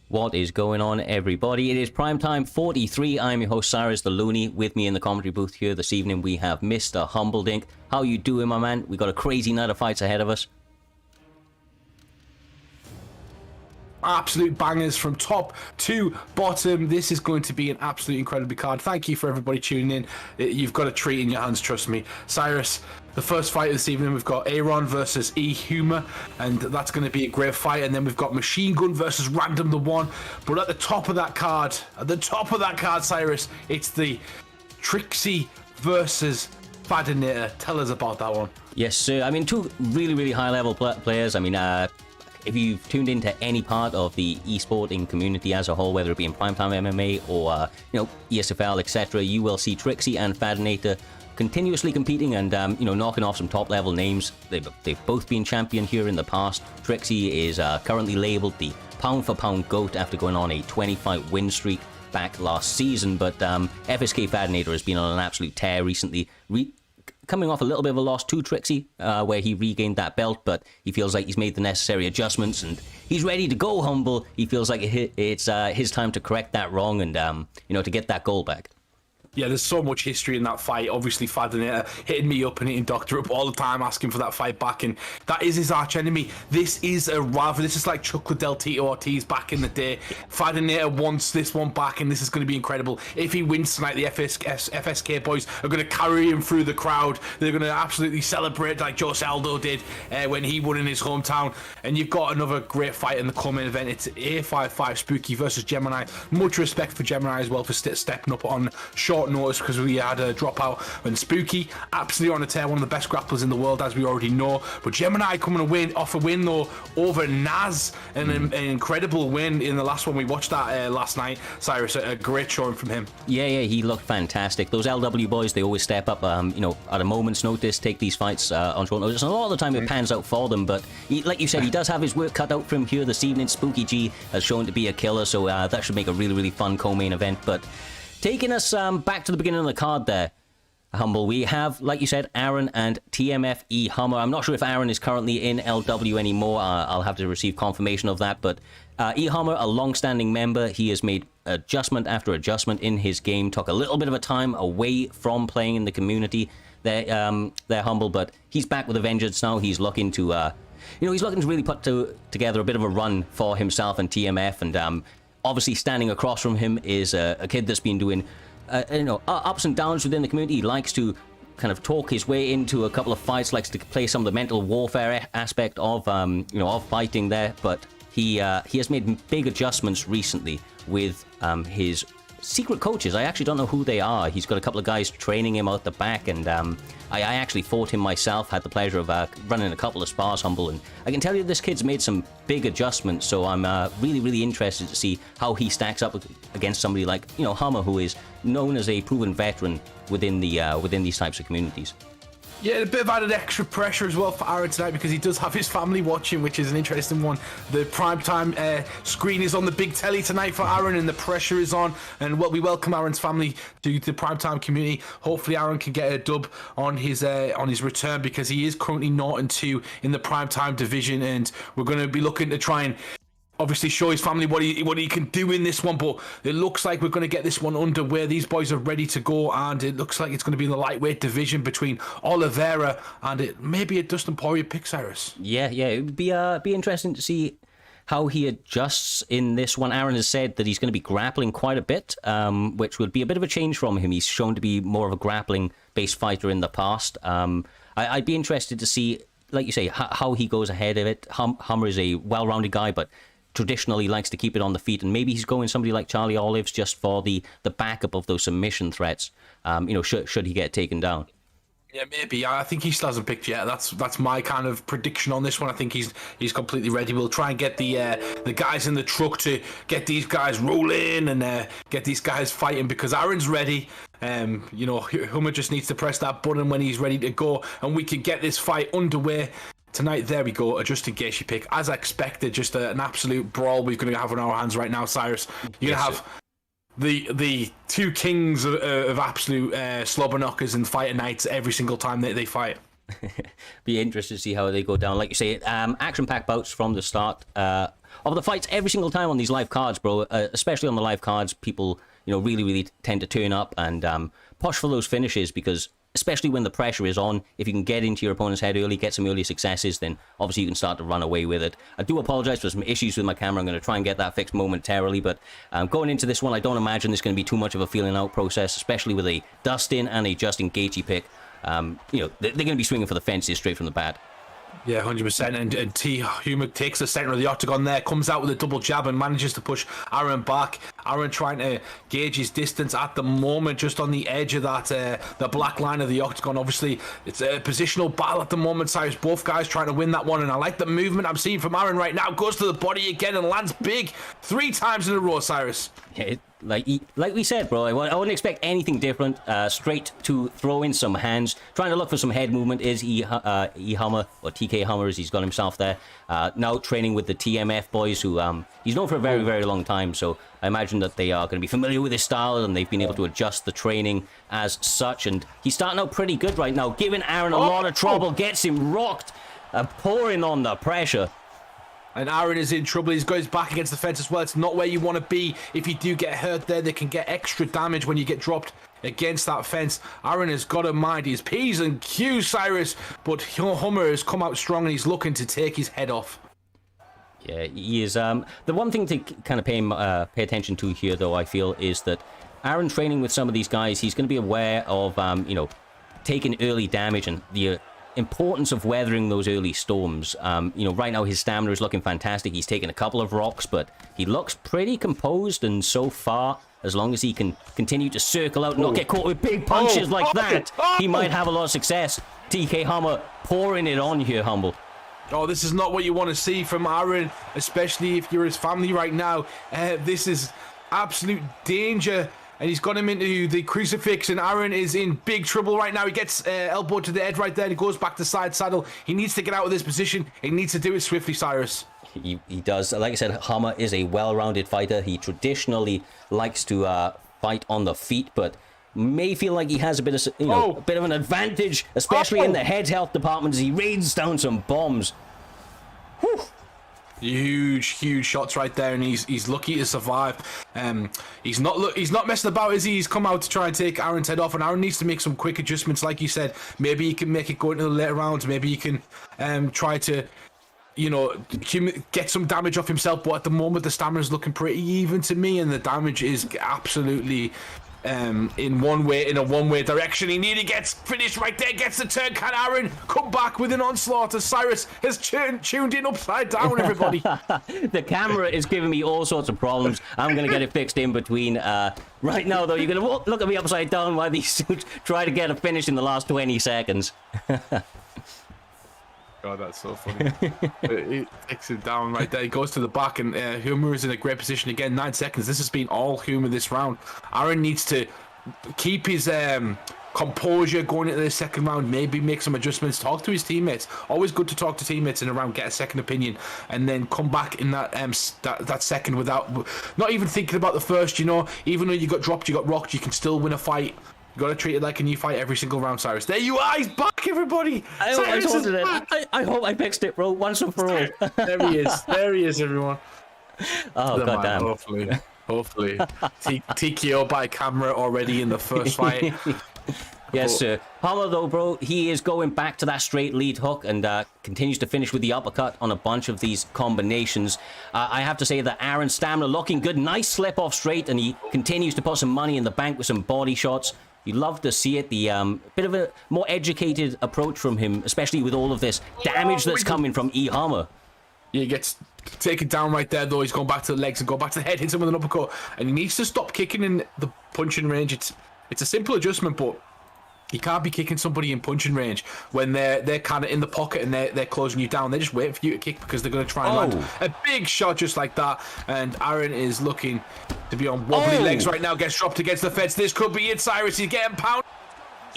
What is going on, everybody? It is Primetime 43. I'm your host, Cyrus the Looney. With me in the commentary booth here this evening, we have Mr. Humbledink. How you doing, my man? We got a crazy night of fights ahead of us. Absolute bangers from top to bottom. This is going to be an absolute incredible card. Thank you for everybody tuning in. You've got a treat in your hands, trust me. Cyrus, the first fight this evening, we've got Aaron versus E-Humor, and that's going to be a great fight. And then we've got Machine Gun versus Random the One. But at the top of that card, Cyrus, it's the Trixie versus Fadinator. Tell us about that one. Yes, sir. I mean, two really high-level players. I mean, if you've tuned into any part of the esporting community as a whole, whether it be in Primetime MMA or ESFL, etc., you will see Trixie and Fadinator continuously competing and knocking off some top-level names. They've both been champion here in the past. Trixie is currently labeled the pound-for-pound GOAT after going on a 20-fight win streak back last season, but FSK Fadinator has been on an absolute tear recently. Coming off a little bit of a loss to Trixie, where he regained that belt, but he feels like he's made the necessary adjustments and he's ready to go, Humble. He feels like it's his time to correct that wrong and, to get that goal back. Yeah, there's so much history in that fight. Obviously, Fadinator hitting me up and hitting Doctor up all the time, asking for that fight back, and that is his arch enemy. This is a rival. This is like Chuck Liddell, Tito Ortiz back in the day. Fadinator wants this one back, and this is going to be incredible. If he wins tonight, the FSK boys are going to carry him through the crowd. They're going to absolutely celebrate like Joe Saldo did when he won in his hometown. And you've got another great fight in the co-main event. It's A55 Spooky versus Gemini. Much respect for Gemini as well for stepping up on short notice because we had a dropout. And Spooky absolutely on a tear, one of the best grapplers in the world, as we already know. But Gemini coming off a win though over Naz, an incredible win in the last one. We watched that last night. Cyrus, a great showing from him. Yeah, he looked fantastic. Those LW boys, they always step up, at a moment's notice, take these fights on short notice. And a lot of the time it pans out for them. But like you said, he does have his work cut out for him here this evening. Spooky G has shown to be a killer, so that should make a really fun co-main event. But taking us back to the beginning of the card there, Humble, we have, like you said, Aaron and TMF E-Hummer. I'm not sure if Aaron is currently in LW anymore. I'll have to receive confirmation of that. But E-Hummer, a long-standing member, he has made adjustment after adjustment in his game. Took a little bit of a time away from playing in the community there, Humble, but he's back with a vengeance now. He's looking to, he's looking to really put together a bit of a run for himself and TMF, and obviously standing across from him is a kid that's been doing ups and downs within the community. He likes to kind of talk his way into a couple of fights, likes to play some of the mental warfare aspect of of fighting there, but he has made big adjustments recently with his secret coaches. I actually don't know who they are. He's got a couple of guys training him out the back, and I actually fought him myself, had the pleasure of running a couple of spars, Humble, and I can tell you this kid's made some big adjustments, so I'm really interested to see how he stacks up against somebody like Hummer, who is known as a proven veteran within these types of communities. Yeah, a bit of added extra pressure as well for Aaron tonight because he does have his family watching, which is an interesting one. The primetime screen is on the big telly tonight for Aaron, and the pressure is on. And we welcome Aaron's family to the primetime community. Hopefully, Aaron can get a dub on his return because he is currently 0-2 in the primetime division, and we're going to be looking to try and obviously show his family what he can do in this one, but it looks like we're going to get this one underway. These boys are ready to go, and it looks like it's going to be in the lightweight division between Oliveira and it maybe a Dustin Poirier pick, Cyrus. Yeah, it would be interesting to see how he adjusts in this one. Aaron has said that he's going to be grappling quite a bit, which would be a bit of a change from him. He's shown to be more of a grappling-based fighter in the past. I'd be interested to see, like you say, how he goes ahead of it. Hummer is a well-rounded guy, but traditionally likes to keep it on the feet, and maybe he's going somebody like Charlie Olives just for the backup of those submission threats, should he get taken down. Yeah, maybe. I think he still hasn't picked yet. That's my kind of prediction on this one. I think he's completely ready. We'll try and get the guys in the truck to get these guys rolling and get these guys fighting, because Aaron's ready. Hummer just needs to press that button when he's ready to go, and we can get this fight underway tonight. There we go. Adjusted Gaethje pick, as expected. Just an absolute brawl we're going to have on our hands right now, Cyrus. You're going to have the two kings of absolute slobber knockers and fighter nights every single time they fight. Be interested to see how they go down. Like you say, action-packed bouts from the start of the fights every single time on these live cards, bro. Especially on the live cards, people really tend to turn up and push for those finishes, because especially when the pressure is on, if you can get into your opponent's head early, get some early successes, then obviously you can start to run away with it. I do apologize for some issues with my camera. I'm going to try and get that fixed momentarily, but going into this one, I don't imagine there's going to be too much of a feeling out process, especially with a Dustin and a Justin Gaethje pick. They're going to be swinging for the fences straight from the bat. Yeah, 100%. And T. Hummer takes the center of the octagon there, comes out with a double jab and manages to push Aaron back. Aaron trying to gauge his distance at the moment, just on the edge of that the black line of the octagon. Obviously, it's a positional battle at the moment, Cyrus. Both guys trying to win that one, and I like the movement I'm seeing from Aaron right now. Goes to the body again and lands big 3 times in a row, Cyrus. Yeah, like we said, bro, I wouldn't expect anything different. Straight to throw in some hands. Trying to look for some head movement is Hummer, or TK Hummer as he's got himself there. Now training with the TMF boys, who he's known for a very, very long time. So I imagine that they are going to be familiar with his style, and they've been able to adjust the training as such. And he's starting out pretty good right now, giving Aaron a lot of trouble, gets him rocked, pouring on the pressure. And Aaron is in trouble. He's got his back against the fence as well. It's not where you want to be. If you do get hurt there, they can get extra damage when you get dropped against that fence. Aaron has got to mind his P's and Q's, Cyrus. But Hummer has come out strong, and he's looking to take his head off. Yeah, he is. The one thing to kind of pay attention to here, though, I feel, is that Aaron training with some of these guys, he's going to be aware of, taking early damage and the importance of weathering those early storms. Right now his stamina is looking fantastic. He's taken a couple of rocks, but he looks pretty composed, and so far, as long as he can continue to circle out and not get caught with big punches like that, he might have a lot of success. TK Hummer pouring it on here, Humble. Oh, this is not what you want to see from Aaron, especially if you're his family right now. This is absolute danger. And he's got him into the crucifix, and Aaron is in big trouble right now. He gets elbowed to the head right there, and he goes back to side saddle. He needs to get out of this position. He needs to do it swiftly, Cyrus. He does. Like I said, Hummer is a well-rounded fighter. He traditionally likes to fight on the feet, but may feel like he has a bit of a bit of an advantage, especially in the head health department, as he rains down some bombs. Whew. Huge shots right there, and he's lucky to survive. He's not messing about, is he? He's come out to try and take Aaron's head off, and Aaron needs to make some quick adjustments, like you said. Maybe he can make it go into the later rounds. Maybe he can try to get some damage off himself. But at the moment, the stamina's looking pretty even to me, and the damage is absolutely in a one-way direction. He nearly gets finished right there, gets the turn. Can Aaron come back with an onslaught, as Cyrus has tuned in upside down, everybody? The camera is giving me all sorts of problems. I'm going to get it fixed in between. Right now, though, you're going to look at me upside down while these suits try to get a finish in the last 20 seconds. God, that's so funny. He takes it down right there. He goes to the back, and Hummer is in a great position again. 9 seconds. This has been all Hummer this round. Aaron needs to keep his composure going into the second round. Maybe make some adjustments. Talk to his teammates. Always good to talk to teammates in a round. Get a second opinion, and then come back in that second without not even thinking about the first. Even though you got dropped, you got rocked, you can still win a fight. You gotta treat it like a new fight every single round, Cyrus. There you are, he's back, everybody. I hope I fixed it, bro, once and for all. There he is, everyone. Oh, Never mind, goddamn. hopefully. TKO by camera already in the first fight. Yes, sir. Hammer, though, bro, he is going back to that straight lead hook and continues to finish with the uppercut on a bunch of these combinations. I have to say that Aaron's stamina looking good. Nice slip off straight, and he continues to put some money in the bank with some body shots. You love to see it. The bit of a more educated approach from him, especially with all of this damage that's coming from E. Hammer. Yeah, he gets taken down right there, though. He's going back to the legs and go back to the head, hits him with an uppercut. And he needs to stop kicking in the punching range. It's a simple adjustment, but you can't be kicking somebody in punching range when they're kind of in the pocket and they're closing you down. They're just waiting for you to kick because they're going to try and land a big shot just like that. And Aaron is looking to be on wobbly legs right now. Gets dropped against the fence. This could be it, Cyrus. He's getting pounded.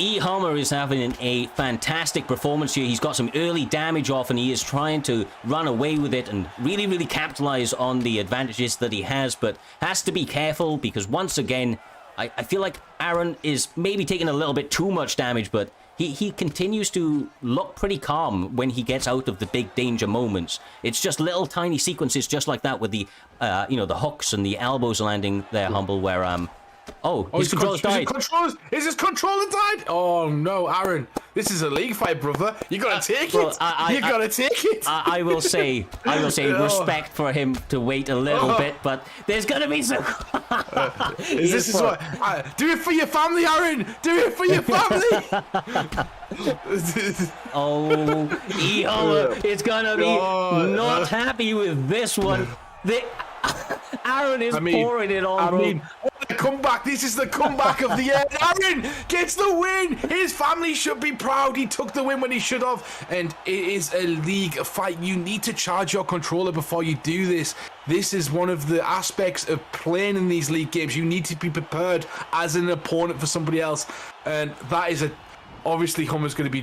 E. Hammer is having a fantastic performance here. He's got some early damage off, and he is trying to run away with it and really, really capitalize on the advantages that he has, but has to be careful because once again, I feel like Aaron is maybe taking a little bit too much damage, but he continues to look pretty calm when he gets out of the big danger moments. It's just little tiny sequences just like that with the, the hooks and the elbows landing there, Humble, where, his controller's died. Is his controller died? Oh, no, Aaron. This is a league fight, brother. You got to take it. You got to take it. I will say respect for him to wait a little bit, but there's going to be some... This is what... do it for your family, Aaron. Do it for your family. E. Hammer is going to be not happy with this one. Aaron is pouring it on, bro. What a comeback. This is the comeback of the year. Aaron gets the win. His family should be proud. He took the win when he should have. And it is a league fight. You need to charge your controller before you do this. This is one of the aspects of playing in these league games. You need to be prepared as an opponent for somebody else. And that is obviously Hummer's going to be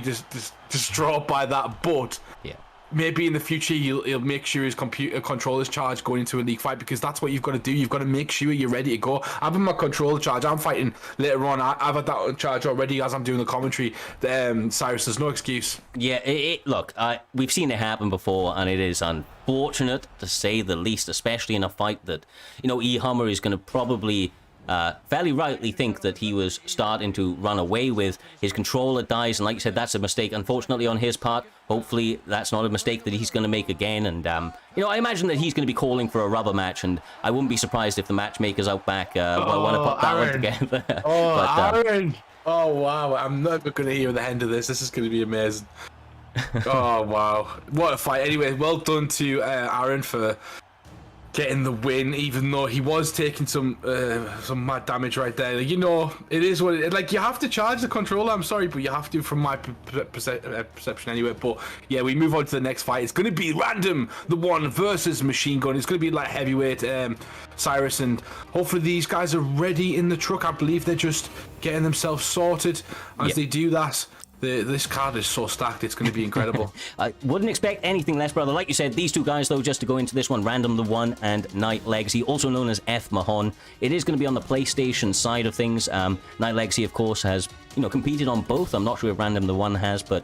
distraught by that, but... yeah. Maybe in the future he'll make sure his controller's charged going into a league fight, because that's what you've got to do. You've got to make sure you're ready to go. I've been my controller charge. I'm fighting later on. I've had that charge already as I'm doing the commentary. Cyrus, there's no excuse. Yeah, look, we've seen it happen before, and it is unfortunate to say the least, especially in a fight that, E. Hammer is going to probably... fairly rightly think that he was starting to run away with. His controller dies, and like you said, that's a mistake, unfortunately, on his part. Hopefully, that's not a mistake that he's going to make again, and, I imagine that he's going to be calling for a rubber match, and I wouldn't be surprised if the matchmakers out back want to put that one together. Aaron! Oh, wow, I'm never going to hear the end of this. This is going to be amazing. Oh, wow. What a fight. Anyway, well done to Aaron for... getting the win, even though he was taking some mad damage right there. It is what it, you have to charge the controller. I'm sorry, but you have to, from my perception anyway. But yeah, we move on to the next fight. It's going to be Random the One versus Machine Gun. It's going to be like heavyweight Cyrus, and hopefully these guys are ready in the truck. I believe they're just getting themselves sorted as they do that. This card is so stacked, it's going to be incredible. I wouldn't expect anything less, brother. Like you said, these two guys, though, just to go into this one, Random the One and Night Legacy, also known as F. Mahon. It is going to be on the PlayStation side of things. Night Legacy, of course, has competed on both. I'm not sure if Random the One has, but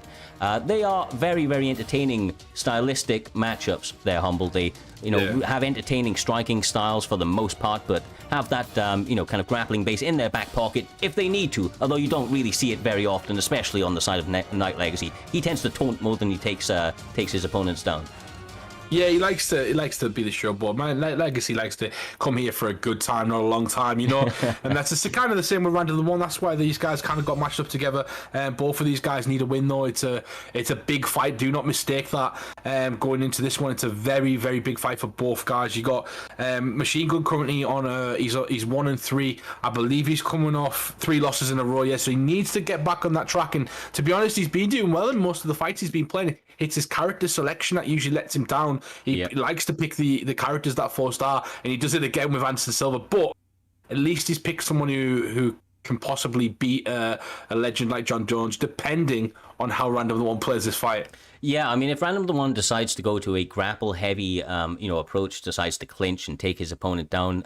they are very, very entertaining stylistic matchups. They're Humble. They have entertaining striking styles for the most part, but have that kind of grappling base in their back pocket if they need to, although you don't really see it very often, especially on the side of Night Legacy. He tends to taunt more than he takes his opponents down. Yeah, he likes to be the showboat. Man, Legacy likes to come here for a good time, not a long time, And that's just kind of the same with Random the One. That's why these guys kind of got matched up together. Both of these guys need a win, though. It's a big fight. Do not mistake that. Going into this one, it's a very, very big fight for both guys. You got Machine Gun currently on he's 1-3. I believe he's coming off 3 losses in a row. Yeah, so he needs to get back on that track. And to be honest, he's been doing well in most of the fights he's been playing. It's his character selection that usually lets him down. He likes to pick the characters that 4-star, and he does it again with Anderson Silva. But at least he's picked someone who can possibly beat a legend like John Jones, depending on how Random the One plays this fight. Yeah, I mean, if Random the One decides to go to a grapple-heavy, approach, decides to clinch and take his opponent down,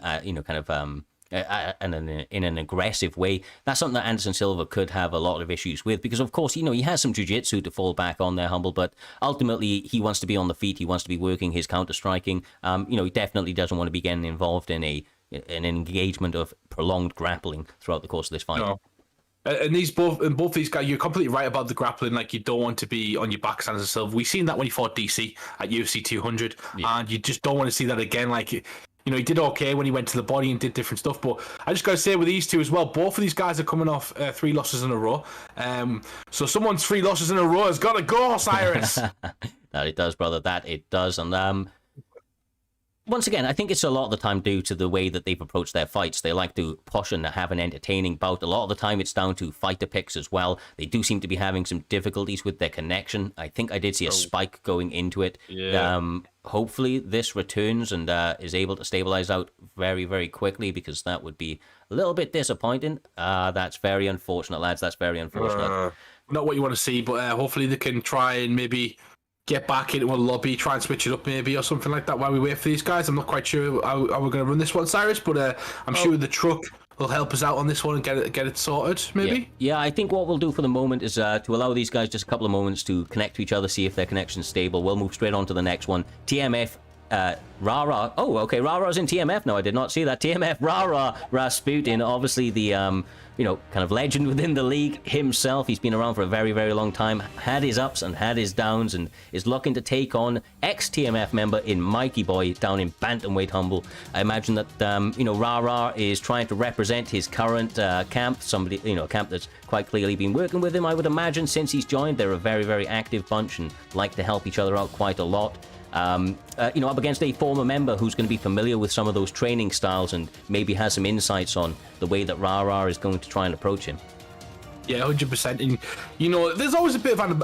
and in an aggressive way. That's something that Anderson Silva could have a lot of issues with because, of course, he has some jiu-jitsu to fall back on there, Humble, but ultimately he wants to be on the feet. He wants to be working his counter-striking. He definitely doesn't want to be getting involved in an engagement of prolonged grappling throughout the course of this fight. No. And both these guys, you're completely right about the grappling. Like, you don't want to be on your back, Anderson Silva. We've seen that when he fought DC at UFC 200, and you just don't want to see that again. Like, he did okay when he went to the body and did different stuff. But I just got to say with these two as well, both of these guys are coming off 3 losses in a row. So someone's 3 losses in a row has got to go, Cyrus. That it does, brother. That it does. And once again, I think it's a lot of the time due to the way that they've approached their fights. They like to push and have an entertaining bout. A lot of the time it's down to fighter picks as well. They do seem to be having some difficulties with their connection. I think I did see a spike going into it. Yeah. Hopefully this returns and is able to stabilize out very, very quickly, because that would be a little bit disappointing. That's very unfortunate, lads. That's very unfortunate. Not what you want to see, but hopefully they can try and maybe get back into a lobby, try and switch it up maybe or something like that while we wait for these guys. I'm not quite sure how we're going to run this one, Cyrus, but I'm sure the truck will help us out on this one and get it sorted, maybe? Yeah, I think what we'll do for the moment is to allow these guys just a couple of moments to connect to each other, see if their connection's stable. We'll move straight on to the next one. TMF Rara. Oh, okay, Rara's in TMF now. I did not see that. TMF Rara Rasputin, obviously the kind of legend within the league himself. He's been around for a very, very long time, had his ups and had his downs, and is looking to take on ex-TMF member in Mikey Boy down in Bantamweight, Humble. I imagine that Rara is trying to represent his current camp, somebody, a camp that's quite clearly been working with him, I would imagine, since he's joined. They're a very, very active bunch and like to help each other out quite a lot. Up against a former member who's going to be familiar with some of those training styles and maybe has some insights on the way that Rara is going to try and approach him. Yeah, 100%. And, there's always a bit of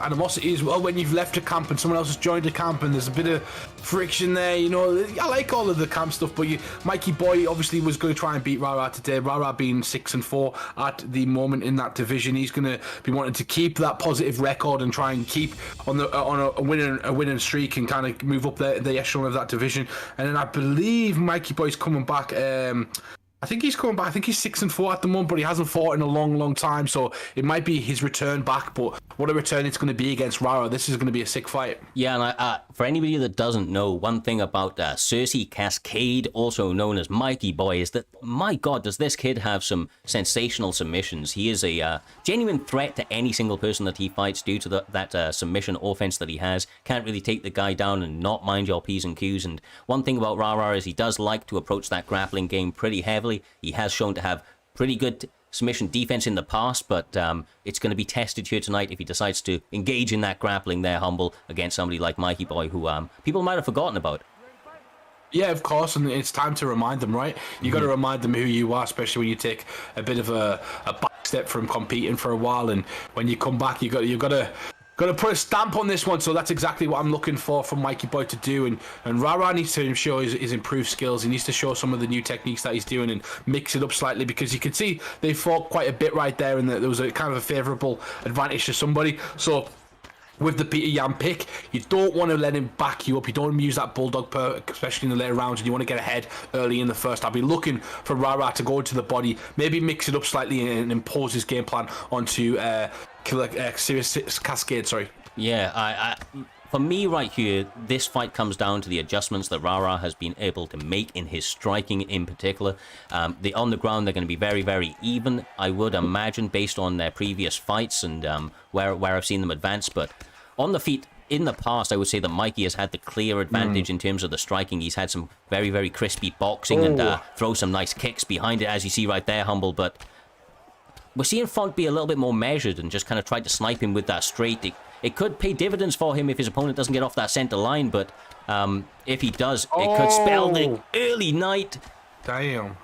animosity as well when you've left a camp and someone else has joined a camp, and there's a bit of friction there. I like all of the camp stuff, but Mikey Boy obviously was going to try and beat Rara today. Rara being 6-4 at the moment in that division. He's going to be wanting to keep that positive record and try and keep on a winning streak and kind of move up the echelon of that division. And then I believe Mikey Boy's coming back. I think he's coming back. I think he's 6-4 at the moment, but he hasn't fought in a long, long time. So it might be his return back. But what a return it's going to be against Rara. This is going to be a sick fight. Yeah, and for anybody that doesn't know, one thing about Cersei Cascade, also known as Mikey Boy, is that, my God, does this kid have some sensational submissions. He is a genuine threat to any single person that he fights due to that submission offense that he has. Can't really take the guy down and not mind your P's and Q's. And one thing about Rara is he does like to approach that grappling game pretty heavily. He has shown to have pretty good submission defense in the past, but it's going to be tested here tonight if he decides to engage in that grappling there, Humble, against somebody like Mikey Boy, who people might have forgotten about. Yeah, of course, and it's time to remind them, right? You got to remind them who you are, especially when you take a bit of a back step from competing for a while, and when you come back, you got to put a stamp on this one. So that's exactly what I'm looking for from Mikey Boy to do. And Rara needs to show his improved skills. He needs to show some of the new techniques that he's doing and mix it up slightly, because you can see they fought quite a bit right there, and there was a kind of a favourable advantage to somebody. So with the Peter Yan pick, you don't want to let him back you up. You don't want to use that bulldog perk, especially in the later rounds, and you want to get ahead early in the first. I'll be looking for Rara to go into the body, maybe mix it up slightly and impose his game plan onto Serious Cascade. Sorry. Yeah, for me right here, this fight comes down to the adjustments that Rara has been able to make in his striking in particular. On the ground, they're going to be very, very even, I would imagine, based on their previous fights and where I've seen them advance. But on the feet, in the past, I would say that Mikey has had the clear advantage in terms of the striking. He's had some very, very crispy boxing and throw some nice kicks behind it, as you see right there, Humble. But we're seeing Font be a little bit more measured and just kind of try to snipe him with that straight. It could pay dividends for him if his opponent doesn't get off that center line, but if he does, it could spell the early night. Damn.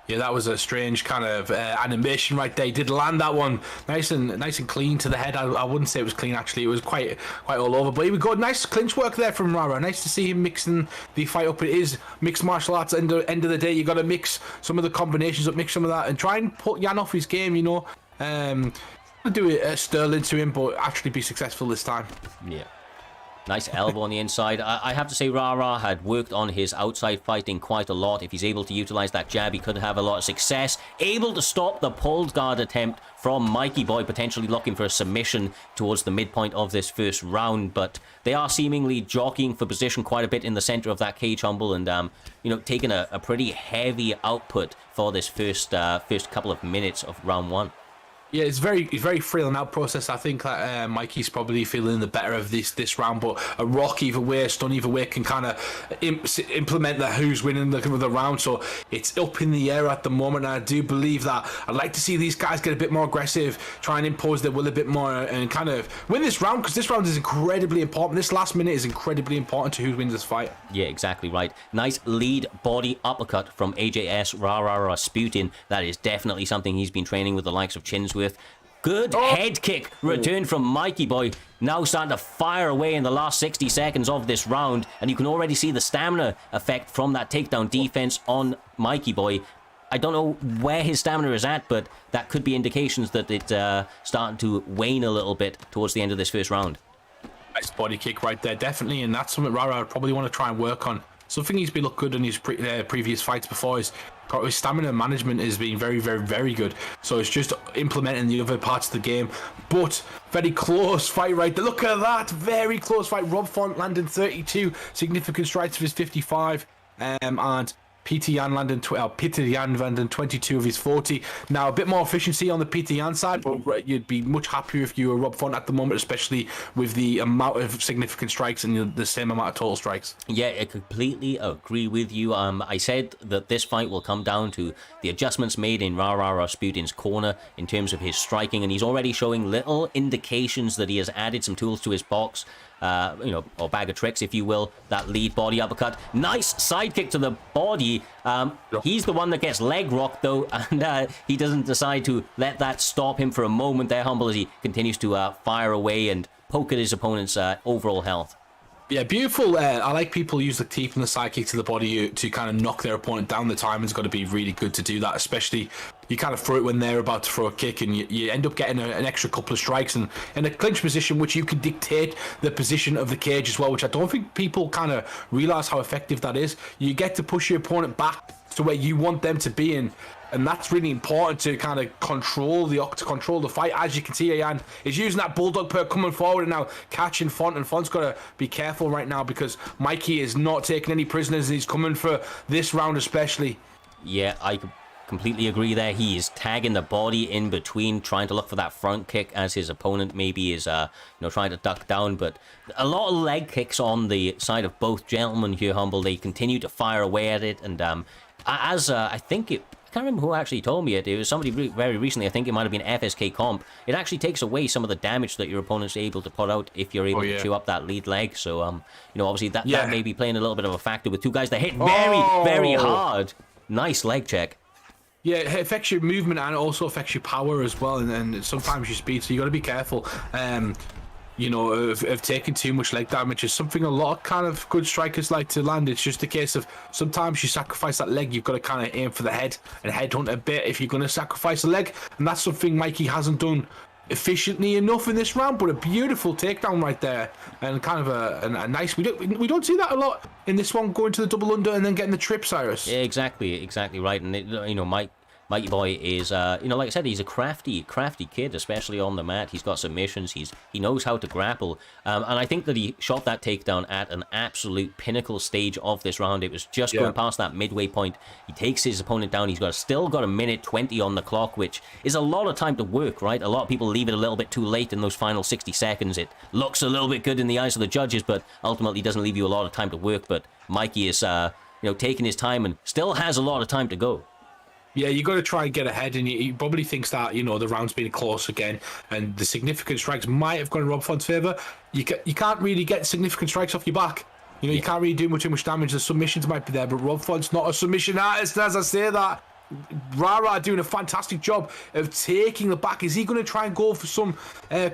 Yeah, that was a strange kind of animation right there. He did land that one nice and clean to the head. I wouldn't say it was clean, actually. It was quite all over. But here we go. Nice clinch work there from Rara. Nice to see him mixing the fight up. It is mixed martial arts. At the end of the day, you got to mix some of the combinations up, mix some of that, and try and put Yan off his game, Yeah. Do it Sterling to him, but actually be successful this time. Yeah. Nice elbow on the inside. I have to say, Rara had worked on his outside fighting quite a lot. If he's able to utilize that jab, he could have a lot of success. Able to stop the pulled guard attempt from Mikey Boy, potentially looking for a submission towards the midpoint of this first round. But they are seemingly jockeying for position quite a bit in the center of that cage, Humble, and taking a pretty heavy output for this first couple of minutes of round one. Yeah, it's very frail in that process. I think that Mikey's probably feeling the better of this round, but a rock either way, a stun either way can kind of implement the who's winning the round. So it's up in the air at the moment. And I do believe that I'd like to see these guys get a bit more aggressive, try and impose their will a bit more, and kind of win this round, because this round is incredibly important. This last minute is incredibly important to who wins this fight. Yeah, exactly right. Nice lead body uppercut from AJS Rara Rasputin. That is definitely something he's been training with the likes of Chins with. Good head kick return from Mikey Boy. Now starting to fire away in the last 60 seconds of this round. And you can already see the stamina effect from that takedown defense on Mikey Boy. I don't know where his stamina is at, but that could be indications that it's starting to wane a little bit towards the end of this first round. Nice body kick right there, definitely. And that's something Rara would probably want to try and work on. Something he's been looked good in his previous fights before is his stamina management has been very, very, very good. So it's just implementing the other parts of the game. But very close fight right there. Look at that. Very close fight. Rob Font landing 32 significant strikes of his 55. And Peter Yan landing 22 of his 40. Now a bit more efficiency on the Peter Yan side, but you'd be much happier if you were Rob Font at the moment, especially with the amount of significant strikes and the same amount of total strikes. Yeah, I completely agree with you. I said that this fight will come down to the adjustments made in Rara Rasputin's corner in terms of his striking, and he's already showing little indications that he has added some tools to his box. Or bag of tricks, if you will. That lead body uppercut. Nice side kick to the body. He's the one that gets leg rocked, though, and he doesn't decide to let that stop him for a moment there, Humble, as he continues to fire away and poke at his opponent's overall health. Yeah, beautiful. I like people use the teeth and the side kick to the body to kind of knock their opponent down. The timing's got to be really good to do that, especially you kind of throw it when they're about to throw a kick, and you end up getting an extra couple of strikes and in a clinch position, which you can dictate the position of the cage as well, which I don't think people kind of realize how effective that is. You get to push your opponent back to where you want them to be in. And that's really important to kind of control the fight. As you can see, Ayan is using that bulldog perk coming forward and now catching Font. And Font's got to be careful right now because Mikey is not taking any prisoners. He's coming for this round especially. Yeah, I completely agree there. He is tagging the body in between, trying to look for that front kick as his opponent maybe is trying to duck down. But a lot of leg kicks on the side of both gentlemen here, Humble. They continue to fire away at it. And I think I can't remember who actually told me it. It was somebody very recently. I think it might have been FSK Comp. It actually takes away some of the damage that your opponent's able to put out if you're able to chew up that lead leg. So, obviously that may be playing a little bit of a factor with two guys that hit very hard. Nice leg check. Yeah, it affects your movement and it also affects your power as well, and sometimes your speed. So you got to be careful. Of taking too much leg damage is something a lot of kind of good strikers like to land. It's just a case of sometimes you sacrifice that leg, you've got to kind of aim for the head and headhunt a bit if you're going to sacrifice a leg, and that's something Mikey hasn't done efficiently enough in this round. But a beautiful takedown right there, and kind of a nice. We don't see that a lot in this one, going to the double under and then getting the trip, Cyrus. Yeah, exactly right. And Mikey Boy is, like I said, he's a crafty kid, especially on the mat. He's got submissions. He knows how to grapple. And I think that he shot that takedown at an absolute pinnacle stage of this round. It was just going past that midway point. He takes his opponent down. He's still got a minute 20 on the clock, which is a lot of time to work, right? A lot of people leave it a little bit too late in those final 60 seconds. It looks a little bit good in the eyes of the judges, but ultimately doesn't leave you a lot of time to work. But Mikey is, taking his time and still has a lot of time to go. Yeah, you got to try and get ahead, and he probably thinks that the round's been close again, and the significant strikes might have gone in Rob Font's favour. You can't really get significant strikes off your back. You can't really do too much damage. The submissions might be there, but Rob Font's not a submission artist. As I say that, Rara doing a fantastic job of taking the back. Is he going to try and go for some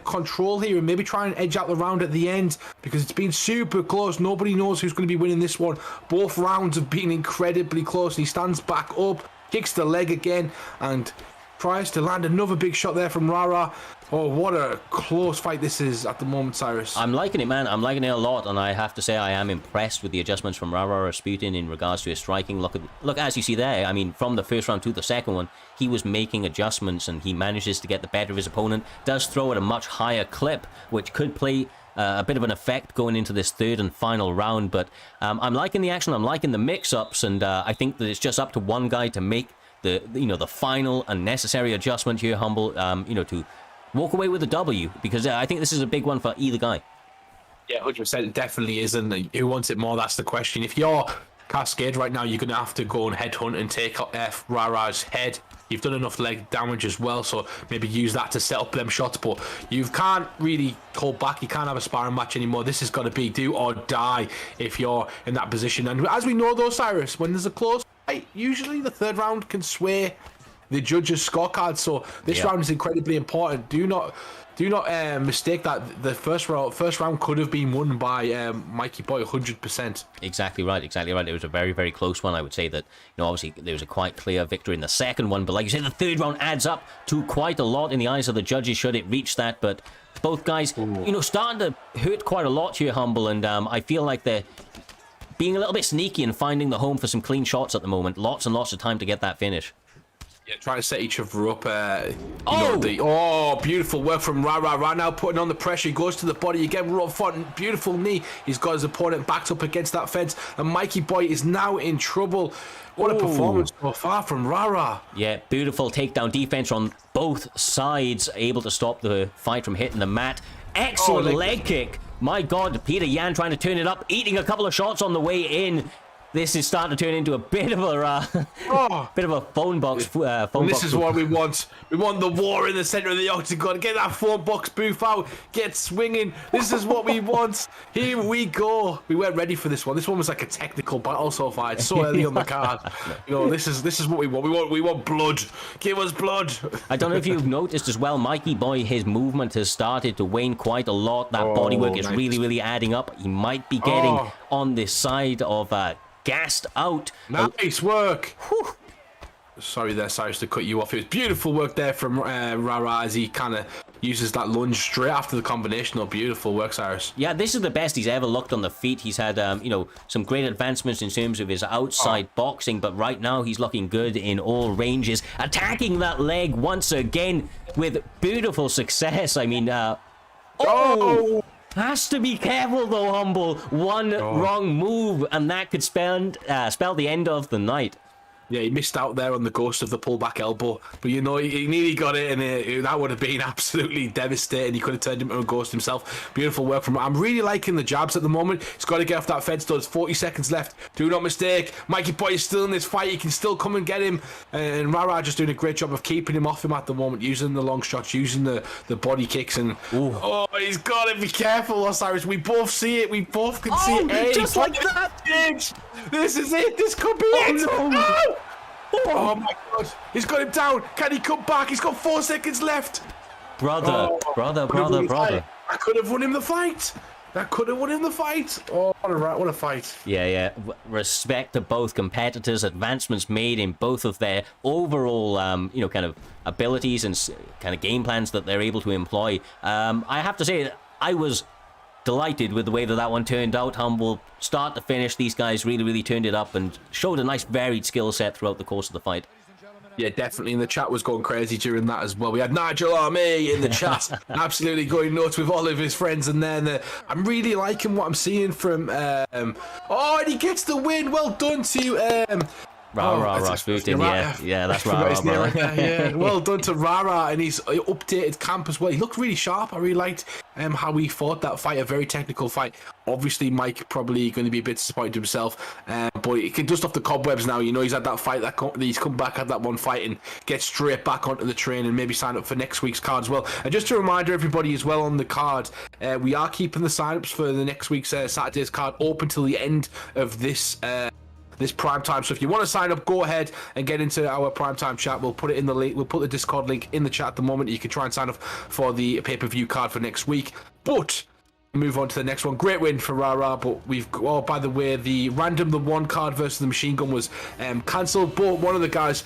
control here and maybe try and edge out the round at the end? Because it's been super close. Nobody knows who's going to be winning this one. Both rounds have been incredibly close. He stands back up, kicks the leg again, and tries to land another big shot there from Rara. Oh, what a close fight this is at the moment, Cyrus. I'm liking it, man. I'm liking it a lot, and I have to say I am impressed with the adjustments from Rara Rasputin in regards to his striking. Look, as you see there, I mean, from the first round to the second one, he was making adjustments, and he manages to get the better of his opponent. Does throw at a much higher clip, which could play a bit of an effect going into this third and final round. But I'm liking the action. I'm liking the mix-ups, and I think that it's just up to one guy to make the final and necessary adjustment here, Humble. To walk away with a W, because I think this is a big one for either guy. Yeah, 100%. It definitely is, and who wants it more? That's the question. If you're Cascade right now, you're going to have to go and headhunt and take Rara's head. You've done enough leg damage as well, so maybe use that to set up them shots, but you can't really hold back. You can't have a sparring match anymore. This has got to be do or die if you're in that position. And as we know, though, Cyrus, when there's a close fight, usually the third round can sway the judges' scorecard, so this round is incredibly important. Do not mistake that the first round could have been won by Mikey Boy 100%. Exactly right. It was a very, very close one. I would say that, obviously there was a quite clear victory in the second one, but like you said, the third round adds up to quite a lot in the eyes of the judges should it reach that. But both guys, starting to hurt quite a lot here, Humble, and I feel like they're being a little bit sneaky and finding the home for some clean shots at the moment. Lots and lots of time to get that finish. Yeah, trying to set each other up. Beautiful work from Rara. Right now putting on the pressure. He goes to the body again. Right front. Beautiful knee. He's got his opponent backed up against that fence. And Mikey Boy is now in trouble. What a performance so far from Rara. Yeah, beautiful takedown defense on both sides. Able to stop the fight from hitting the mat. Excellent leg kick. My God, Peter Yan trying to turn it up. Eating a couple of shots on the way in. This is starting to turn into a bit of a phone box. This is what we want. We want the war in the center of the octagon. Get that phone box booth out. Get swinging. This is what we want. Here we go. We weren't ready for this one. This one was like a technical battle so far. It's so early on the card. This is what we want. We want blood. Give us blood. I don't know if you've noticed as well, Mikey Boy, his movement has started to wane quite a lot. That bodywork is really, really adding up. He might be getting on this side of gassed out. Nice work. Whew. Sorry there, Cyrus, to cut you off. It was beautiful work there from Rara as he kind of uses that lunge straight after the combination. Beautiful work, Cyrus. Yeah, this is the best he's ever looked on the feet. He's had, some great advancements in terms of his outside boxing, but right now he's looking good in all ranges. Attacking that leg once again with beautiful success. I mean, has to be careful though, Humble. One wrong move and that could spell the end of the night. Yeah, he missed out there on the ghost of the pullback elbow, but he nearly got it, and that would have been absolutely devastating. He could have turned into a ghost himself. Beautiful work from him. I'm really liking the jabs at the moment. He's got to get off that fence. There's 40 seconds left. Do not mistake. Mikey Boy is still in this fight. He can still come and get him, and Rara just doing a great job of keeping him off him at the moment, using the long shots, using the body kicks, and he's got to be careful, Osiris. We both see it. We both can see it. Hey, just like that. This is it. This could be it. No. Oh my God! He's got him down. Can he come back? He's got 4 seconds left. Brother. I could have won him the fight. Oh, what a fight. Yeah. Respect to both competitors. Advancements made in both of their overall, kind of abilities and kind of game plans that they're able to employ. I have to say, I was delighted with the way that one turned out. Humble, start to finish, these guys really, really turned it up and showed a nice varied skill set throughout the course of the fight. Yeah, definitely. And the chat was going crazy during that as well. We had Nigel Armey in the chat, absolutely going nuts with all of his friends. And then I'm really liking what I'm seeing from. And he gets the win. Well done to. Rasputin, yeah, that's Rara. Yeah, well done to Rara and his updated camp as well. He looked really sharp. I really liked how he fought that fight, a very technical fight. Obviously, Mike probably going to be a bit disappointed himself, but he can dust off the cobwebs now. He's had that fight, he's come back, had that one fight, and get straight back onto the train and maybe sign up for next week's card as well. And just a reminder, everybody, as well on the card, we are keeping the sign-ups for the next week's Saturday's card open till the end of this prime time. So if you want to sign up, go ahead and get into our prime time chat. We'll put it in the link. We'll put the Discord link in the chat at the moment. You can try and sign up for the pay-per-view card for next week. But move on to the next one. Great win for Rara, but by the way, the random the one card versus the machine gun was cancelled, but one of the guys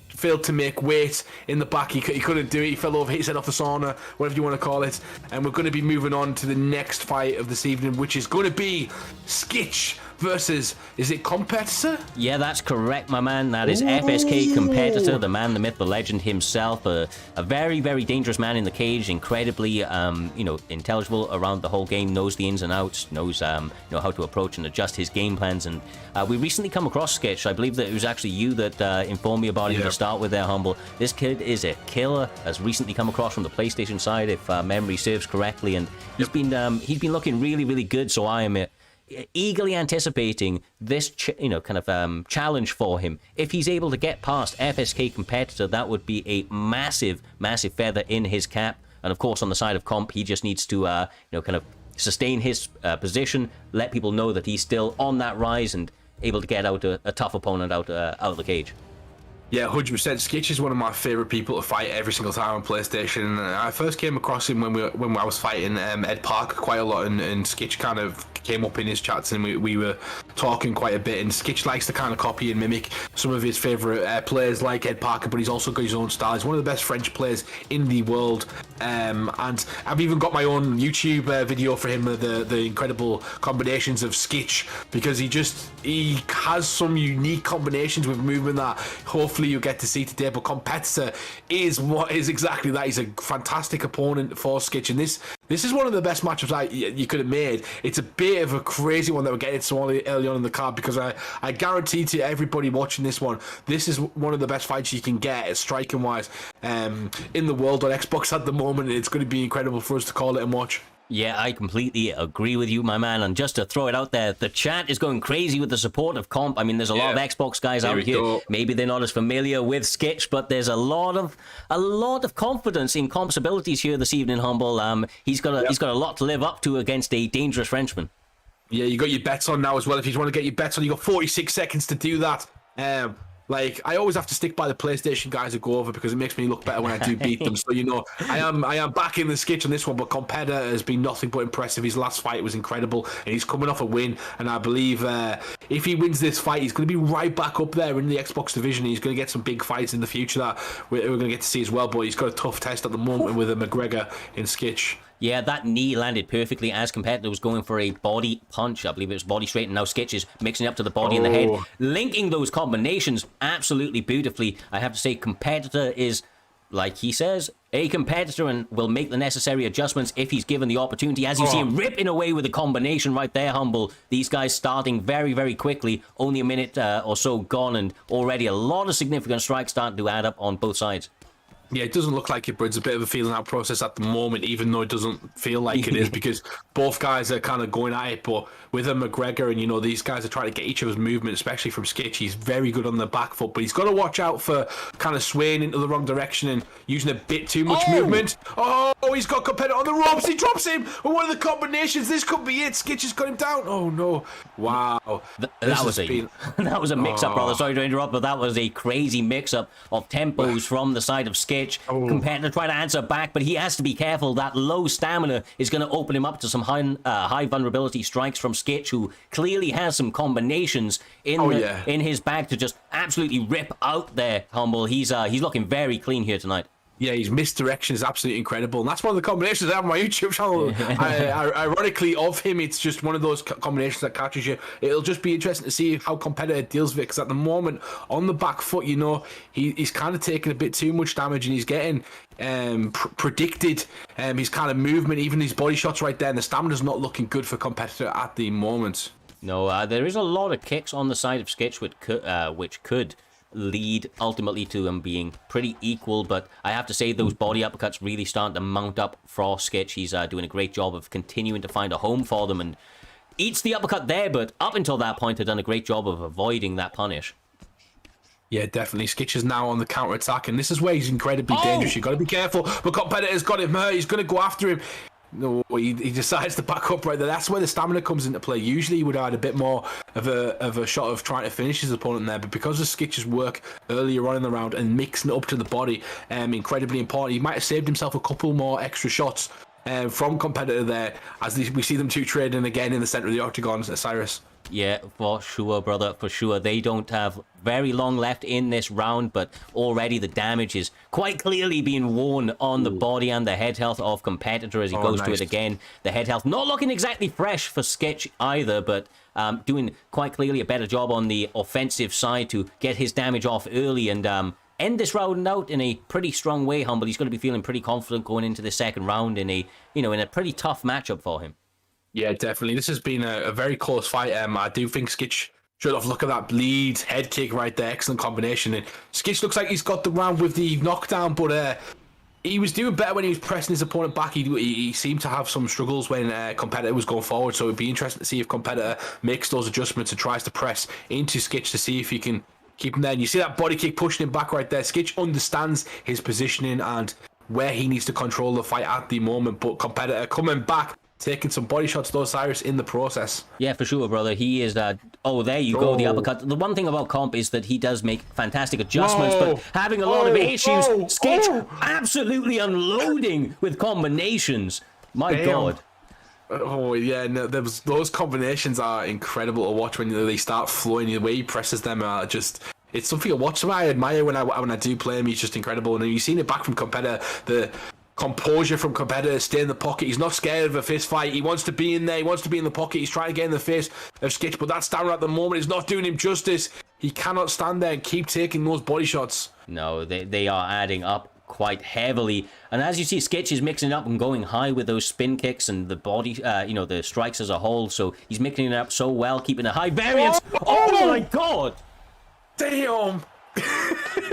failed to make weight in the back. He couldn't do it. He fell over, hit his head off the sauna, whatever you want to call it. And we're going to be moving on to the next fight of this evening, which is going to be Skitch versus, is it Competitor? Yeah, that's correct, my man. That is FSK Competitor, the man, the myth, the legend himself. A very, very dangerous man in the cage, incredibly, intelligible around the whole game, knows the ins and outs, knows, how to approach and adjust his game plans. And we recently come across Skitch. I believe that it was actually you that informed me about him to start with there, Humble. This kid is a killer, has recently come across from the PlayStation side, if memory serves correctly, and he's been looking really, really good, so I am eagerly anticipating this challenge for him. If he's able to get past FSK Competitor, that would be a massive feather in his cap. And of course, on the side of Comp, he just needs to sustain his position, let people know that he's still on that rise and able to get out a tough opponent out of the cage. Yeah, 100%. Skitch is one of my favourite people to fight every single time on PlayStation. I first came across him when I was fighting Ed Parker quite a lot, and Skitch kind of came up in his chats, and we were talking quite a bit. And Skitch likes to kind of copy and mimic some of his favourite players like Ed Parker, but he's also got his own style. He's one of the best French players in the world. And I've even got my own YouTube video for him of the incredible combinations of Skitch, because he has some unique combinations with movement that hopefully you'll get to see today. But Competitor is exactly that. He's a fantastic opponent for Skitch, and this is one of the best matchups you could have made. It's a bit of a crazy one that we're getting so early on in the card, because I guarantee to everybody watching this one, this is one of the best fights you can get striking wise in the world on Xbox at the moment. It's going to be incredible for us to call it and watch. Yeah, I completely agree with you, my man. And just to throw it out there, the chat is going crazy with the support of Comp. I mean, there's a lot of Xbox guys out here. Go. Maybe they're not as familiar with Skitch, but there's a lot of confidence in Comp's abilities here this evening, Humble. He's got a lot to live up to against a dangerous Frenchman. Yeah, you got your bets on now as well. If you want to get your bets on, you got 46 seconds to do that. I always have to stick by the PlayStation guys who go over, because it makes me look better when I do beat them. So, I am back in the Skitch on this one, but Competitor has been nothing but impressive. His last fight was incredible, and he's coming off a win. And I believe if he wins this fight, he's going to be right back up there in the Xbox division. He's going to get some big fights in the future that we're going to get to see as well. But he's got a tough test at the moment with a McGregor in Skitch. Yeah, that knee landed perfectly as Competitor was going for a body punch. I believe it was body straight, and now Skitch is mixing up to the body and the head. Linking those combinations absolutely beautifully. I have to say, Competitor is, like he says, a competitor and will make the necessary adjustments if he's given the opportunity. As you see him ripping away with the combination right there, Humble. These guys starting very, very quickly. Only a minute or so gone, and already a lot of significant strikes starting to add up on both sides. Yeah, it doesn't look like it's a bit of a feeling out process at the moment, even though it doesn't feel like it is, because both guys are kind of going at it. But with a McGregor, and these guys are trying to get each other's movement, especially from Skitch. He's very good on the back foot, but he's got to watch out for kind of swaying into the wrong direction and using a bit too much movement. Oh, he's got Competitor on the ropes. He drops him with one of the combinations. This could be it. Skitch has got him down. Oh no! Wow, that was a mix-up, brother. Sorry to interrupt, but that was a crazy mix-up of tempos from the side of Skitch. Competitor trying to answer back, but he has to be careful. That low stamina is going to open him up to some high vulnerability strikes from Skitch, who clearly has some combinations in his bag to just absolutely rip out there. Humble. He's looking very clean here tonight. Yeah, his misdirection is absolutely incredible, and that's one of the combinations I have on my YouTube channel. Ironically, of him, it's just one of those combinations that catches you. It'll just be interesting to see how Competitor deals with it, because at the moment, on the back foot, he's kind of taking a bit too much damage, and he's getting predicted his kind of movement, even his body shots right there, and the stamina's not looking good for Competitor at the moment. No, there is a lot of kicks on the side of Skitch, which could lead ultimately to them being pretty equal, but I have to say those body uppercuts really starting to mount up for Skitch. He's doing a great job of continuing to find a home for them, and eats the uppercut there, but up until that point had done a great job of avoiding that punish. Yeah, definitely. Skitch is now on the counter-attack, and this is where he's incredibly dangerous. You've got to be careful, but Competitor's got him hurt. He's going to go after him. No, he decides to back up right there. That's where the stamina comes into play. Usually he would have had a bit more of a shot of trying to finish his opponent there, but because of Skitch's work earlier on in the round and mixing it up to the body, incredibly important. He might have saved himself a couple more extra shots from competitor there, as we see them two trading again in the center of the octagon, Cyrus. Yeah, for sure, brother, for sure. They don't have very long left in this round, but already the damage is quite clearly being worn on the body and the head health of competitor as he goes to it again. The head health not looking exactly fresh for Skitch either, but doing quite clearly a better job on the offensive side to get his damage off early and end this round out in a pretty strong way. Humble, he's going to be feeling pretty confident going into the second round in a, in a pretty tough matchup for him. Yeah, definitely. This has been a very close fight. I do think Skitch should have looked at that bleed head kick right there. Excellent combination. And Skitch looks like he's got the round with the knockdown, but he was doing better when he was pressing his opponent back. He seemed to have some struggles when competitor was going forward. So it'd be interesting to see if competitor makes those adjustments and tries to press into Skitch to see if he can keep him there. And you see that body kick pushing him back right there. Skitch understands his positioning and where he needs to control the fight at the moment, but competitor coming back, taking some body shots though, Cyrus, in the process. Yeah, for sure, brother. He is oh, there you go, the uppercut. The one thing about Comp is that he does make fantastic adjustments, but having a lot of issues. Skitch absolutely unloading with combinations. My God. Oh yeah, no, those combinations are incredible to watch when they start flowing. The way he presses them are just, it's something to watch. I admire when I do play him. He's just incredible, and you've seen it back from competitor. The composure from competitor, stay in the pocket. He's not scared of a fist fight. He wants to be in there. He wants to be in the pocket. He's trying to get in the face of Skitch, but that stamina at the moment is not doing him justice. He cannot stand there and keep taking those body shots. No, they are adding up quite heavily. And as you see, Skitch is mixing it up and going high with those spin kicks and the body, the strikes as a whole. So he's mixing it up so well, keeping a high variance. Oh my God! Damn!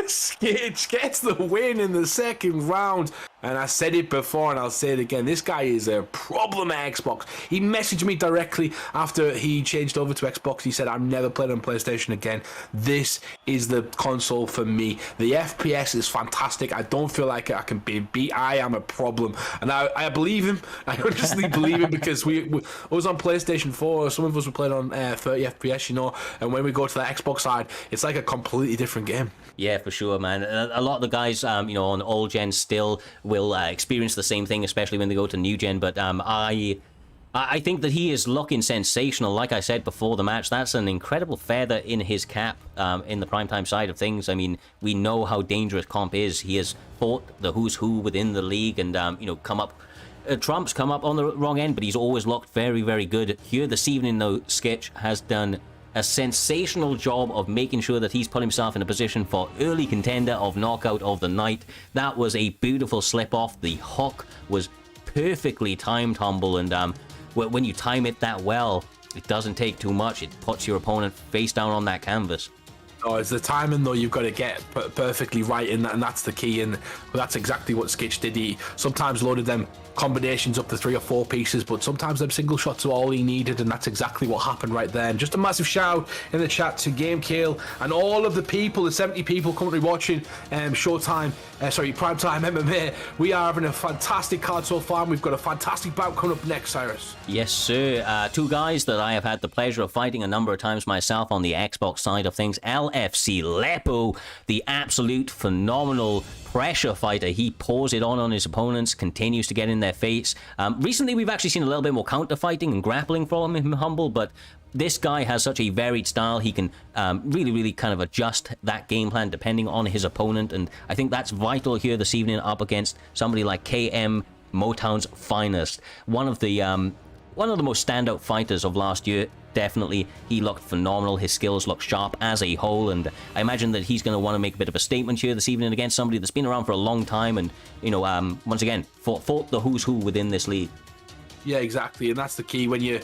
Skitch gets the win in the second round. And I said it before and I'll say it again. This guy is a problem at Xbox. He messaged me directly after he changed over to Xbox. He said, I'm never playing on PlayStation again. This is the console for me. The FPS is fantastic. I don't feel like I can be beat. I am a problem. And I believe him. I honestly believe him because I was on PlayStation 4. Some of us were playing on 30 FPS, and when we go to the Xbox side, it's like a completely different game. Yeah, for sure, man. A lot of the guys, on old gen still will experience the same thing, especially when they go to new gen. But I think that he is looking sensational. Like I said before the match, that's an incredible feather in his cap in the primetime side of things. I mean, we know how dangerous Comp is. He has fought the who's who within the league and, come up. Trump's come up on the wrong end, but he's always looked very, very good. Here this evening, though, Skitch has done a sensational job of making sure that he's put himself in a position for early contender of knockout of the night. That was a beautiful slip off. The hook was perfectly timed, Humble, and when you time it that well, it doesn't take too much. It puts your opponent face down on that canvas. Oh, it's the timing though you've got to get perfectly right in that, and that's the key. And that's exactly what Skitch did. He sometimes loaded them combinations up to 3 or 4 pieces, but sometimes them single shots are all he needed, and that's exactly what happened right there. And just a massive shout in the chat to Game Kill and all of the people, the 70 people currently watching Primetime MMA. We are having a fantastic card so far, and we've got a fantastic bout coming up next, Cyrus. Yes, sir. 2 guys that I have had the pleasure of fighting a number of times myself on the Xbox side of things. LFC Lepo, the absolute phenomenal pressure fighter. He pours it on his opponents, continues to get in their face. Recently, we've actually seen a little bit more counter fighting and grappling from him, Humble, but this guy has such a varied style. He can really, really kind of adjust that game plan depending on his opponent, and I think that's vital here this evening up against somebody like KM, Motown's finest. One of the most standout fighters of last year. Definitely, he looked phenomenal. His skills look sharp as a whole, and I imagine that he's going to want to make a bit of a statement here this evening against somebody that's been around for a long time and, once again, fought the who's who within this league. Yeah, exactly, and that's the key. When you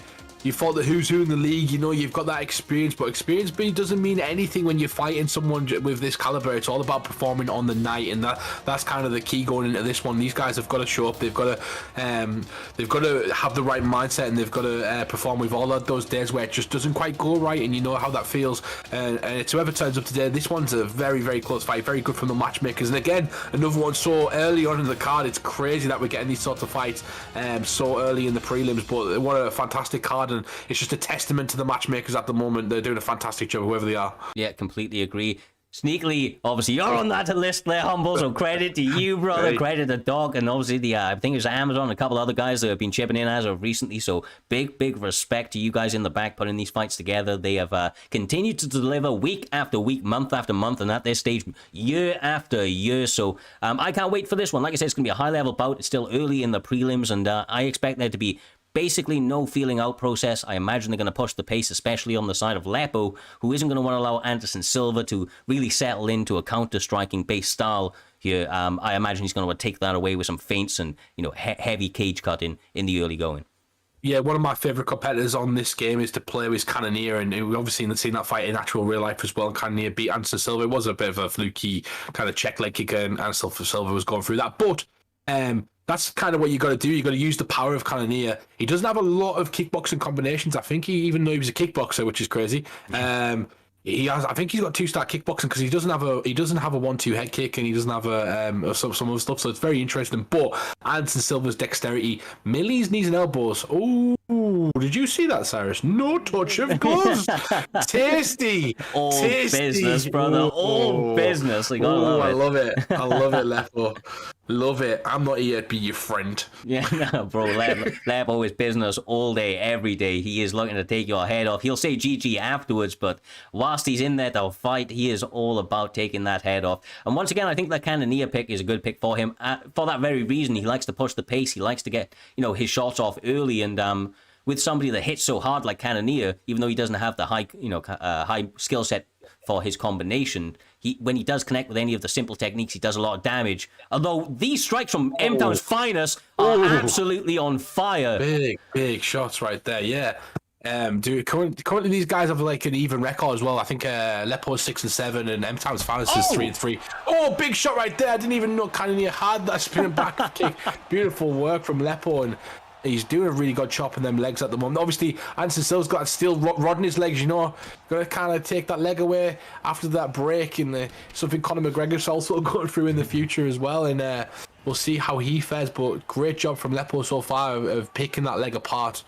fought the who's who in the league, you've got that experience, but experience doesn't mean anything when you're fighting someone with this caliber. It's all about performing on the night, and that's kind of the key going into this one. These guys have got to show up. They've got to have the right mindset, and they've got to perform. We've all had those days where it just doesn't quite go right, and you know how that feels. And it's whoever turns up today. This one's a very, very close fight, very good from the matchmakers. And again, another one so early on in the card. It's crazy that we're getting these sorts of fights so early in the prelims, but what a fantastic card. And it's just a testament to the matchmakers at the moment. They're doing a fantastic job, whoever they are. Yeah, completely agree. Sneakily, obviously, you're on that list there, Humble, so credit to you, brother, credit to Doc, and obviously I think it's Amazon and a couple other guys that have been chipping in as of recently, so big respect to you guys in the back putting these fights together. They have continued to deliver week after week, month after month, and at this stage, year after year, so I can't wait for this one. Like I said, it's going to be a high-level bout. It's still early in the prelims, and I expect there to be basically no feeling out process. I imagine they're going to push the pace, especially on the side of Lepo, who isn't going to want to allow Anderson Silva to really settle into a counter-striking based style here. I imagine he's going to take that away with some feints and heavy cage cutting in the early going. Yeah, one of my favourite competitors on this game is to play with Cannonier, and we've obviously seen that fight in actual real life as well. And Cannonier beat Anderson Silva. It was a bit of a fluky kind of check leg kicker, and Anderson Silva was going through that. But that's kind of what you got to do. You got to use the power of Cannonier. He doesn't have a lot of kickboxing combinations. I think even though he was a kickboxer, which is crazy. He has. I think he's got 2-star kickboxing because he doesn't have a 1-2 head kick, and he doesn't have some other stuff. So it's very interesting. But Anderson Silva's dexterity, Millie's knees and elbows. Oh, did you see that, Cyrus? No touch of gloves. Tasty. All Tasty. business, brother. All business. Like, I love it. I love it, Lepo. Love it. I'm not here to be your friend. Yeah, no, bro. Lepo is business all day, every day. He is looking to take your head off. He'll say GG afterwards, but whilst he's in there to fight, he is all about taking that head off. And once again, I think that Cannonier pick is a good pick for him. For that very reason, he likes to push the pace. He likes to get his shots off early, and with somebody that hits so hard like Cannonier, even though he doesn't have the high skill set for his combination, when he does connect with any of the simple techniques, he does a lot of damage. Although these strikes from M-Town's finest are absolutely on fire. Big shots right there, yeah. Dude, currently these guys have like an even record as well. I think Lepo's 6-7 and M-Town's finest is 3-3. Oh, big shot right there. I didn't even know Cannonier had that spinning back kick. Beautiful work from Lepo, and he's doing a really good job on them legs at the moment. Obviously, Anderson Silva's got still rod in his legs, Going to kind of take that leg away after that break, and something Conor McGregor's also going through in the future as well. And we'll see how he fares, but great job from Lepo so far of picking that leg apart.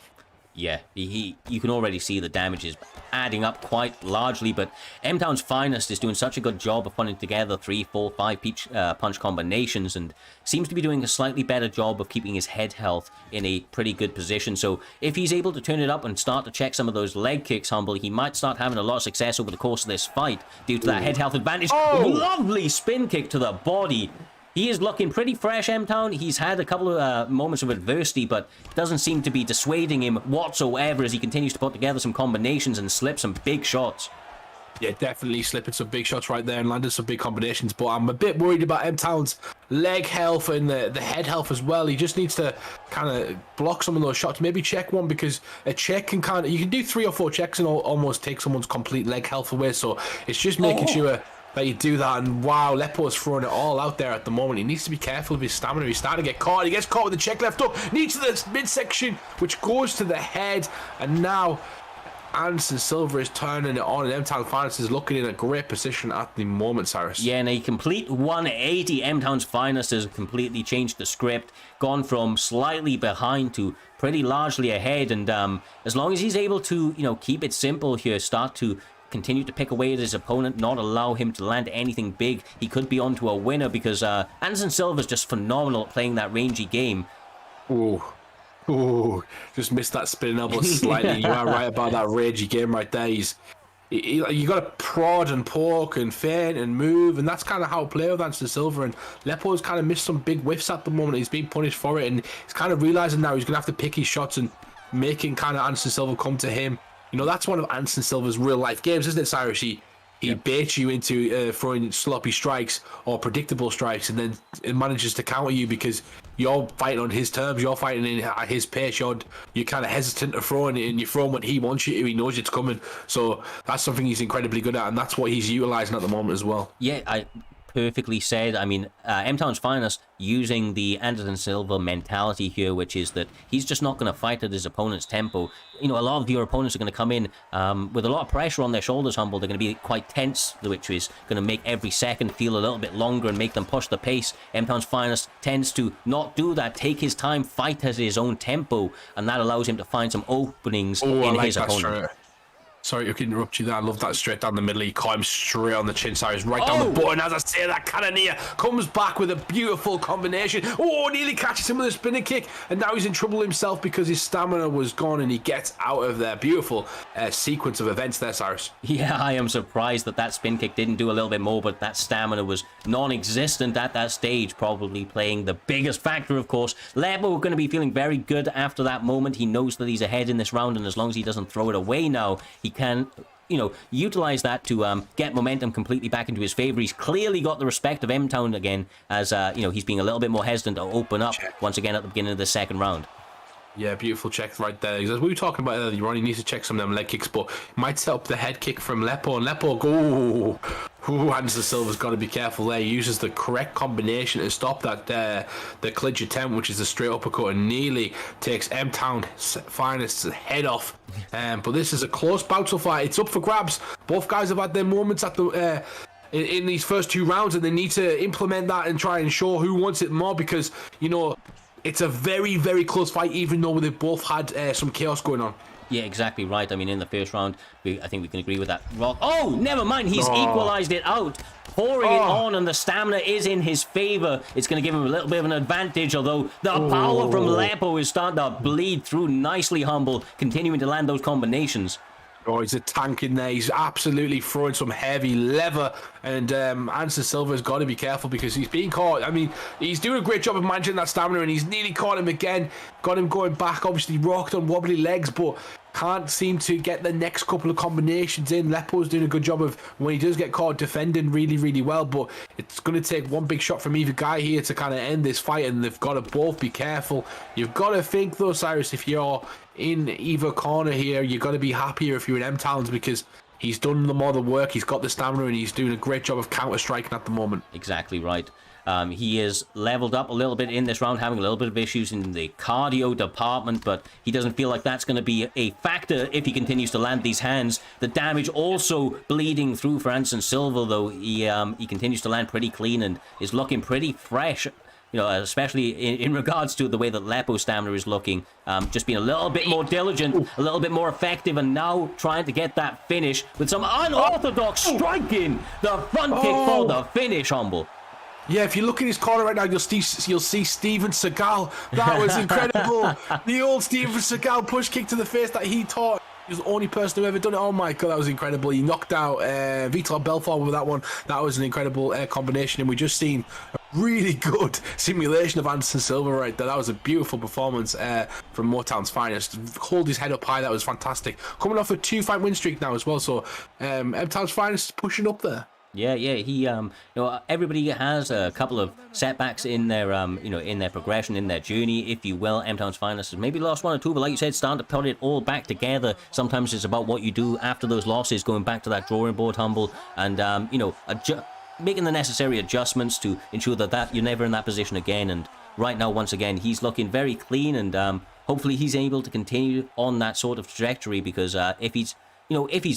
Yeah, you can already see the damage is adding up quite largely, but M-Town's finest is doing such a good job of putting together 3, 4, 5 punch combinations, and seems to be doing a slightly better job of keeping his head health in a pretty good position. So if he's able to turn it up and start to check some of those leg kicks, Humble, he might start having a lot of success over the course of this fight due to that head health advantage. Lovely spin kick to the body. He is looking pretty fresh, M-Town. He's had a couple of moments of adversity, but doesn't seem to be dissuading him whatsoever as he continues to put together some combinations and slip some big shots. Yeah, definitely slipping some big shots right there and landed some big combinations, but I'm a bit worried about M-Town's leg health and the head health as well. He just needs to kind of block some of those shots, maybe check one, because a check can you can do 3 or 4 checks and almost take someone's complete leg health away, so it's just making sure that you do that. And wow, Lepo's throwing it all out there at the moment. He needs to be careful of his stamina. He's starting to get caught. He gets caught with the check left up. Needs to the midsection, which goes to the head. And now Anderson Silva is turning it on, and M-Town Finest is looking in a great position at the moment, Cyrus. Yeah, in a complete 180, M-Town's Finest has completely changed the script, gone from slightly behind to pretty largely ahead, and as long as he's able to, keep it simple here, start to continue to pick away at his opponent, not allow him to land anything big, he could be onto a winner, because Anderson Silva is just phenomenal at playing that rangy game. Ooh, just missed that spinning elbow slightly. You are right about that ragey game right there. You got to prod and poke and feint and move, and that's kind of how I play with Anderson Silva. And Lepo's kind of missed some big whiffs at the moment. He's being punished for it, and he's kind of realizing now he's going to have to pick his shots and making kind of Anderson Silva come to him. That's one of Anderson Silva's real life games, isn't it, Cyrus? He baits you into throwing sloppy strikes or predictable strikes, and then it manages to counter you because you're fighting on his terms, you're fighting at his pace, you're kind of hesitant to throw, and you're throwing when he wants you to, he knows it's coming. So that's something he's incredibly good at, and that's what he's utilising at the moment as well. Yeah, perfectly said. I mean, M-Town's Finest using the Anderson Silva mentality here, which is that he's just not going to fight at his opponent's tempo. A lot of your opponents are going to come in with a lot of pressure on their shoulders, Humble. They're going to be quite tense, which is going to make every second feel a little bit longer and make them push the pace. M-Town's Finest tends to not do that, take his time, fight at his own tempo, and that allows him to find some openings in his opponent. Sorry to interrupt you there. I love that straight down the middle. He caught him straight on the chin. Cyrus right down the button. As I say, that Cannoneer comes back with a beautiful combination. Oh, nearly catches him with a spinning kick. And now he's in trouble himself because his stamina was gone and he gets out of there. Beautiful sequence of events there, Cyrus. Yeah, I am surprised that spin kick didn't do a little bit more, but that stamina was non-existent at that stage, probably playing the biggest factor, of course. Lebo going to be feeling very good after that moment. He knows that he's ahead in this round, and as long as he doesn't throw it away now, he can, utilize that to get momentum completely back into his favor. He's clearly got the respect of M-Town again, as, he's being a little bit more hesitant to open up once again at the beginning of the second round. Yeah, beautiful check right there. As we were talking about earlier, Ronnie needs to check some of them leg kicks, but might set up the head kick from Lepo, and Lepo go. Anderson Silva's got to be careful there. He uses the correct combination to stop that the clinch attempt, which is a straight uppercut, and nearly takes M-Town Finest's head off. But this is a close bout so far. It's up for grabs. Both guys have had their moments at the in these first two rounds, and they need to implement that and try and show who wants it more, because it's a very, very close fight, even though they've both had some chaos going on. Yeah, exactly right. I mean, in the first round, I think we can agree with that. Rock. Oh, never mind. He's equalized it out, pouring it on, and the stamina is in his favor. It's going to give him a little bit of an advantage, although the power from Lepo is starting to bleed through nicely. Humble, continuing to land those combinations. Oh, he's a tank in there. He's absolutely throwing some heavy leather. And Anderson Silva's got to be careful because he's being caught. I mean, he's doing a great job of managing that stamina, and he's nearly caught him again. Got him going back, obviously rocked on wobbly legs, but can't seem to get the next couple of combinations in. Lepo's doing a good job of, when he does get caught, defending really, really well. But it's going to take one big shot from either guy here to kind of end this fight, and they've got to both be careful. You've got to think, though, Cyrus, if you're in either corner here, you've got to be happier if you're in M-Towns, because he's done the more the work, he's got the stamina, and he's doing a great job of counter-striking at the moment. Exactly right. He is leveled up a little bit in this round, having a little bit of issues in the cardio department, but he doesn't feel like that's going to be a factor if he continues to land these hands. The damage also bleeding through for Anderson Silva, though he continues to land pretty clean and is looking pretty fresh. Especially in regards to the way that Lepo's stamina is looking, just being a little bit more diligent, a little bit more effective, and now trying to get that finish with some unorthodox striking. The front kick for the finish, Humble. Yeah, if you look in his corner right now, you'll see Steven Seagal. That was incredible. The old Steven Seagal push kick to the face that he taught. He was the only person who ever done it. Oh my god, that was incredible. He knocked out Vitor Belfort with that one. That was an incredible combination, and we just seen a really good simulation of Anderson Silva right there. That was a beautiful performance from Motown's finest. Hold his head up high, that was fantastic. Coming off a 2-fight win streak now as well, so M-Town's finest is pushing up there. Yeah, he, everybody has a couple of setbacks in their, in their progression, in their journey, if you will. M-Town's finest has maybe lost one or two, but like you said, starting to put it all back together. Sometimes it's about what you do after those losses, going back to that drawing board, Humble, and, making the necessary adjustments to ensure that you're never in that position again. And right now, once again, he's looking very clean, and hopefully he's able to continue on that sort of trajectory, because if he's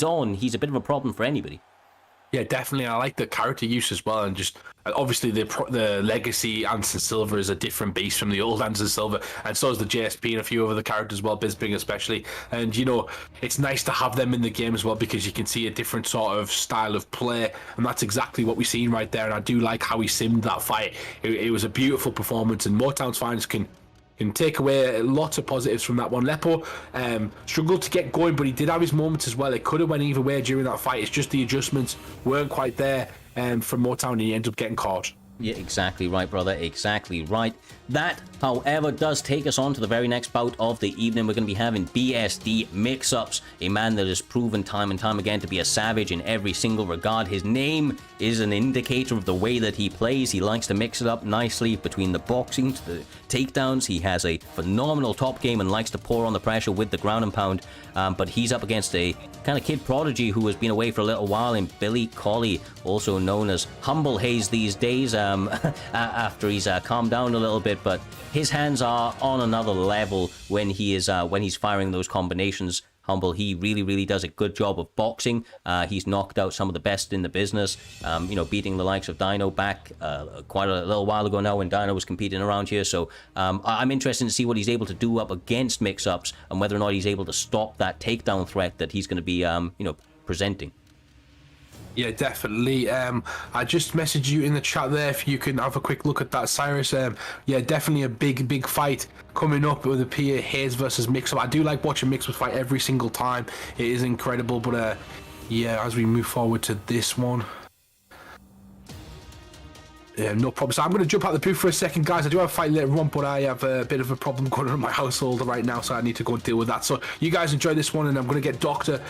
on, he's a bit of a problem for anybody. Yeah, definitely. I like the character use as well, and just obviously the legacy Anderson Silva is a different beast from the old Anderson Silva, and so is the JSP and a few other characters as well, Bisping especially. And it's nice to have them in the game as well, because you can see a different sort of style of play, and that's exactly what we've seen right there. And I do like how he simmed that fight. It was a beautiful performance, and Motown's finest can take away lots of positives from that one. Lepo struggled to get going, but he did have his moments as well. It could have went either way during that fight. It's just the adjustments weren't quite there from Motown, and he ended up getting caught. Yeah, exactly right, brother. Exactly right. That, however, does take us on to the very next bout of the evening. We're going to be having BSD Mix-Ups, a man that has proven time and time again to be a savage in every single regard. His name is an indicator of the way that he plays. He likes to mix it up nicely between the boxing to the takedowns. He has a phenomenal top game and likes to pour on the pressure with the ground and pound. But he's up against a kind of kid prodigy who has been away for a little while in Billy Colley, also known as Humble Haze these days, after he's calmed down a little bit. But his hands are on another level when he's firing those combinations. Humble, he really does a good job of boxing. He's knocked out some of the best in the business, beating the likes of Dino back quite a little while ago now when Dino was competing around here. So I'm interested to see what he's able to do up against Mix-Ups and whether or not he's able to stop that takedown threat that he's going to be, presenting. Yeah, definitely. I just messaged you in the chat there if you can have a quick look at that, Cyrus. Yeah, definitely a big fight coming up with the Pia Hayes versus Mix-Up. I do like watching Mix-Up fight every single time. It is incredible, but yeah, as we move forward to this one. Yeah, no problem. So I'm going to jump out the booth for a second, guys. I do have a fight later on, but I have a bit of a problem going on in my household right now, so I need to go and deal with that. So you guys enjoy this one, and I'm going to get Dr.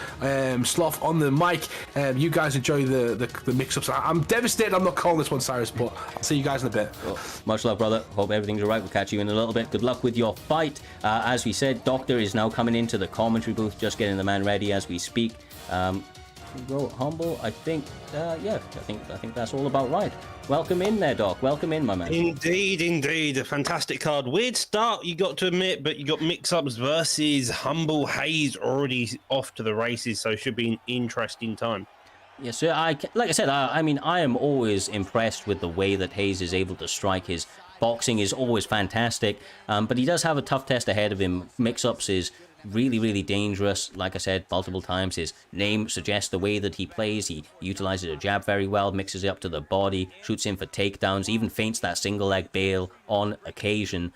Sloth on the mic. You guys enjoy the mix-ups. I'm devastated I'm not calling this one, Cyrus, but I'll see you guys in a bit. Well, much love, brother. Hope everything's all right. We'll catch you in a little bit. Good luck with your fight. As we said, Doctor is now coming into the commentary booth, just getting the man ready as we speak. Go Humble, I think, yeah, I think that's all about right. Welcome in there, Doc. Welcome in, my man. Indeed. A fantastic card. Weird start, you got to admit, but you got Mix-Ups versus Humble. Hayes already off to the races, so it should be an interesting time. Yes, sir. Like I said, I mean, I am always impressed with the way that Hayes is able to strike. His boxing is always fantastic, but he does have a tough test ahead of him. Mix-Ups is really dangerous. Like I said multiple times, his name suggests the way that he plays. He utilizes a jab very well, mixes it up to the body, shoots in for takedowns, even feints that single leg bail on occasion.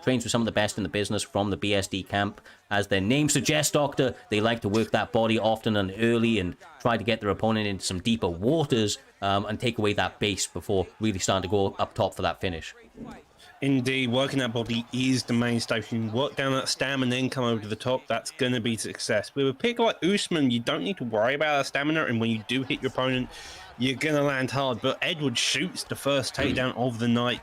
Trains with some of the best in the business from the BSD camp. As their name suggests, Doctor, they like to work that body often and early and try to get their opponent into some deeper waters and take away that base before really starting to go up top for that finish. Indeed, working that body is the mainstay. If you can work down that stamina and then come over to the top, that's going to be success. With a pick like Usman, you don't need to worry about that stamina, and when you do hit your opponent, you're going to land hard. But Edward shoots the first takedown of the night.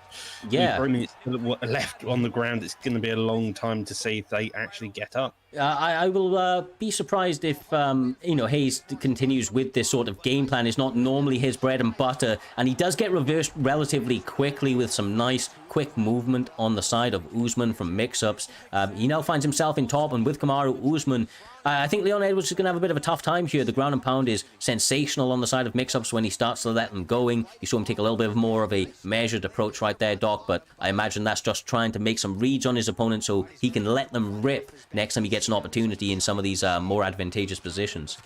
Yeah. With 3 minutes left on the ground, it's going to be a long time to see if they actually get up. I will be surprised if, Hayes continues with this sort of game plan. It's not normally his bread and butter, and he does get reversed relatively quickly with some nice, quick movement on the side of Usman from Mix-Ups. He now finds himself in top, and with Kamaru Usman, I think Leon Edwards is going to have a bit of a tough time here. The ground and pound is sensational on the side of Mix-Ups when he starts to let them going. You saw him take a little bit more of a measured approach right there, Doc, but I imagine that's just trying to make some reads on his opponent so he can let them rip next time he gets an opportunity in some of these more advantageous positions.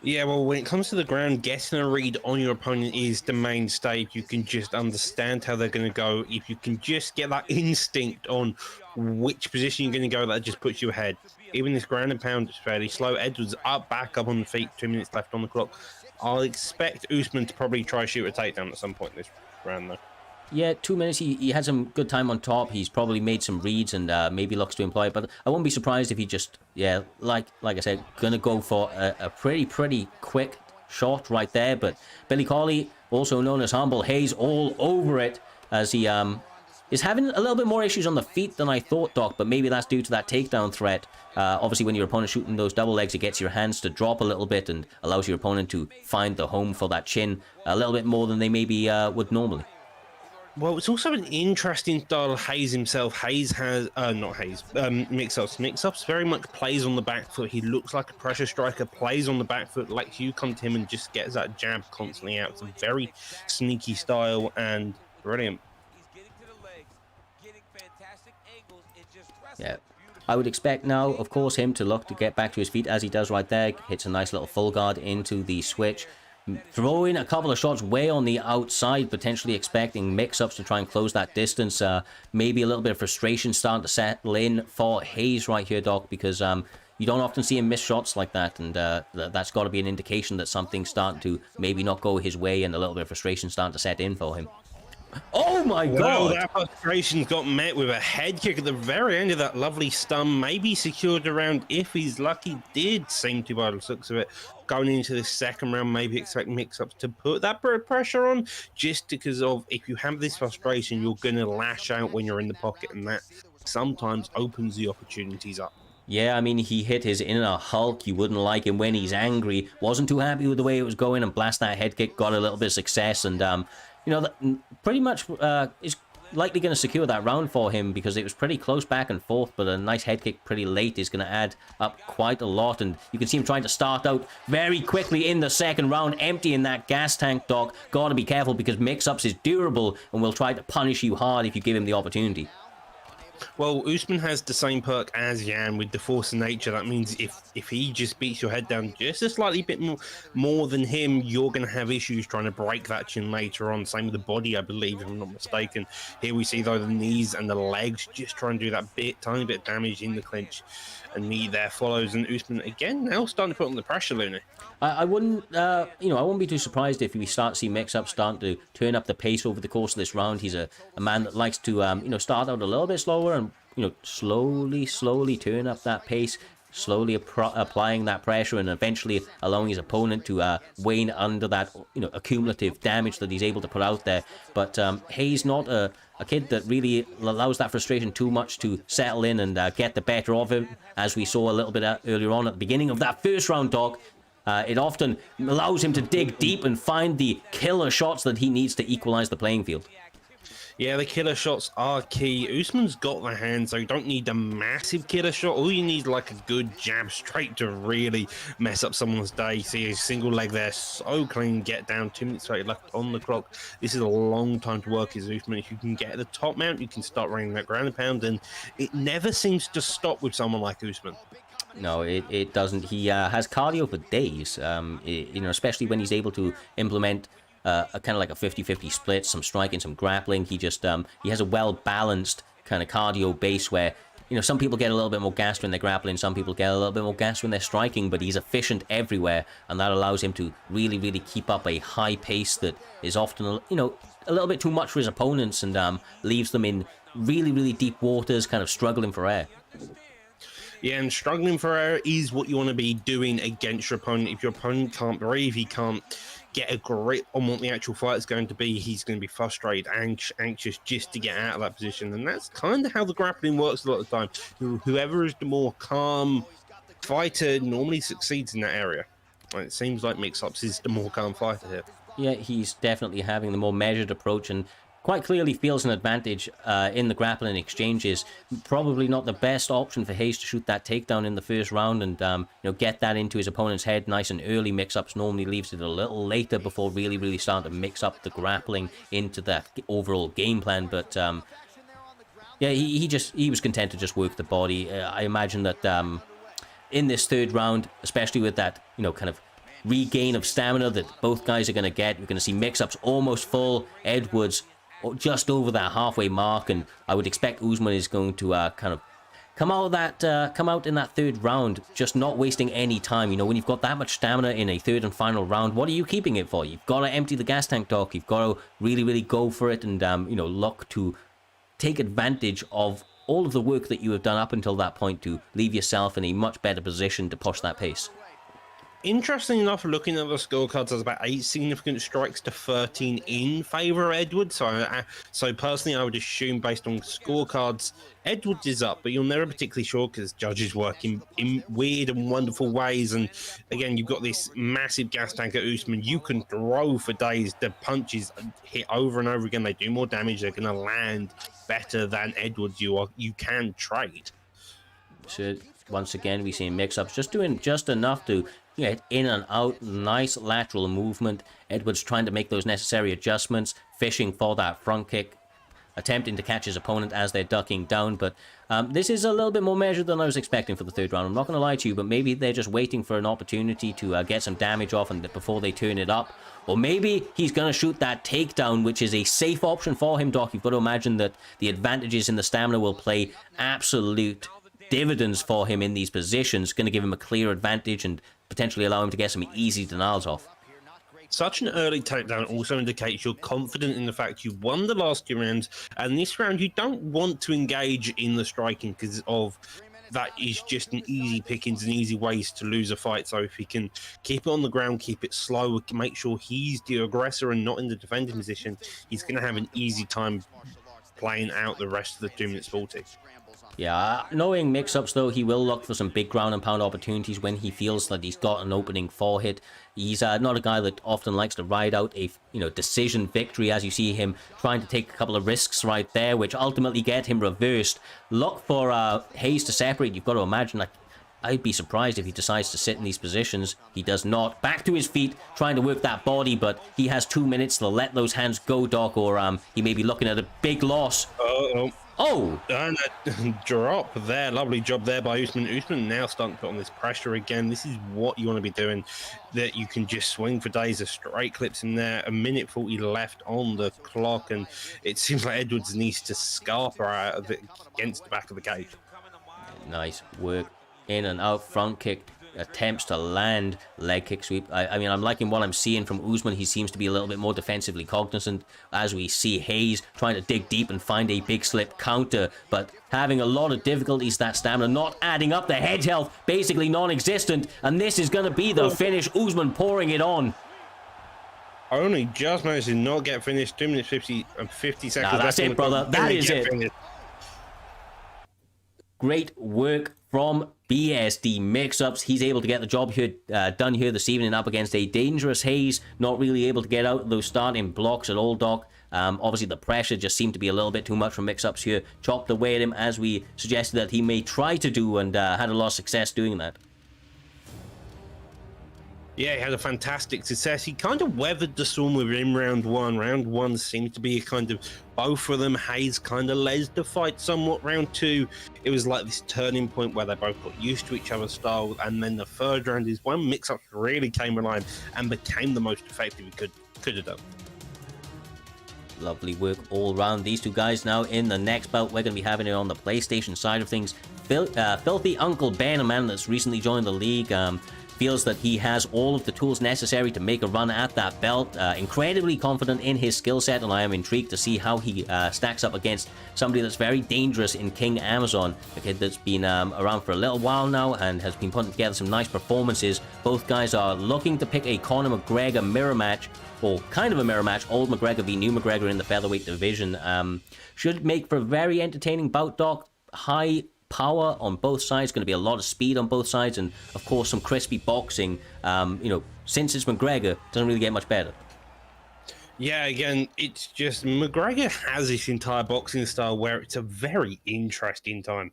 Yeah, well, when it comes to the ground, getting a read on your opponent is the mainstay. If you can just understand how they're going to go, if you can just get that instinct on which position you're going to go, that just puts you ahead. Even this ground and pound is fairly slow. Edwards back up on the feet, 2 minutes left on the clock. I'll expect Usman to probably try to shoot a takedown at some point in this round, though. Yeah, 2 minutes. He had some good time on top. He's probably made some reads and maybe looks to employ it. But I won't be surprised if he just, like I said, gonna go for a pretty quick shot right there. But Billy Corley, also known as Humble, Hayes all over it as he is having a little bit more issues on the feet than I thought, Doc. But maybe that's due to that takedown threat. Obviously, when your opponent's shooting those double legs, it gets your hands to drop a little bit and allows your opponent to find the home for that chin a little bit more than they maybe would normally. Well, it's also an interesting style of Hayes himself. Hayes has, not Hayes, Mix-Ups. Mix-Ups very much plays on the back foot. He looks like a pressure striker, plays on the back foot, like you come to him and just gets that jab constantly out. It's a very sneaky style and brilliant. Yeah. I would expect now, of course, him to look to get back to his feet as he does right there. Hits a nice little full guard into the switch. Throwing a couple of shots way on the outside, potentially expecting Mix-Ups to try and close that distance. Maybe a little bit of frustration starting to settle in for Hayes right here, Doc, because you don't often see him miss shots like that, and that's got to be an indication that something's starting to maybe not go his way and a little bit of frustration starting to set in for him. Oh my God! Well, that frustration got met with a head kick at the very end of that lovely stun. Maybe secured around if he's lucky. Did seem to by the looks of it. Going into the second round, maybe expect Mix-Ups to put that bit of pressure on, just because of if you have this frustration, you're going to lash out when you're in the pocket, and that sometimes opens the opportunities up. Yeah, I mean, he hit his inner Hulk. You wouldn't like him when he's angry. Wasn't too happy with the way it was going, and blast that head kick, got a little bit of success, and that pretty much is likely going to secure that round for him because it was pretty close back and forth, but a nice head kick pretty late is going to add up quite a lot. And you can see him trying to start out very quickly in the second round, emptying that gas tank, Doc. Got to be careful because Mix-Ups is durable and will try to punish you hard if you give him the opportunity. Well, Usman has the same perk as Yan with the force of nature. That means if he just beats your head down just a slightly bit more than him, you're going to have issues trying to break that chin later on. Same with the body, I believe, if I'm not mistaken. Here we see, though, the knees and the legs just try and do that tiny bit of damage in the clinch. And knee there follows, and Usman again now starting to put on the pressure, Luna. I wouldn't, I wouldn't be too surprised if we start to see Mix-Up starting to turn up the pace over the course of this round. He's a man that likes to, start out a little bit slower and, slowly turn up that pace, slowly applying that pressure and eventually allowing his opponent to wane under that, accumulative damage that he's able to put out there. But Hayes not a kid that really allows that frustration too much to settle in and get the better of him, as we saw a little bit earlier on at the beginning of that first round, Doc. It often allows him to dig deep and find the killer shots that he needs to equalize the playing field. Yeah, the killer shots are key. Usman's got the hand, so you don't need a massive killer shot. All you need is like a good jab straight to really mess up someone's day. See a single leg there, so clean, get down, 2 minutes left on the clock. This is a long time to work as Usman. If you can get the top mount, you can start running that ground and pound, and it never seems to stop with someone like Usman. No, it doesn't. He has cardio for days, especially when he's able to implement a kind of like a 50-50 split, some striking, some grappling. He just he has a well-balanced kind of cardio base where, some people get a little bit more gassed when they're grappling, some people get a little bit more gassed when they're striking, but he's efficient everywhere, and that allows him to really, really keep up a high pace that is often, a little bit too much for his opponents and leaves them in really, really deep waters, kind of struggling for air. Yeah, and struggling for air is what you want to be doing against your opponent. If your opponent can't breathe, he can't get a grip on what the actual fight is going to be, he's going to be frustrated, anxious just to get out of that position. And that's kind of how the grappling works a lot of the time. Whoever is the more calm fighter normally succeeds in that area. And it seems like Mix-Ups is the more calm fighter here. Yeah, he's definitely having the more measured approach and quite clearly feels an advantage in the grappling exchanges. Probably not the best option for Hayes to shoot that takedown in the first round and get that into his opponent's head nice and early. Mix-Ups normally leaves it a little later before really starting to mix up the grappling into that overall game plan. But yeah, he was content to just work the body. I imagine that in this third round, especially with that kind of regain of stamina that both guys are going to get, you're going to see Mix-Ups almost full, Edwards just over that halfway mark, and I would expect Usman is going to kind of come out in that third round, just not wasting any time. When you've got that much stamina in a third and final round, what are you keeping it for? You've got to empty the gas tank, Doc. You've got to really go for it and look to take advantage of all of the work that you have done up until that point to leave yourself in a much better position to push that pace. Interesting enough, looking at the scorecards, there's about 8 significant strikes to 13 in favour of Edwards. So personally, I would assume based on scorecards, Edwards is up, but you're never particularly sure because judges work in weird and wonderful ways. And again, you've got this massive gas tank at Usman. You can throw for days. The punches hit over and over again. They do more damage. They're going to land better than Edwards. You can trade. So once again, we see Mix-Ups just doing just enough to get in and out, nice lateral movement. Edwards trying to make those necessary adjustments, fishing for that front kick, attempting to catch his opponent as they're ducking down. But this is a little bit more measured than I was expecting for the third round. I'm not going to lie to you, but maybe they're just waiting for an opportunity to get some damage off and before they turn it up. Or maybe he's going to shoot that takedown, which is a safe option for him, Doc. You've got to imagine that the advantages in the stamina will play absolute dividends for him in these positions. Going to give him a clear advantage and potentially allow him to get some easy denials off. Such an early takedown also indicates you're confident in the fact you won the last 2 rounds, and this round you don't want to engage in the striking because of that is just an easy pickings and easy ways to lose a fight. So if he can keep it on the ground, keep it slow, make sure he's the aggressor and not in the defending position, he's going to have an easy time playing out the rest of the 2 minutes 40. Yeah, knowing mix-ups though, he will look for some big ground and pound opportunities when he feels that he's got an opening for hit. He's not a guy that often likes to ride out a decision victory, as you see him trying to take a couple of risks right there, which ultimately get him reversed. Look for Hayes to separate. You've got to imagine, like, I'd be surprised if he decides to sit in these positions. He does not. Back to his feet, trying to work that body, but he has 2 minutes to let those hands go, Doc, or he may be looking at a big loss. Oh! And a drop there. Lovely job there by Usman. Usman now starting to put on this pressure again. This is what you want to be doing, that you can just swing for days of straight clips in there. 1:40 left on the clock, and it seems like Edwards needs to scarf her out of it against the back of the cage. Nice work. In and out front kick. Attempts to land leg kick sweep. I mean, I'm liking what I'm seeing from Usman. He seems to be a little bit more defensively cognizant, as we see Hayes trying to dig deep and find a big slip counter, but having a lot of difficulties. That stamina not adding up, the head health basically non-existent, and this is going to be the finish. Usman pouring it on. Only just managed to not get finished. 2 minutes 50 seconds. Nah, that's it, brother. That is it. Finished. Great work from BSD Mix-Ups. He's able to get the job here done here this evening up against a dangerous Hayes. Not really able to get out those starting blocks at all, Doc. Obviously, the pressure just seemed to be a little bit too much from Mix-Ups here. Chopped away at him, as we suggested that he may try to do, and had a lot of success doing that. Yeah, he had a fantastic success. He kind of weathered the storm within round one. Round one seemed to be a kind of both of them. Hayes kind of led the fight somewhat. Round two, it was like this turning point where they both got used to each other's style. And then the third round is when Mix-Ups really came alive and became the most effective he could have done. Lovely work all round. These two guys now in the next bout. We're going to be having it on the PlayStation side of things. Filthy Uncle Ben, a man that's recently joined the league, feels that he has all of the tools necessary to make a run at that belt. Incredibly confident in his skill set, and I am intrigued to see how he stacks up against somebody that's very dangerous in King Amazon, a kid that's been around for a little while now and has been putting together some nice performances. Both guys are looking to pick a Conor McGregor mirror match, or kind of a mirror match, old McGregor v new McGregor in the featherweight division. Should make for a very entertaining bout, Doc. High power on both sides, going to be a lot of speed on both sides, and of course some crispy boxing. Since it's McGregor, doesn't really get much better. Yeah, again, it's just McGregor has this entire boxing style where it's a very interesting time,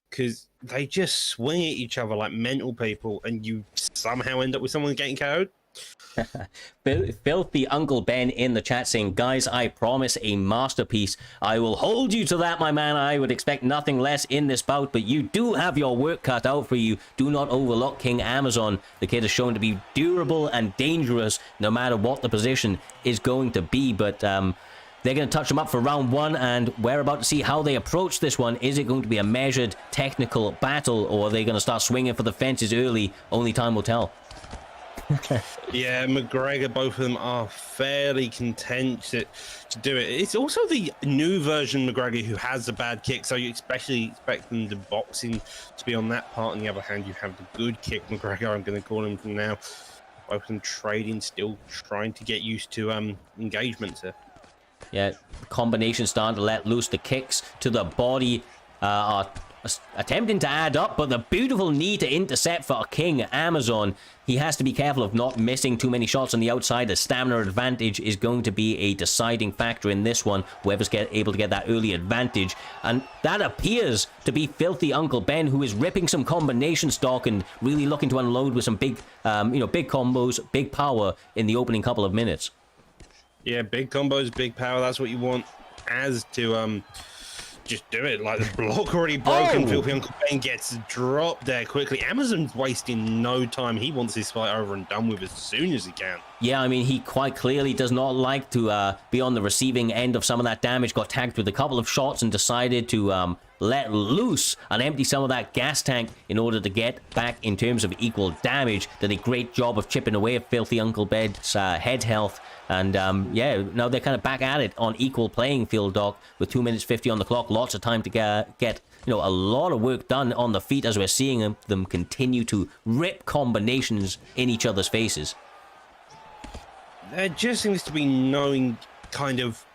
because they just swing at each other like mental people, and you somehow end up with someone getting KO'd. Filthy Uncle Ben in the chat saying, guys, I promise a masterpiece. I will hold you to that, my man. I would expect nothing less in this bout, but you do have your work cut out for you. Do not overlook King Amazon. The kid is shown to be durable and dangerous no matter what the position is going to be, but they're going to touch him up for round one, and we're about to see how they approach this one. Is it going to be a measured technical battle, or are they going to start swinging for the fences early? Only time will tell. Yeah, McGregor, both of them are fairly content to do it. It's also the new version of McGregor who has a bad kick, so you especially expect them the boxing to be on that part. On the other hand, you have the good kick McGregor, I'm going to call him from now. Both of them trading, still trying to get used to engagements here. Yeah, combination starting to let loose. The kicks to the body are attempting to add up, but the beautiful knee to intercept for King Amazon. He has to be careful of not missing too many shots on the outside. The stamina advantage is going to be a deciding factor in this one. Whoever's able to get that early advantage, and that appears to be Filthy Uncle Ben, who is ripping some combination stock and really looking to unload with some big, big combos, big power in the opening couple of minutes. Yeah, big combos, big power. That's what you want. As to just do it. Like the block already broken. Filthy Uncle Ben gets dropped there quickly. Amazon's wasting no time. He wants this fight over and done with as soon as he can. Yeah, I mean, he quite clearly does not like to be on the receiving end of some of that damage. Got tagged with a couple of shots and decided to let loose and empty some of that gas tank in order to get back in terms of equal damage. Did a great job of chipping away at Filthy Uncle Ben's head health. And yeah, now they're kind of back at it on equal playing field, Doc, with 2 minutes 50 on the clock. Lots of time to get a lot of work done on the feet as we're seeing them continue to rip combinations in each other's faces. There just seems to be no kind of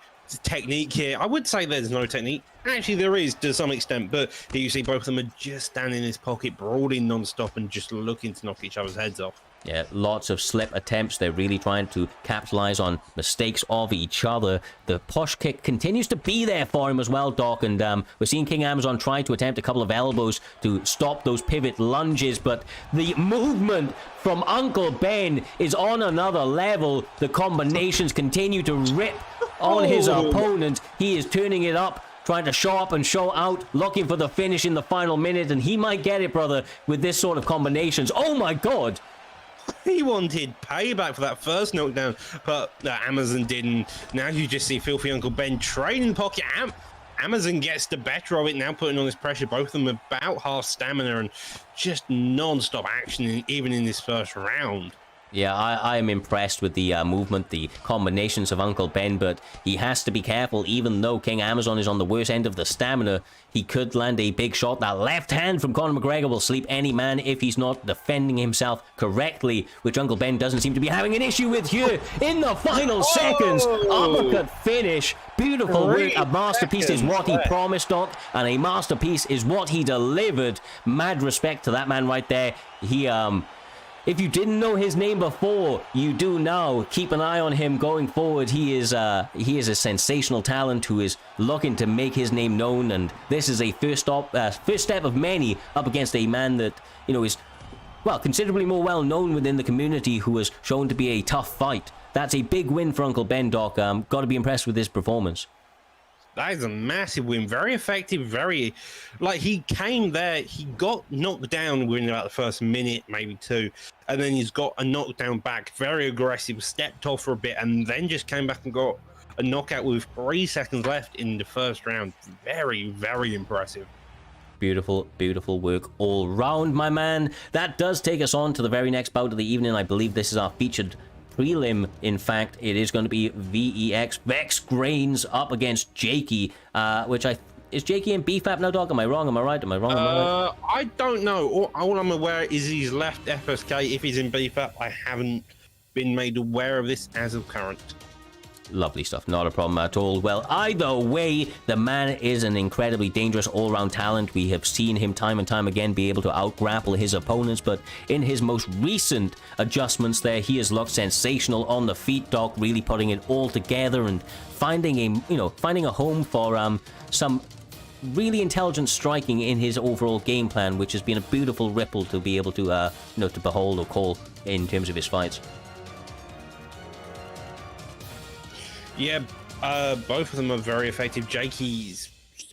technique here. I would say there's no technique. Actually, there is to some extent, but here you see both of them are just standing in his pocket, brawling non-stop and just looking to knock each other's heads off. Yeah, lots of slip attempts. They're really trying to capitalize on mistakes of each other. The push kick continues to be there for him as well, Doc. And we're seeing King Amazon try to attempt a couple of elbows to stop those pivot lunges. But the movement from Uncle Ben is on another level. The combinations continue to rip on his opponent. He is turning it up, trying to show up and show out, looking for the finish in the final minute. And he might get it, brother, with this sort of combinations. Oh, my God. He wanted payback for that first knockdown, but Amazon didn't. Now you just see Filthy Uncle Ben trading pocket. Amazon gets the better of it now, putting on this pressure. Both of them about half stamina and just non-stop action, even in this first round. Yeah, I am impressed with the movement, the combinations of Uncle Ben, but he has to be careful. Even though King Amazon is on the worst end of the stamina, he could land a big shot. That left hand from Conor McGregor will sleep any man if he's not defending himself correctly, which Uncle Ben doesn't seem to be having an issue with here in the final seconds. Uppercut finish. Beautiful work. A masterpiece is what he promised, Doc, and a masterpiece is what he delivered. Mad respect to that man right there. He, if you didn't know his name before, you do now. Keep an eye on him going forward. He is a sensational talent who is looking to make his name known, and this is a first step of many up against a man that, you know, is, well, considerably more well known within the community, who has shown to be a tough fight. That's a big win for Uncle Ben, Doc. Got to be impressed with his performance. That is a massive win. Very effective, very... Like, he came there, he got knocked down within about the first minute, maybe two, and then he's got a knockdown back, very aggressive, stepped off for a bit, and then just came back and got a knockout with 3 seconds left in the first round. Very, very impressive. Beautiful, beautiful work all round, my man. That does take us on to the very next bout of the evening. I believe this is our featured prelim. In fact, it is going to be Vex Grains up against Jakey, which is Jakey in BFAP now, Dog? Am I wrong? Am I right? Am I wrong? Am I right? I don't know. All I'm aware is he's left FSK. If he's in BFAP, I haven't been made aware of this as of current. Lovely stuff, not a problem at all. Well, either way, the man is an incredibly dangerous all-round talent. We have seen him time and time again be able to out-grapple his opponents, but in his most recent adjustments there, he has looked sensational on the feet, Doc, really putting it all together and finding a home for some really intelligent striking in his overall game plan, which has been a beautiful ripple to be able to to behold or call in terms of his fights. Yeah, both of them are very effective. Jakey's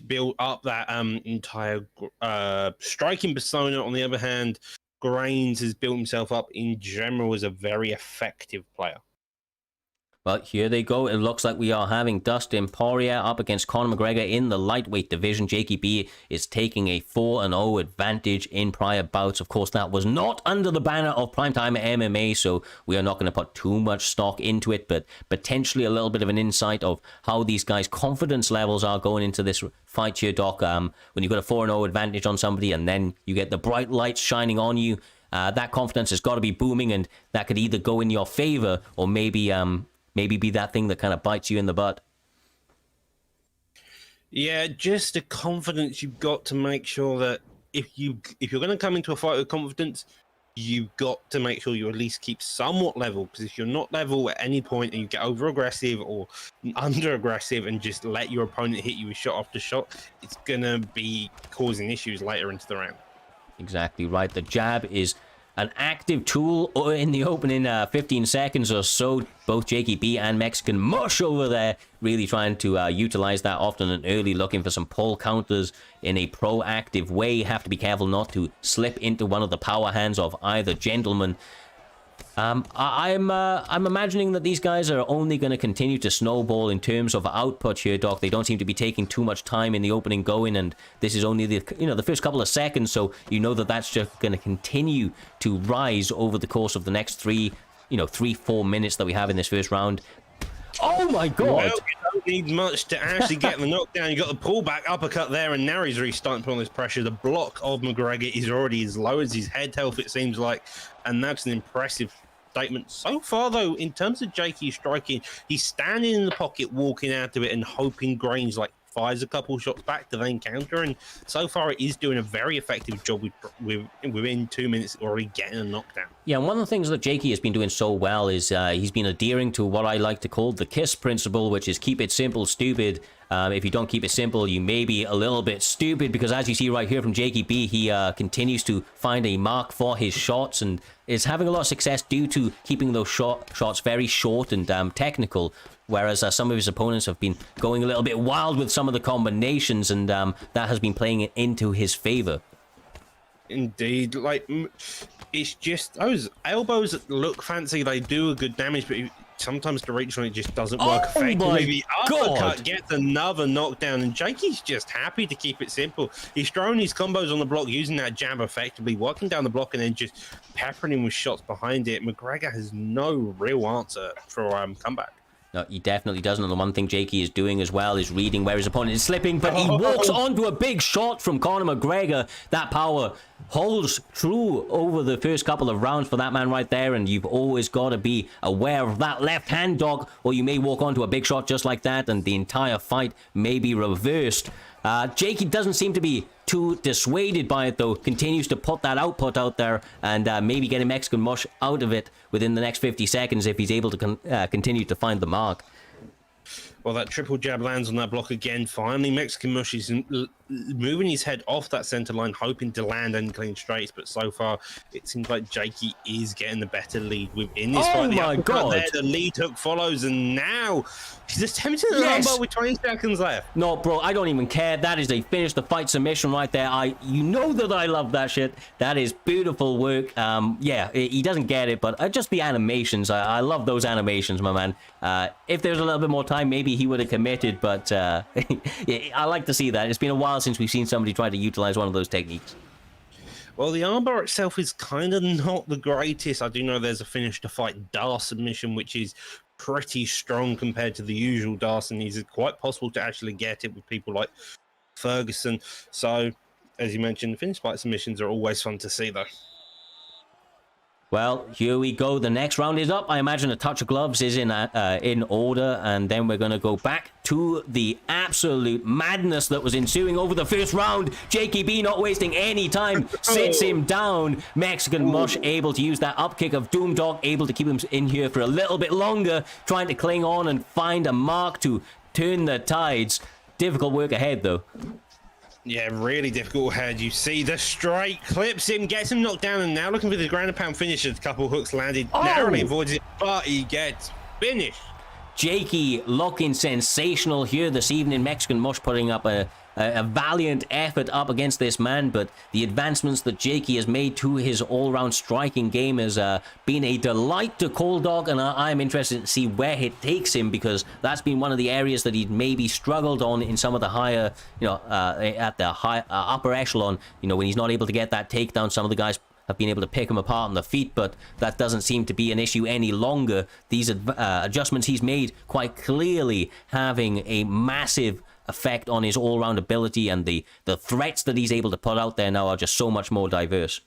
built up that entire striking persona. On the other hand, Grains has built himself up in general as a very effective player. Well, here they go. It looks like we are having Dustin Poirier up against Conor McGregor in the lightweight division. Jakey B is taking a 4-0 advantage in prior bouts. Of course, that was not under the banner of Primetime MMA, so we are not going to put too much stock into it, but potentially a little bit of an insight of how these guys' confidence levels are going into this fight here, Doc. When you've got a 4-0 advantage on somebody and then you get the bright lights shining on you, that confidence has got to be booming, and that could either go in your favor or maybe be that thing that kind of bites you in the butt. Yeah, just the confidence you've got to make sure that if you're going to come into a fight with confidence, you've got to make sure you at least keep somewhat level. Because if you're not level at any point and you get over aggressive or under aggressive and just let your opponent hit you with shot after shot, it's going to be causing issues later into the round. Exactly right. The jab is an active tool in the opening 15 seconds or so. Both Jakey B and Mexican Mush over there really trying to utilize that often and early, looking for some pull counters in a proactive way. Have to be careful not to slip into one of the power hands of either gentleman. I'm imagining that these guys are only going to continue to snowball in terms of output here, Doc. They don't seem to be taking too much time in the opening going, and this is only the first couple of seconds, so you know that that's just going to continue to rise over the course of the next 3-4 minutes that we have in this first round. Oh my God! Well, you don't need much to actually get the knockdown. You got the pullback uppercut there, and now he's really starting to put on this pressure. The block of McGregor is already as low as his head health, it seems like, and that's an impressive statement. So far, though, in terms of Jakey striking, he's standing in the pocket, walking out of it, and hoping Grains like fires a couple shots back to then counter, and so far it is doing a very effective job with within 2 minutes already getting a knockdown. Yeah, and one of the things that Jakey has been doing so well is he's been adhering to what I like to call the KISS principle, which is keep it simple, stupid. If you don't keep it simple, you may be a little bit stupid, because as you see right here from Jakey B, he continues to find a mark for his shots and is having a lot of success due to keeping those shots very short and technical, whereas some of his opponents have been going a little bit wild with some of the combinations, and that has been playing it into his favor. Indeed, like, it's just those elbows look fancy, they do a good damage, but sometimes the reach on it just doesn't work effectively. The uppercut gets another knockdown, and Jakey's just happy to keep it simple. He's throwing his combos on the block, using that jab effectively, working down the block, and then just peppering him with shots behind it. McGregor has no real answer for comeback. No, he definitely doesn't. And the one thing Jakey is doing as well is reading where his opponent is slipping, but he walks onto a big shot from Conor McGregor. That power holds true over the first couple of rounds for that man right there, and you've always got to be aware of that left hand, dog, or you may walk onto a big shot just like that, and the entire fight may be reversed. Jakey doesn't seem to be too dissuaded by it, though. Continues to put that output out there and maybe get a Mexican mush out of it within the next 50 seconds if he's able to continue to find the mark. Well, that triple jab lands on that block again. Finally, Mexican Mush is moving his head off that center line, hoping to land and clean straights. But so far, it seems like Jakey is getting the better lead within this fight. Oh my God! There, the lead hook follows, and now he's attempting an armbar with 20 seconds left. No, bro, I don't even care. That is a finish the fight submission right there. You know that I love that shit. That is beautiful work. Yeah, he doesn't get it, but just the animations. I love those animations, my man. If there's a little bit more time, maybe he would have committed, but yeah, I like to see that. It's been a while since we've seen somebody try to utilize one of those techniques. Well, the armbar itself is kind of not the greatest. I do know there's a finish to fight Dar submission, which is pretty strong compared to the usual Darce, and it's quite possible to actually get it with people like Ferguson. So, as you mentioned, finish fight submissions are always fun to see, though. Well, here we go. The next round is up. I imagine a touch of gloves is in order, and then we're going to go back to the absolute madness that was ensuing over the first round. Jakey B, not wasting any time, sits him down. Mexican Mush able to use that up kick of Doom Dog, able to keep him in here for a little bit longer, trying to cling on and find a mark to turn the tides. Difficult work ahead, though. Yeah, really difficult head. You see the strike, clips him, gets him knocked down, and now looking for the ground and pound finish. A couple hooks landed, narrowly avoids it, but he gets finished. Jakey looking sensational here this evening. Mexican Mush putting up a valiant effort up against this man, but the advancements that Jakey has made to his all-round striking game has been a delight to Cold Dog, and I'm interested to see where it takes him, because that's been one of the areas that he'd maybe struggled on in some of the higher, at the high upper echelon, when he's not able to get that takedown. Some of the guys have been able to pick him apart on the feet, but that doesn't seem to be an issue any longer. These adjustments he's made quite clearly having a massive effect on his all-round ability, and the threats that he's able to put out there now are just so much more diverse.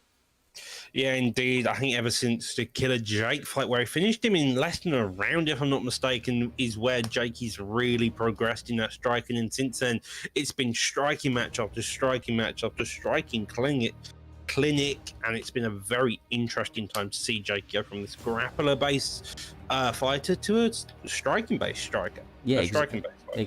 Yeah, indeed. I think ever since the Killer Jake fight, where he finished him in less than a round, if I'm not mistaken, is where Jakey's really progressed in that striking, and since then it's been striking match after striking match after striking clinic, and it's been a very interesting time to see Jake go from this grappler-based fighter to a striking-based striker. Yeah,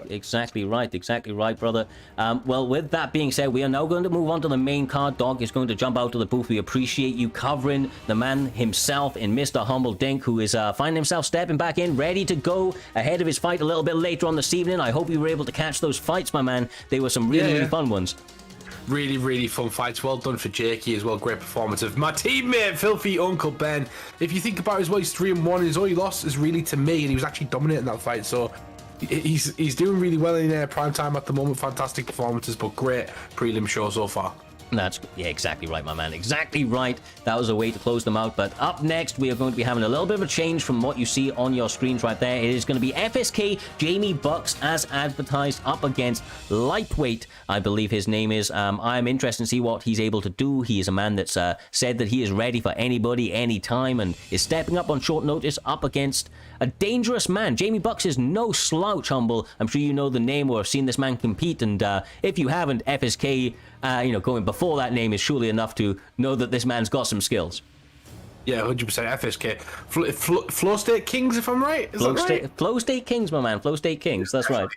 exactly right, brother. Well, with that being said, we are now going to move on to the main card. Dog is going to jump out to the booth. We appreciate you covering the man himself in Mr. Humble Dink, who is finding himself stepping back in, ready to go ahead of his fight a little bit later on this evening. I hope you were able to catch those fights, my man. They were some really fun ones. Really, really fun fights. Well done for Jakey as well. Great performance of my teammate, Filthy Uncle Ben. If you think about it as well, he's 3-1. His only loss is really to me, and he was actually dominating that fight. So he's doing really well in Prime Time at the moment. Fantastic performances, but great prelim show so far. Yeah, exactly right, my man. Exactly right. That was a way to close them out. But up next, we are going to be having a little bit of a change from what you see on your screens right there. It is going to be FSK Jamie Bucks as advertised up against Lightweight, I believe his name is. I'm interested to see what he's able to do. He is a man that's said that he is ready for anybody, anytime, and is stepping up on short notice up against a dangerous man. Jamie Bucks is no slouch, Humble. I'm sure you know the name or have seen this man compete, and if you haven't, FSK, going before that name is surely enough to know that this man's got some skills. Yeah, 100% FSK. Flow State Kings, if I'm right? Flow State Kings, my man. Flow State Kings, that's right.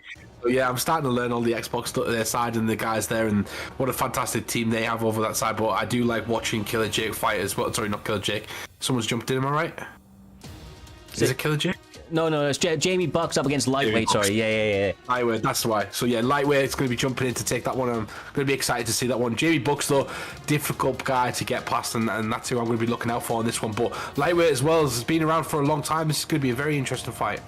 So yeah, I'm starting to learn all the Xbox stuff their side and the guys there, and what a fantastic team they have over that side. But I do like watching Killer Jake fight as well. Sorry, not Killer Jake. Someone's jumped in, am I right? Is it Killer Jake? No, it's Jamie Bucks up against Lightweight. Sorry, yeah. Lightweight, that's why. So yeah, Lightweight's going to be jumping in to take that one. I'm going to be excited to see that one. Jamie Bucks, though, difficult guy to get past, and that's who I'm going to be looking out for in this one. But Lightweight as well has been around for a long time. This is going to be a very interesting fight.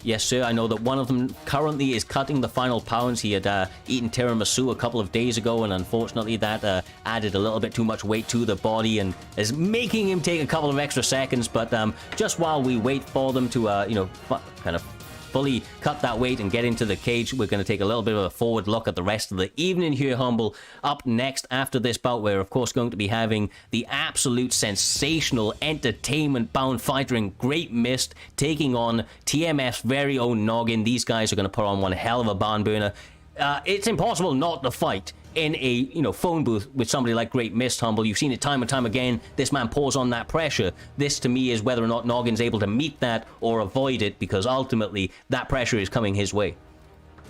Yes, sir. I know that one of them currently is cutting the final pounds. He had eaten tiramisu a couple of days ago, and unfortunately that added a little bit too much weight to the body and is making him take a couple of extra seconds. But just while we wait for them to, kind of fully cut that weight and get into the cage, we're going to take a little bit of a forward look at the rest of the evening here, Humble. Up next after this bout, we're of course going to be having the absolute sensational entertainment-bound fighter in Great Mist taking on TMF's very own Noggin. These guys are going to put on one hell of a barn burner. It's impossible not to fight in a phone booth with somebody like Great Mist, Humble. You've seen it time and time again. This man pours on that pressure. This to me is whether or not Noggin's able to meet that or avoid it, because ultimately that pressure is coming his way.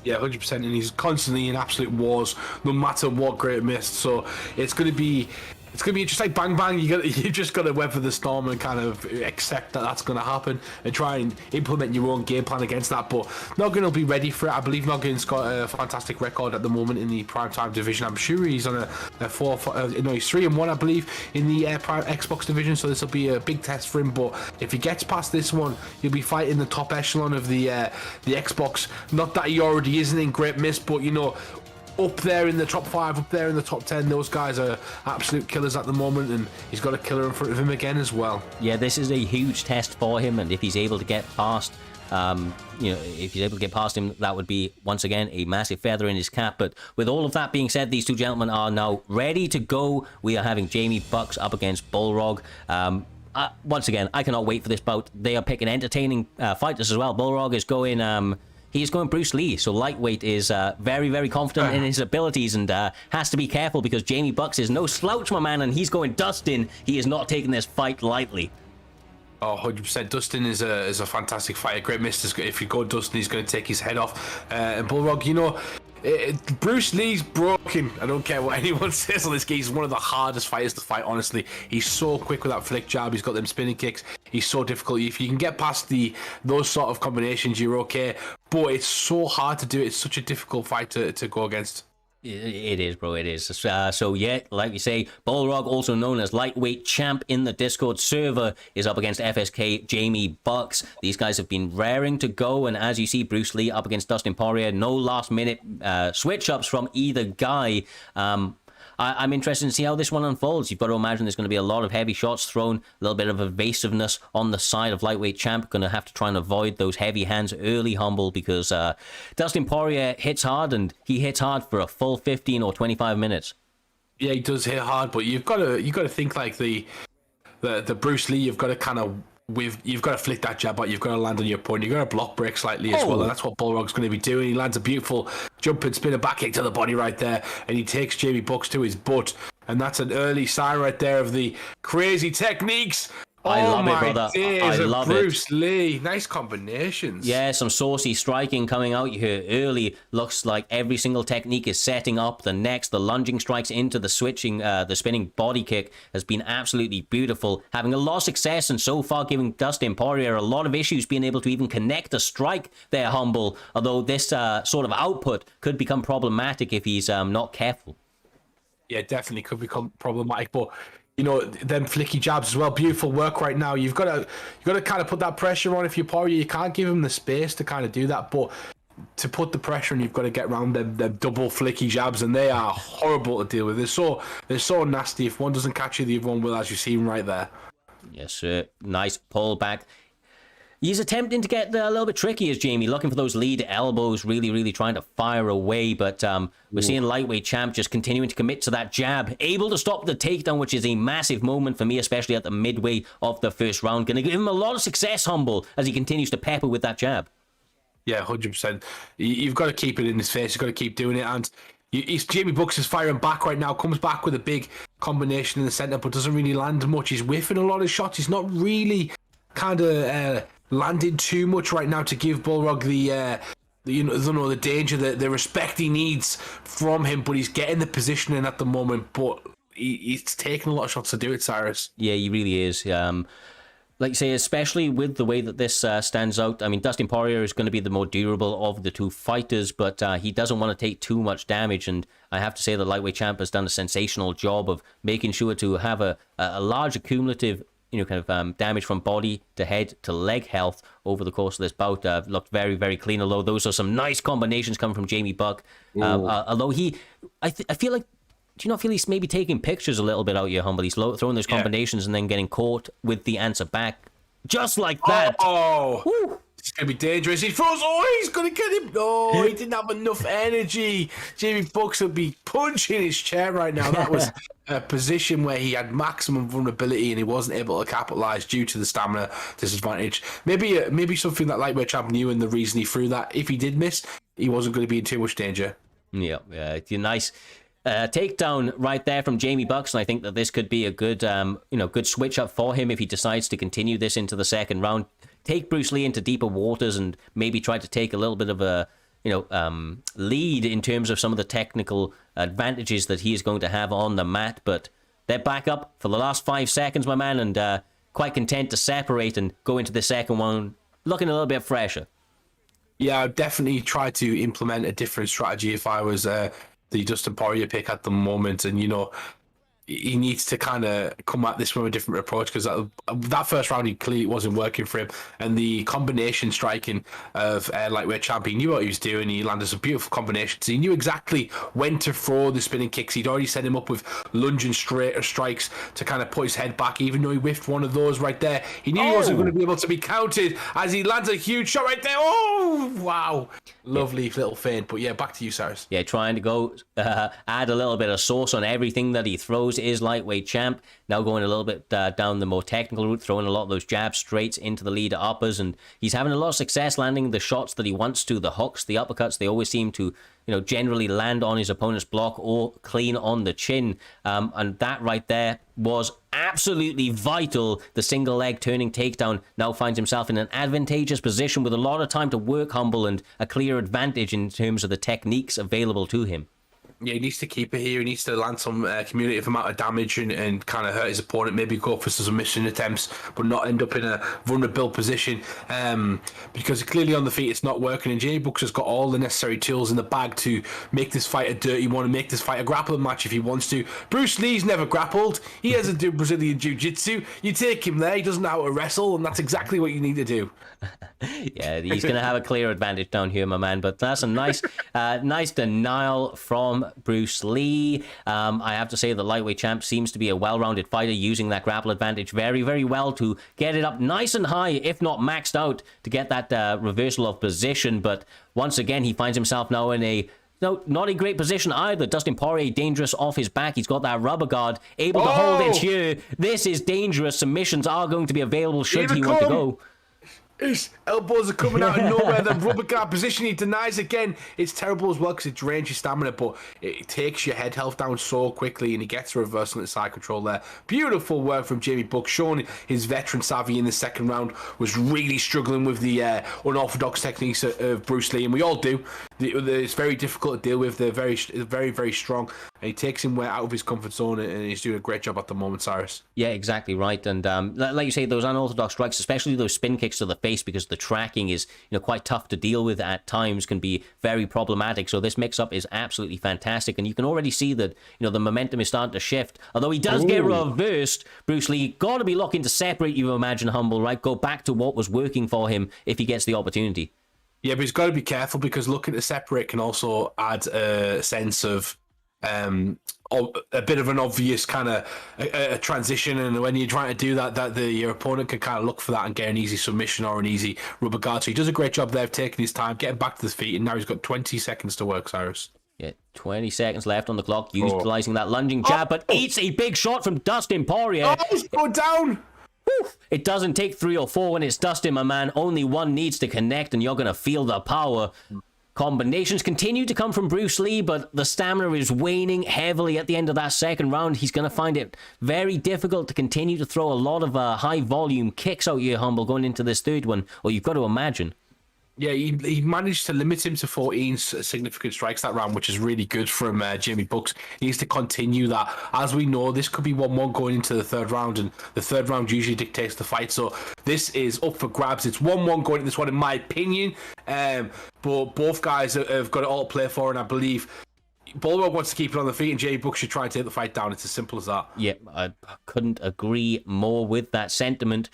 Yeah, 100%, and he's constantly in absolute wars, no matter what Great Mist. So it's going to be just like bang bang. You just got to weather the storm and kind of accept that that's going to happen and try and implement your own game plan against that. But Noggin will be ready for it. I believe Noggin's got a fantastic record at the moment in the PrimeTime division. I'm sure he's on he's 3-1, I believe, in the Xbox division. So this will be a big test for him. But if he gets past this one, he'll be fighting the top echelon of the Xbox. Not that he already isn't in Great Mist, but up there in the top 5, up there in the top 10. Those guys are absolute killers at the moment, and he's got a killer in front of him again as well. Yeah, this is a huge test for him, and if he's able to get past if he's able to get past him, that would be once again a massive feather in his cap. But with all of that being said, these two gentlemen are now ready to go. We are having Jamie Bucks up against Bullrog. Once again, I cannot wait for this bout. They are picking entertaining fighters as well. Bullrog is going he's going Bruce Lee, so Lightweight is very, very confident in his abilities and has to be careful because Jamie Bucks is no slouch, my man, and he's going Dustin. He is not taking this fight lightly. Oh, 100%. Dustin is a fantastic fighter. Great Mist. If you go Dustin, he's going to take his head off. And Bullrog, Bruce Lee's broken. I don't care what anyone says on this game. He's one of the hardest fighters to fight, honestly. He's so quick with that flick jab. He's got them spinning kicks. He's so difficult. If you can get past those sort of combinations, you're okay. But it's so hard to do. It's such a difficult fight to go against. It is, bro. It is. So yeah, like we say, Bullrog, also known as Lightweight Champ in the Discord server, is up against FSK Jamie Bucks. These guys have been raring to go, and as you see, Bruce Lee up against Dustin Poirier. No last minute switch ups from either guy. I'm interested to see how this one unfolds. You've got to imagine there's going to be a lot of heavy shots thrown, a little bit of evasiveness on the side of Lightweight Champ. Going to have to try and avoid those heavy hands early, Humble, because Dustin Poirier hits hard, and he hits hard for a full 15 or 25 minutes. Yeah, he does hit hard, but you've got to think like the Bruce Lee. You've got to kind of you've got to flick that jab out. You've got to land on your opponent. You've got to block break slightly as well, and that's what Bullrog's going to be doing. He lands a beautiful jumping spinner back kick to the body right there, and he takes Jamie Bucks to his butt, and that's an early sign right there of the crazy techniques. I love it, brother. I love Bruce Lee. Nice combinations. Yeah, some saucy striking coming out here early. Looks like every single technique is setting up. The next, the lunging strikes into the switching, the spinning body kick has been absolutely beautiful. Having a lot of success and so far giving Dustin Poirier a lot of issues being able to even connect a strike there, Humble. Although this sort of output could become problematic if he's not careful. Yeah, definitely could become problematic, but them flicky jabs as well. Beautiful work right now. You've got to kind of put that pressure on. If you're Poirier, you can't give him the space to kind of do that. But to put the pressure on, you've got to get around them double flicky jabs, and they are horrible to deal with. They're so nasty. If one doesn't catch you, the other one will, as you see right there. Yes, sir. Nice pull back. He's attempting to get a little bit tricky as Jamie, looking for those lead elbows, really, really trying to fire away. But we're seeing lightweight champ just continuing to commit to that jab, able to stop the takedown, which is a massive moment for me, especially at the midway of the first round. Going to give him a lot of success, Humble, as he continues to pepper with that jab. Yeah, 100%. You've got to keep it in his face. You've got to keep doing it. And Jamie Bucks is firing back right now, comes back with a big combination in the center, but doesn't really land much. He's whiffing a lot of shots. He's not really kind of landing too much right now to give Bullrog the danger, the respect he needs from him. But he's getting the positioning at the moment. But he's taking a lot of shots to do it, Cyrus. Yeah, he really is. Like you say, especially with the way that this stands out. I mean, Dustin Poirier is going to be the more durable of the two fighters, but he doesn't want to take too much damage. And I have to say the lightweight champ has done a sensational job of making sure to have a large accumulative, damage from body to head to leg health over the course of this bout. Looked very, very clean. Although those are some nice combinations coming from Jamie Buck. Although I feel like. Do you not feel he's maybe taking pictures a little bit out here, Humble? He's throwing those combinations and then getting caught with the answer back. Just like that. Oh, it's going to be dangerous. He throws. Oh, he's going to get him. No, he didn't have enough energy. Jamie Bucks would be punching his chair right now. That was a position where he had maximum vulnerability and he wasn't able to capitalize due to the stamina disadvantage. Maybe something that lightweight champ knew, and the reason he threw that, if he did miss, he wasn't going to be in too much danger. Yeah, nice. Takedown right there from Jamie Bucks, and I think that this could be a good, good switch up for him if he decides to continue this into the second round. Take Bruce Lee into deeper waters and maybe try to take a little bit of a, lead in terms of some of the technical advantages that he is going to have on the mat. But they're back up for the last 5 seconds, my man, and quite content to separate and go into the second one looking a little bit fresher. Yeah, I'd definitely try to implement a different strategy if I was the Dustin Poirier pick at the moment, and he needs to kind of come at this from a different approach, because that first round he clearly wasn't working for him, and the combination striking of lightweight champ, he knew what he was doing. He landed some beautiful combinations. He knew exactly when to throw the spinning kicks. He'd already set him up with lunging strikes to kind of put his head back, even though he whiffed one of those right there. He knew he wasn't going to be able to be counted as he lands a huge shot right there. Oh, wow. Lovely little feint. But yeah, back to you, Cyrus. Yeah, trying to go add a little bit of sauce on everything that he throws is lightweight champ. Now going a little bit down the more technical route, throwing a lot of those jabs straight into the lead uppers, and he's having a lot of success landing the shots that he wants to. The hooks, the uppercuts, they always seem to generally land on his opponent's block or clean on the chin. And that right there was absolutely vital. The single leg turning takedown now finds himself in an advantageous position with a lot of time to work, Humble, and a clear advantage in terms of the techniques available to him. Yeah, he needs to keep it here. He needs to land some cumulative amount of damage and kind of hurt his opponent. Maybe go for some submission attempts, but not end up in a vulnerable position. Because clearly on the feet it's not working. And Jamie Bucks has got all the necessary tools in the bag to make this fight a dirty one and make this fight a grappling match if he wants to. Bruce Lee's never grappled. He hasn't done Brazilian Jiu-Jitsu. You take him there, he doesn't know how to wrestle, and that's exactly what you need to do. Yeah, he's going to have a clear advantage down here, my man. But that's a nice nice denial from Bruce Lee. I have to say the lightweight champ seems to be a well-rounded fighter, using that grapple advantage very, very well to get it up nice and high, if not maxed out, to get that reversal of position. But once again, he finds himself now in a not a great position either. Dustin Poirier dangerous off his back. He's got that rubber guard, able to hold it here. This is dangerous. Submissions are going to be available should he want to go. His elbows are coming out of nowhere. The rubber guard position, he denies again. It's terrible as well because it drains your stamina, but it takes your head health down so quickly, and he gets a reversal at side control there. Beautiful work from Jamie Bucks, showing his veteran savvy in the second round. Was really struggling with the unorthodox techniques of Bruce Lee, and we all do. It's very difficult to deal with. They're very, very, very strong, and he takes him out of his comfort zone, and he's doing a great job at the moment, Cyrus. Yeah, exactly right. And like you say, those unorthodox strikes, especially those spin kicks to the face, because the tracking is quite tough to deal with at times, can be very problematic. So this mix-up is absolutely fantastic, and you can already see that the momentum is starting to shift. Although he does get reversed, Bruce Lee got to be looking to separate, you imagine, Humble, right? Go back to what was working for him if he gets the opportunity. Yeah, but he's got to be careful because looking to separate can also add a sense of a bit of an obvious kind of a transition, and when you're trying to do that, your opponent can kind of look for that and get an easy submission or an easy rubber guard. So he does a great job there of taking his time, getting back to his feet, and now he's got 20 seconds to work, Cyrus. Yeah, 20 seconds left on the clock, utilizing that lunging jab, but eats a big shot from Dustin Poirier. Oh, he's going down! It doesn't take 3 or 4 when it's Dustin, my man. Only one needs to connect, and you're going to feel the power. Combinations continue to come from Bruce Lee, but the stamina is waning heavily at the end of that second round. He's going to find it very difficult to continue to throw a lot of high-volume kicks out here, Humble, going into this third one, or you've got to imagine. Yeah, he managed to limit him to 14 significant strikes that round, which is really good from Jamie Bucks. He needs to continue that. As we know, this could be 1-1 going into the third round, and the third round usually dictates the fight. So this is up for grabs. It's 1-1 going into this one, in my opinion. But both guys have got it all to play for, and I believe Bullrog wants to keep it on the feet, and Jamie Bucks should try and take the fight down. It's as simple as that. Yeah, I couldn't agree more with that sentiment.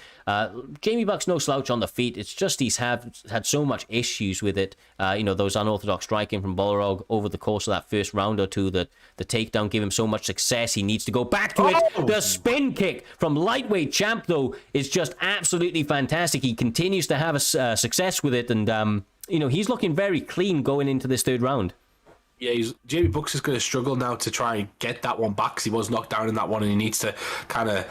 Jamie Buck's no slouch on the feet. It's just he's had so much issues with it. Those unorthodox striking from Bullrog over the course of that first round or two, that the takedown gave him so much success. He needs to go back to it. The spin kick from lightweight champ, though, is just absolutely fantastic. He continues to have a success with it, and he's looking very clean going into this third round. Yeah, Jamie Bucks is going to struggle now to try and get that one back because he was knocked down in that one, and he needs to kind of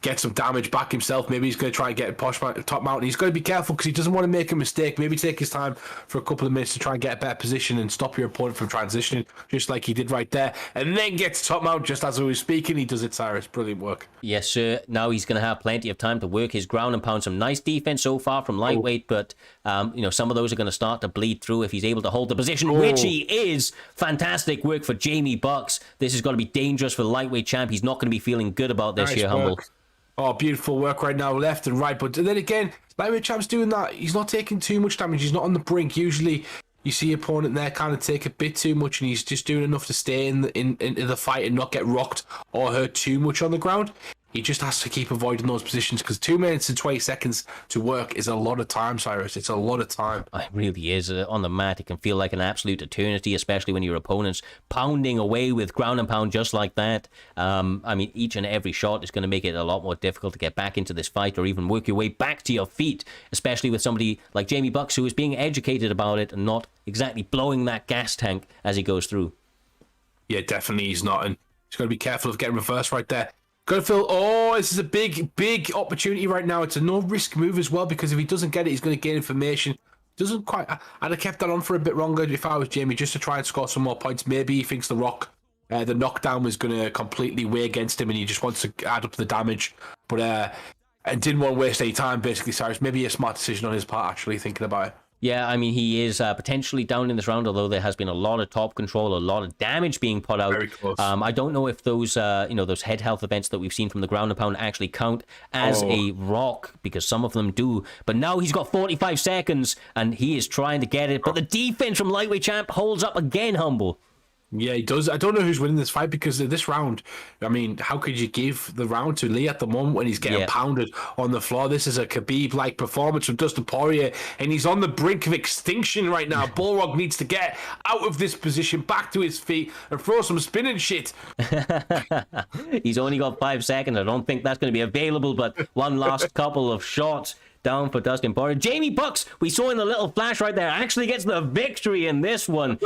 get some damage back himself. Maybe he's going to try and get a top mount. He's got to be careful because he doesn't want to make a mistake. Maybe take his time for a couple of minutes to try and get a better position and stop your opponent from transitioning, just like he did right there, and then get to top mount just as we were speaking. He does it, Cyrus. Brilliant work. Yes, sir. Now he's going to have plenty of time to work his ground and pound. Some nice defense so far from lightweight, but some of those are going to start to bleed through if he's able to hold the position, which he is. Fantastic work for Jamie Bucks. This is going to be dangerous for the lightweight champ. He's not going to be feeling good about this here, Humble. Oh, beautiful work right now, left and right. But then again, lightweight champ's doing that. He's not taking too much damage. He's not on the brink. Usually, you see your opponent there kind of take a bit too much, and he's just doing enough to stay in the fight and not get rocked or hurt too much on the ground. He just has to keep avoiding those positions because 2 minutes and 20 seconds to work is a lot of time, Cyrus. It's a lot of time. It really is. On the mat, it can feel like an absolute eternity, especially when your opponent's pounding away with ground and pound just like that. Each and every shot is going to make it a lot more difficult to get back into this fight or even work your way back to your feet, especially with somebody like Jamie Bucks, who is being educated about it and not exactly blowing that gas tank as he goes through. Yeah, definitely he's not. And he's got to be careful of getting reversed right there. Got to feel, this is a big opportunity right now. It's a no-risk move as well, because if he doesn't get it, he's going to gain information. Doesn't quite... I'd have kept that on for a bit longer if I was Jamie, just to try and score some more points. Maybe he thinks the knockdown was going to completely weigh against him, and he just wants to add up the damage. But and didn't want to waste any time, basically, Cyrus. Maybe a smart decision on his part, actually, thinking about it. Yeah, he is potentially down in this round, although there has been a lot of top control, a lot of damage being put out. Very close. I don't know if those head health events that we've seen from the ground and pound actually count as a rock, because some of them do. But now he's got 45 seconds, and he is trying to get it. But the defense from lightweight champ holds up again, Humble. Yeah, he does. I don't know who's winning this fight, because of this round, how could you give the round to Lee at the moment when he's getting pounded on the floor? This is a Khabib-like performance from Dustin Poirier, and he's on the brink of extinction right now. Bullrog needs to get out of this position, back to his feet, and throw some spinning shit. He's only got 5 seconds. I don't think that's going to be available, but one last couple of shots down for Dustin Poirier. Jamie Bucks, we saw in the little flash right there, actually gets the victory in this one.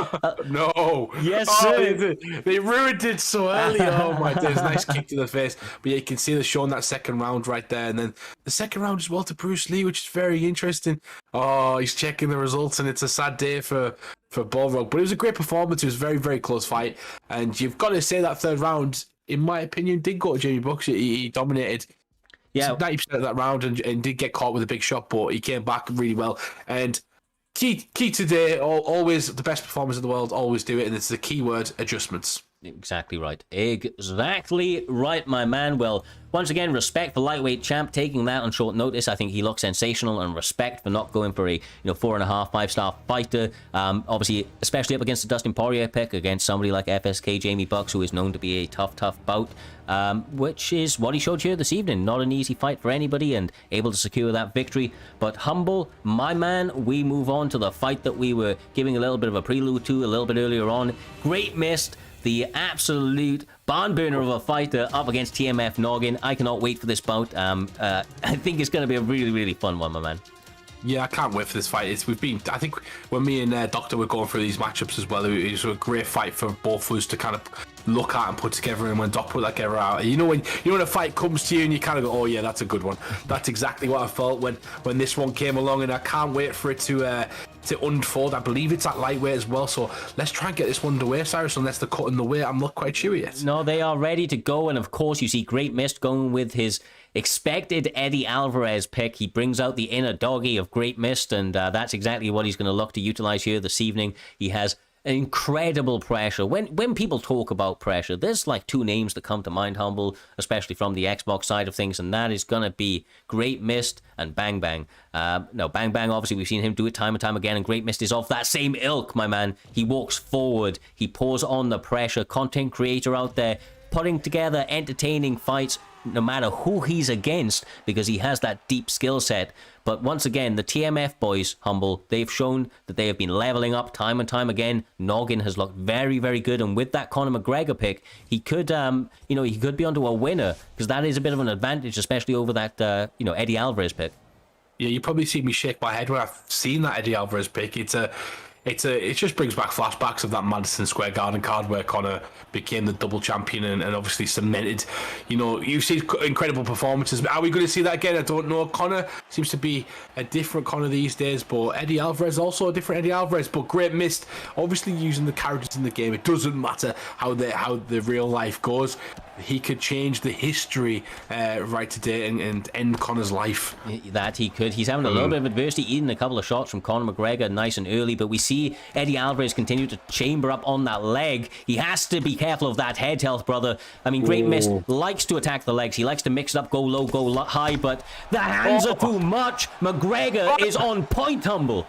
No. Yes, sir. They ruined it so early. Oh, my days. Nice kick to the face. But yeah, you can see they're showing that second round right there. And then the second round as well to Bruce Lee, which is very interesting. Oh, he's checking the results, and it's a sad day for Bullrog. But it was a great performance. It was a very, very close fight. And you've got to say that third round, in my opinion, did go to Jamie Bucks. He dominated. Yeah, 90% of that round and did get caught with a big shot, but he came back really well. And key today, always the best performers in the world always do it, and it's the key word: adjustments. Exactly right. Exactly right, my man. Well, once again, respect for lightweight champ taking that on short notice. I think he looks sensational, and respect for not going for a 4.5, 5-star fighter. Obviously, especially up against the Dustin Poirier pick, against somebody like FSK Jamie Bucks, who is known to be a tough bout. Which is what he showed here this evening. Not an easy fight for anybody, and able to secure that victory. But Humble, my man, we move on to the fight that we were giving a little bit of a prelude to a little bit earlier on. Great Mist, the absolute barn burner of a fighter, up against TMF Noggin. I cannot wait for this bout. I think it's going to be a really, really fun one, my man. Yeah, I can't wait for this fight. I think when me and Doctor were going through these matchups as well, it was a great fight for both of us to kind of look at and put together. And when Doc put that together out, when a fight comes to you and you kind of go, oh yeah, that's a good one. That's exactly what I felt when this one came along, and I can't wait for it to unfold. I believe it's at lightweight as well, so let's try and get this one underway, Cyrus, unless they're cutting the weight. I'm not quite sure yet. No, they are ready to go, and of course you see Great Mist going with his expected Eddie Alvarez pick. He brings out the inner doggy of Great Mist, and that's exactly what he's going to look to utilize here this evening. He has incredible pressure. When people talk about pressure, there's like two names that come to mind, Humble, especially from the Xbox side of things, and that is going to be Great Mist and Bang Bang. Now, Bang Bang, obviously, we've seen him do it time and time again, and Great Mist is of that same ilk, my man. He walks forward, he pours on the pressure, content creator out there, putting together entertaining fights no matter who he's against, because he has that deep skill set. But once again, the TMF boys, Humble, they've shown that they have been leveling up time and time again. Noggin has looked very, very good, and with that Conor McGregor pick, he could, he could be onto a winner, because that is a bit of an advantage, especially over that, Eddie Alvarez pick. Yeah, you probably see me shake my head when I've seen that Eddie Alvarez pick. It just brings back flashbacks of that Madison Square Garden card where Conor became the double champion and obviously cemented. You see incredible performances. Are we going to see that again? I don't know. Conor seems to be a different Conor these days, but Eddie Alvarez also a different Eddie Alvarez. But Great Mist, obviously using the characters in the game. It doesn't matter how the real life goes. He could change the history right today and end Conor's life. That he could. He's having a little bit of adversity, eating a couple of shots from Conor McGregor nice and early, but we see Eddie Alvarez continue to chamber up on that leg. He has to be careful of that head health, brother. I mean, Great Mist likes to attack the legs. He likes to mix it up, go low, go high, but the hands are too much. McGregor is on point, Humble.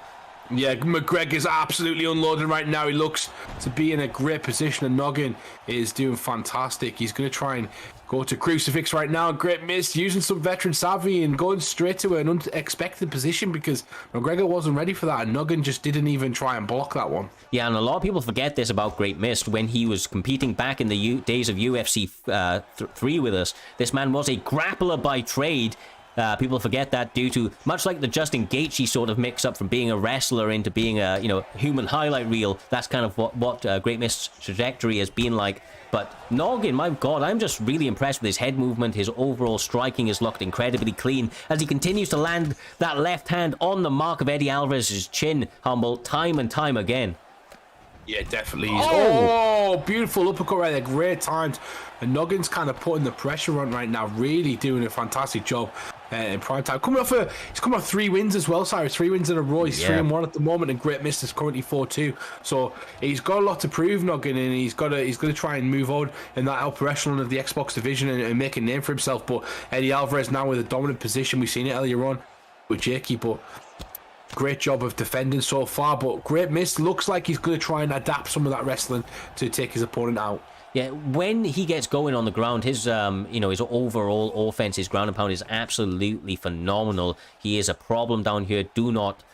Yeah, McGregor's absolutely unloading right now. He looks to be in a great position, and Noggin is doing fantastic. He's going to try and go to Crucifix right now. Great Mist using some veteran savvy and going straight to an unexpected position because McGregor wasn't ready for that, and Noggin just didn't even try and block that one. Yeah, and a lot of people forget this about Great Mist. When he was competing back in the days of UFC 3 with us, this man was a grappler by trade. People forget that due to, much like the Justin Gaethje sort of mix-up from being a wrestler into being a human highlight reel. That's kind of what Great Mist's trajectory has been like. But Noggin, my God, I'm just really impressed with his head movement. His overall striking has looked incredibly clean as he continues to land that left hand on the mark of Eddie Alvarez's chin, Humble, time and time again. Yeah, definitely. Oh, beautiful uppercut right there. Great times. And Noggin's kind of putting the pressure on right now. Really doing a fantastic job in prime time. He's coming off 3 wins as well, Cyrus. 3 wins in a row. He's 3-1 at the moment, and Great Mist is currently 4-2. So he's got a lot to prove, Noggin, and he's going to try and move on in that upper echelon of the Xbox division and make a name for himself. But Eddie Alvarez now with a dominant position. We've seen it earlier on with Jakey, but great job of defending so far. But Great Mist looks like he's going to try and adapt some of that wrestling to take his opponent out. Yeah, when he gets going on the ground, his his overall offense, his ground and pound is absolutely phenomenal. He is a problem down here. Do not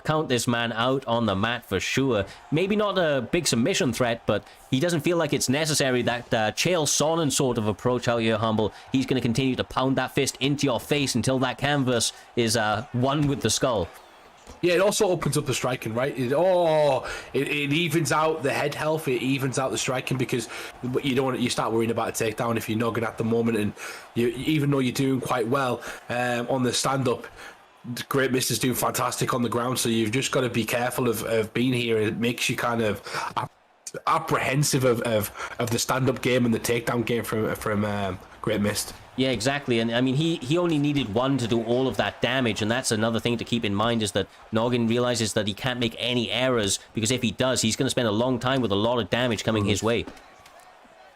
count this man out on the mat for sure. Maybe not a big submission threat, but he doesn't feel like it's necessary. That Chael Sonnen sort of approach out here, Humble. He's going to continue to pound that fist into your face until that canvas is one with the skull. Yeah, it also opens up the striking, right? It evens out the head health. It evens out the striking because you start worrying about a takedown if you're Noggin at the moment, and even though you're doing quite well on the stand up, Great Mist is doing fantastic on the ground. So you've just got to be careful of being here. It makes you kind of apprehensive of the stand up game and the takedown game from Great Mist. Yeah, exactly. And I mean, he only needed one to do all of that damage, and that's another thing to keep in mind, is that Noggin realizes that he can't make any errors, because if he does, he's going to spend a long time with a lot of damage coming his way.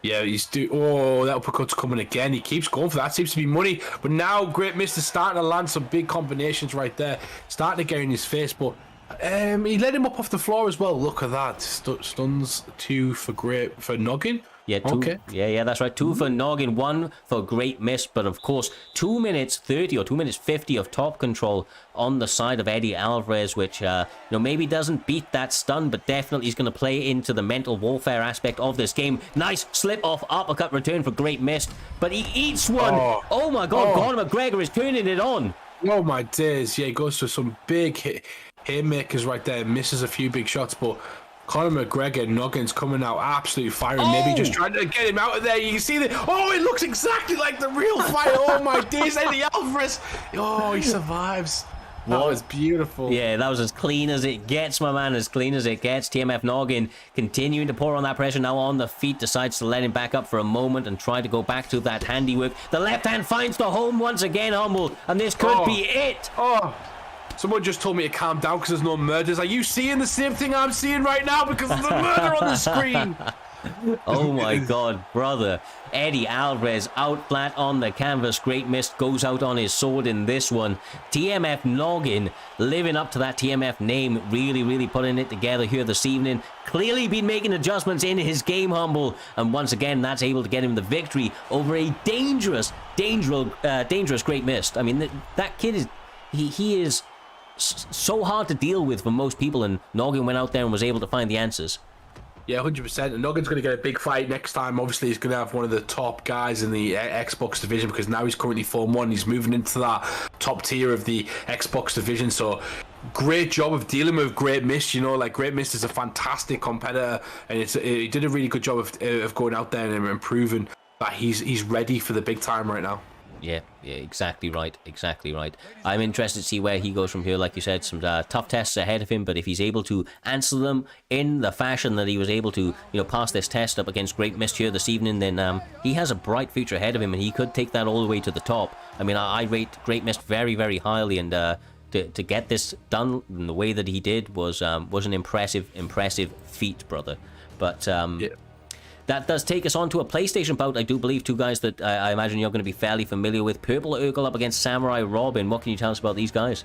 Yeah, oh, that uppercut's coming again. He keeps going for that. Seems to be money. But now Great Mist is starting to land some big combinations right there. Starting to get in his face, but he led him up off the floor as well. Look at that. Stuns 2 for Noggin. Yeah, two. Okay. Yeah, that's right. 2 for Noggin, 1 for Great Mist, but of course, 2 minutes 30 or 2 minutes 50 of top control on the side of Eddie Alvarez, which maybe doesn't beat that stun, but definitely is going to play into the mental warfare aspect of this game. Nice slip off uppercut return for Great Mist, but he eats one. Oh my God, Conor McGregor is turning it on. Oh my days. Yeah, he goes for some big haymakers right there. Misses a few big shots, but Conor McGregor, Noggin's coming out absolutely firing. Maybe just trying to get him out of there. You can see that. Oh, it looks exactly like the real fight. Oh my days, Eddie Alvarez. Oh, he survives. That was beautiful. Yeah, that was as clean as it gets, my man, as clean as it gets. TMF Noggin continuing to pour on that pressure, now on the feet, decides to let him back up for a moment and try to go back to that handiwork. The left hand finds the home once again, Humble, and this could be it. Someone just told me to calm down because there's no murders. Are you seeing the same thing I'm seeing right now because of the murder on the screen? Oh my God, brother. Eddie Alvarez out flat on the canvas. Great Mist goes out on his sword in this one. TMF Noggin living up to that TMF name, really putting it together here this evening. Clearly been making adjustments in his game, Humble, and once again that's able to get him the victory over a dangerous Great Mist. I mean, that kid is he is so hard to deal with for most people, and Noggin went out there and was able to find the answers. Yeah, 100%. And Noggin's going to get a big fight next time. Obviously, he's going to have one of the top guys in the Xbox division because now he's currently Form 1. He's moving into that top tier of the Xbox division. So, great job of dealing with Great Mist. Like Great Mist is a fantastic competitor, and he did a really good job of going out there and improving that he's ready for the big time right now. Yeah, exactly right. I'm interested to see where he goes from here. Like you said, some tough tests ahead of him, but if he's able to answer them in the fashion that he was able to, pass this test up against Great Mist here this evening, then he has a bright future ahead of him, and he could take that all the way to the top. I mean, I rate Great Mist very, very highly, and to get this done in the way that he did was an impressive feat, brother. But yeah. That does take us on to a PlayStation bout. I do believe two guys that I imagine you're going to be fairly familiar with. Purple Urkel up against Samurai Robin. What can you tell us about these guys?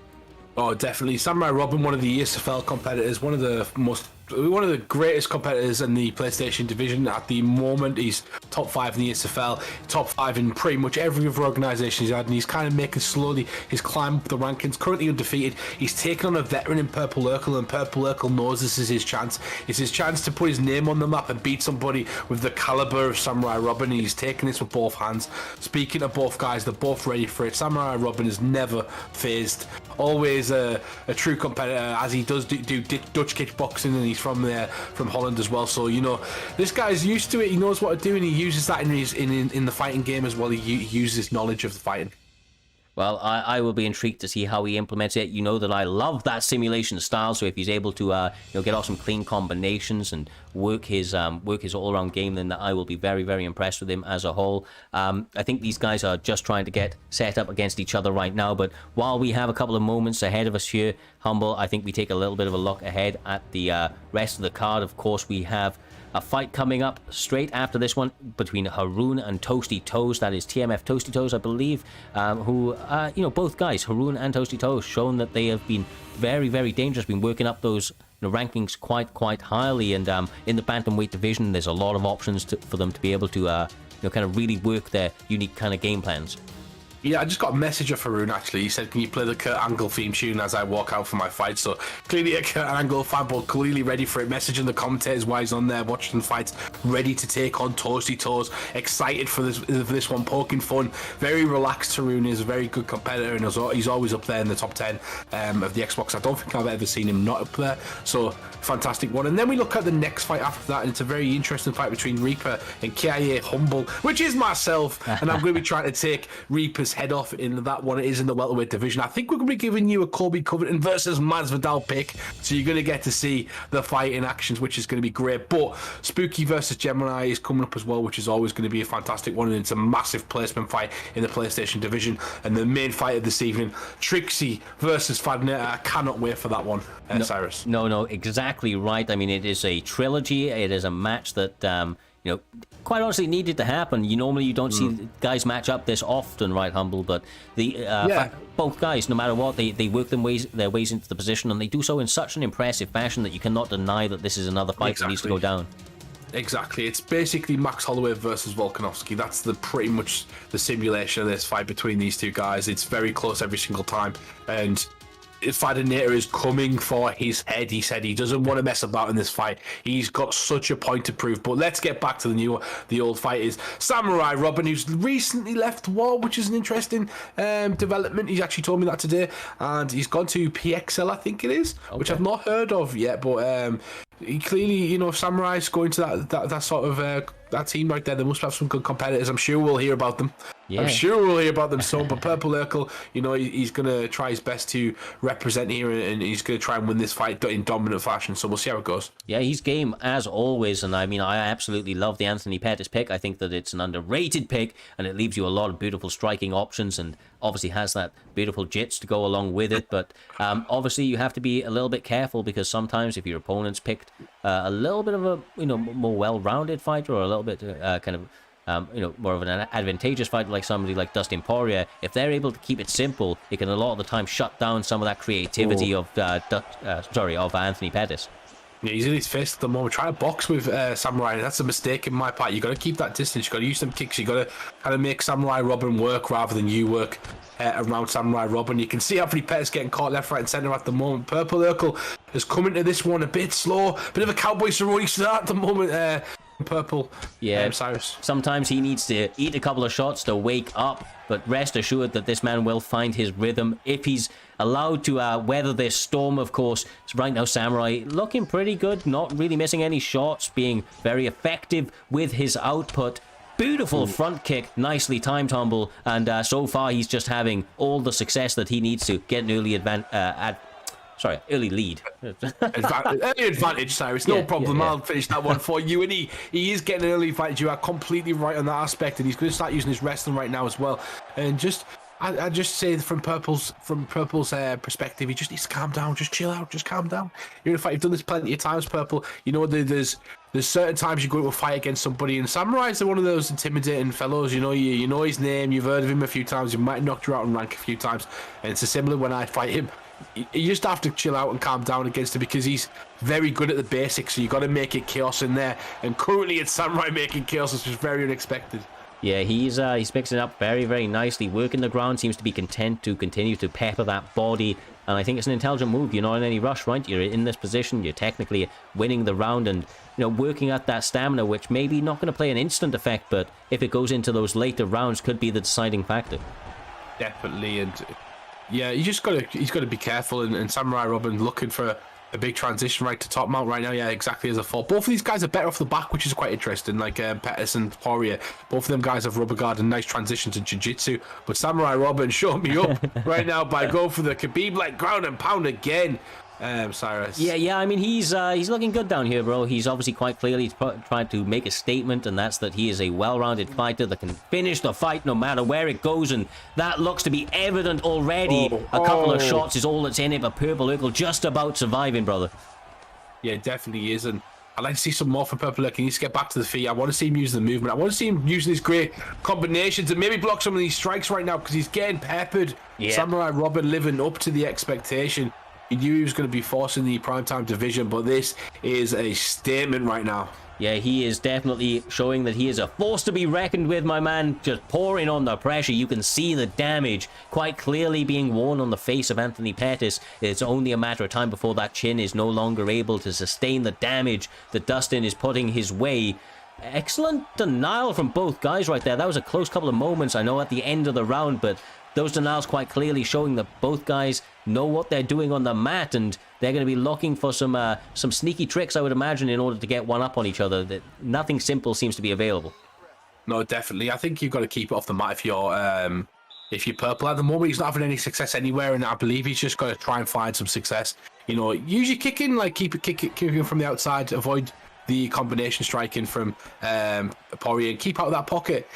Oh, definitely. Samurai Robin, one of the ESFL competitors, one of the greatest competitors in the PlayStation division at the moment. He's top 5 in the ESFL, top 5 in pretty much every other organisation he's had, and he's kind of making slowly his climb up the rankings. Currently undefeated. He's taken on a veteran in Purple Urkel, and Purple Urkel knows this is his chance. It's his chance to put his name on the map and beat somebody with the caliber of Samurai Robin, and he's taking this with both hands. Speaking of both guys, they're both ready for it. Samurai Robin is never phased. Always a true competitor, as he does do Dutch kickboxing, and he's from Holland as well. So this guy's used to it. He knows what to do, and he uses that in the fighting game as well. He uses his knowledge of the fighting. Well, I will be intrigued to see how he implements it. You know that I love that simulation style, so if he's able to get off some clean combinations and work his all-around game, then I will be very, very impressed with him as a whole. I think these guys are just trying to get set up against each other right now, but while we have a couple of moments ahead of us here, Humble, I think we take a little bit of a look ahead at the rest of the card. Of course, we have a fight coming up straight after this one between Haroon and Toasty Toes. That is TMF Toasty Toes, I believe, who, both guys, Haroon and Toasty Toes, shown that they have been very, very dangerous, been working up those rankings quite highly, and in the bantamweight division, there's a lot of options for them to be able to, kind of really work their unique kind of game plans. Yeah, I just got a message of Haroon, actually. He said, can you play the Kurt Angle theme tune as I walk out for my fight? So clearly a Kurt Angle fanboy, clearly ready for it. Messaging the commentators while he's on there watching the fights, ready to take on Toasty Toes. Excited for this one, poking fun. Very relaxed. Haroon is a very good competitor, and he's always up there in the top 10 of the Xbox. I don't think I've ever seen him not up there. So fantastic one. And then we look at the next fight after that, and it's a very interesting fight between Reaper and Kia Humble, which is myself, and I'm going to be trying to take Reaper's head off in that one. It is in the welterweight division. I think we're going to be giving you a Colby Covington versus Masvidal pick, so you're going to get to see the fight in actions, which is going to be great. But Spooky versus Gemini is coming up as well, which is always going to be a fantastic one, and it's a massive placement fight in the PlayStation division. And the main fight of this evening, Trixie versus Fadner. I cannot wait for that one, Cyrus. No, exactly right. I mean, it is a trilogy. It is a match that quite honestly needed to happen. Normally you don't see guys match up this often, right, Humble? But both guys, no matter what, they work their ways into the position, and they do so in such an impressive fashion that you cannot deny that this is another fight that needs to go down. Exactly. It's basically Max Holloway versus Volkanovski. That's pretty much the simulation of this fight between these two guys. It's very close every single time. And Fadinator is coming for his head. He said he doesn't want to mess about in this fight. He's got such a point to prove. But let's get back to the old fighters. Samurai Robin, who's recently left War, which is an interesting development. He's actually told me that today. And he's gone to PXL, I think it is, which I've not heard of yet. But he clearly, if Samurai's going to that sort of that team right there, they must have some good competitors. I'm sure we'll hear about them. Yeah. I'm sure we'll hear about them soon. But Purple Urkel, he's going to try his best to represent here, and he's going to try and win this fight in dominant fashion. So we'll see how it goes. Yeah, he's game as always. And I mean, I absolutely love the Anthony Pettis pick. I think that it's an underrated pick, and it leaves you a lot of beautiful striking options, and obviously has that beautiful jits to go along with it. But obviously you have to be a little bit careful, because sometimes if your opponent's picked a little bit of a more well-rounded fighter, or a little bit more of an advantageous fighter, like somebody like Dustin Poirier, if they're able to keep it simple, it can a lot of the time shut down some of that creativity of Anthony Pettis. Yeah, he's in his fist at the moment, trying to box with Samurai, and that's a mistake in my part. You got to keep that distance. You got to use some kicks. You got to kind of make Samurai Robin work rather than you work around Samurai Robin. You can see Anthony Pettis getting caught left, right, and centre at the moment. Purple Urkel is coming to this one a bit slow, bit of a cowboy cerrone start at the moment. Purple, Cyrus. Sometimes he needs to eat a couple of shots to wake up, but rest assured that this man will find his rhythm if he's allowed to weather this storm, of course. So right now, Samurai looking pretty good, not really missing any shots, being very effective with his output. Beautiful front kick, nicely timed, Humble, and so far he's just having all the success that he needs to get an early lead. Early advantage, Cyrus. No problem. Yeah. I'll finish that one for you. And he is getting an early advantage. You are completely right on that aspect, and he's going to start using his wrestling right now as well. And I just say from Purple's perspective, he just needs to calm down, just chill out, just calm down. You're in a fight. You've done this plenty of times, Purple. There's certain times you go to a fight against somebody, and Samurai's one of those intimidating fellows. You know his name, you've heard of him a few times, you might knock you out in rank a few times, and it's similar when I fight him. You just have to chill out and calm down against him, because he's very good at the basics, so you got to make it chaos in there. And currently it's Samurai making chaos, which is very unexpected. Yeah, he's mixing it up very, very nicely. Working the ground, seems to be content to continue to pepper that body. And I think it's an intelligent move. You're not in any rush, right? You're in this position. You're technically winning the round, and working at that stamina, which maybe not going to play an instant effect, but if it goes into those later rounds, could be the deciding factor. Definitely. And yeah, he's got to be careful. And Samurai Robin looking for a big transition right to top mount right now. Yeah, exactly as a fall. Both of these guys are better off the back, which is quite interesting. Like Pettis and Poirier, both of them guys have rubber guard and nice transitions in jiu-jitsu. But Samurai Robin showed me up right now by going for the Khabib-like ground and pound again. Cyrus. Yeah. I mean, he's looking good down here, bro. He's obviously quite clearly trying to make a statement, and that's that he is a well-rounded fighter that can finish the fight no matter where it goes, and that looks to be evident already. A couple of shots is all that's in it, but Purple Urkel just about surviving, brother. Yeah, it definitely is, and I'd like to see some more from Purple Urkel. He needs to get back to the feet. I want to see him using the movement. I want to see him using his great combinations and maybe block some of these strikes right now, because he's getting peppered. Yeah. Samurai Robin living up to the expectation. He knew he was going to be forcing the primetime division, but this is a statement right now. Yeah, he is definitely showing that he is a force to be reckoned with, my man. Just pouring on the pressure. You can see the damage quite clearly being worn on the face of Anthony Pettis. It's only a matter of time before that chin is no longer able to sustain the damage that Dustin is putting his way. Excellent denial from both guys right there. That was a close couple of moments, I know, at the end of the round, but those denials quite clearly showing that both guys know what they're doing on the mat, and they're going to be looking for some sneaky tricks, I would imagine, in order to get one up on each other. That nothing simple seems to be available. No, definitely. I think you've got to keep it off the mat if you're Purple. At the moment, he's not having any success anywhere, and I believe he's just got to try and find some success. Use your kicking, like keep it kicking from the outside, avoid the combination striking from Poirier, and keep out of that pocket.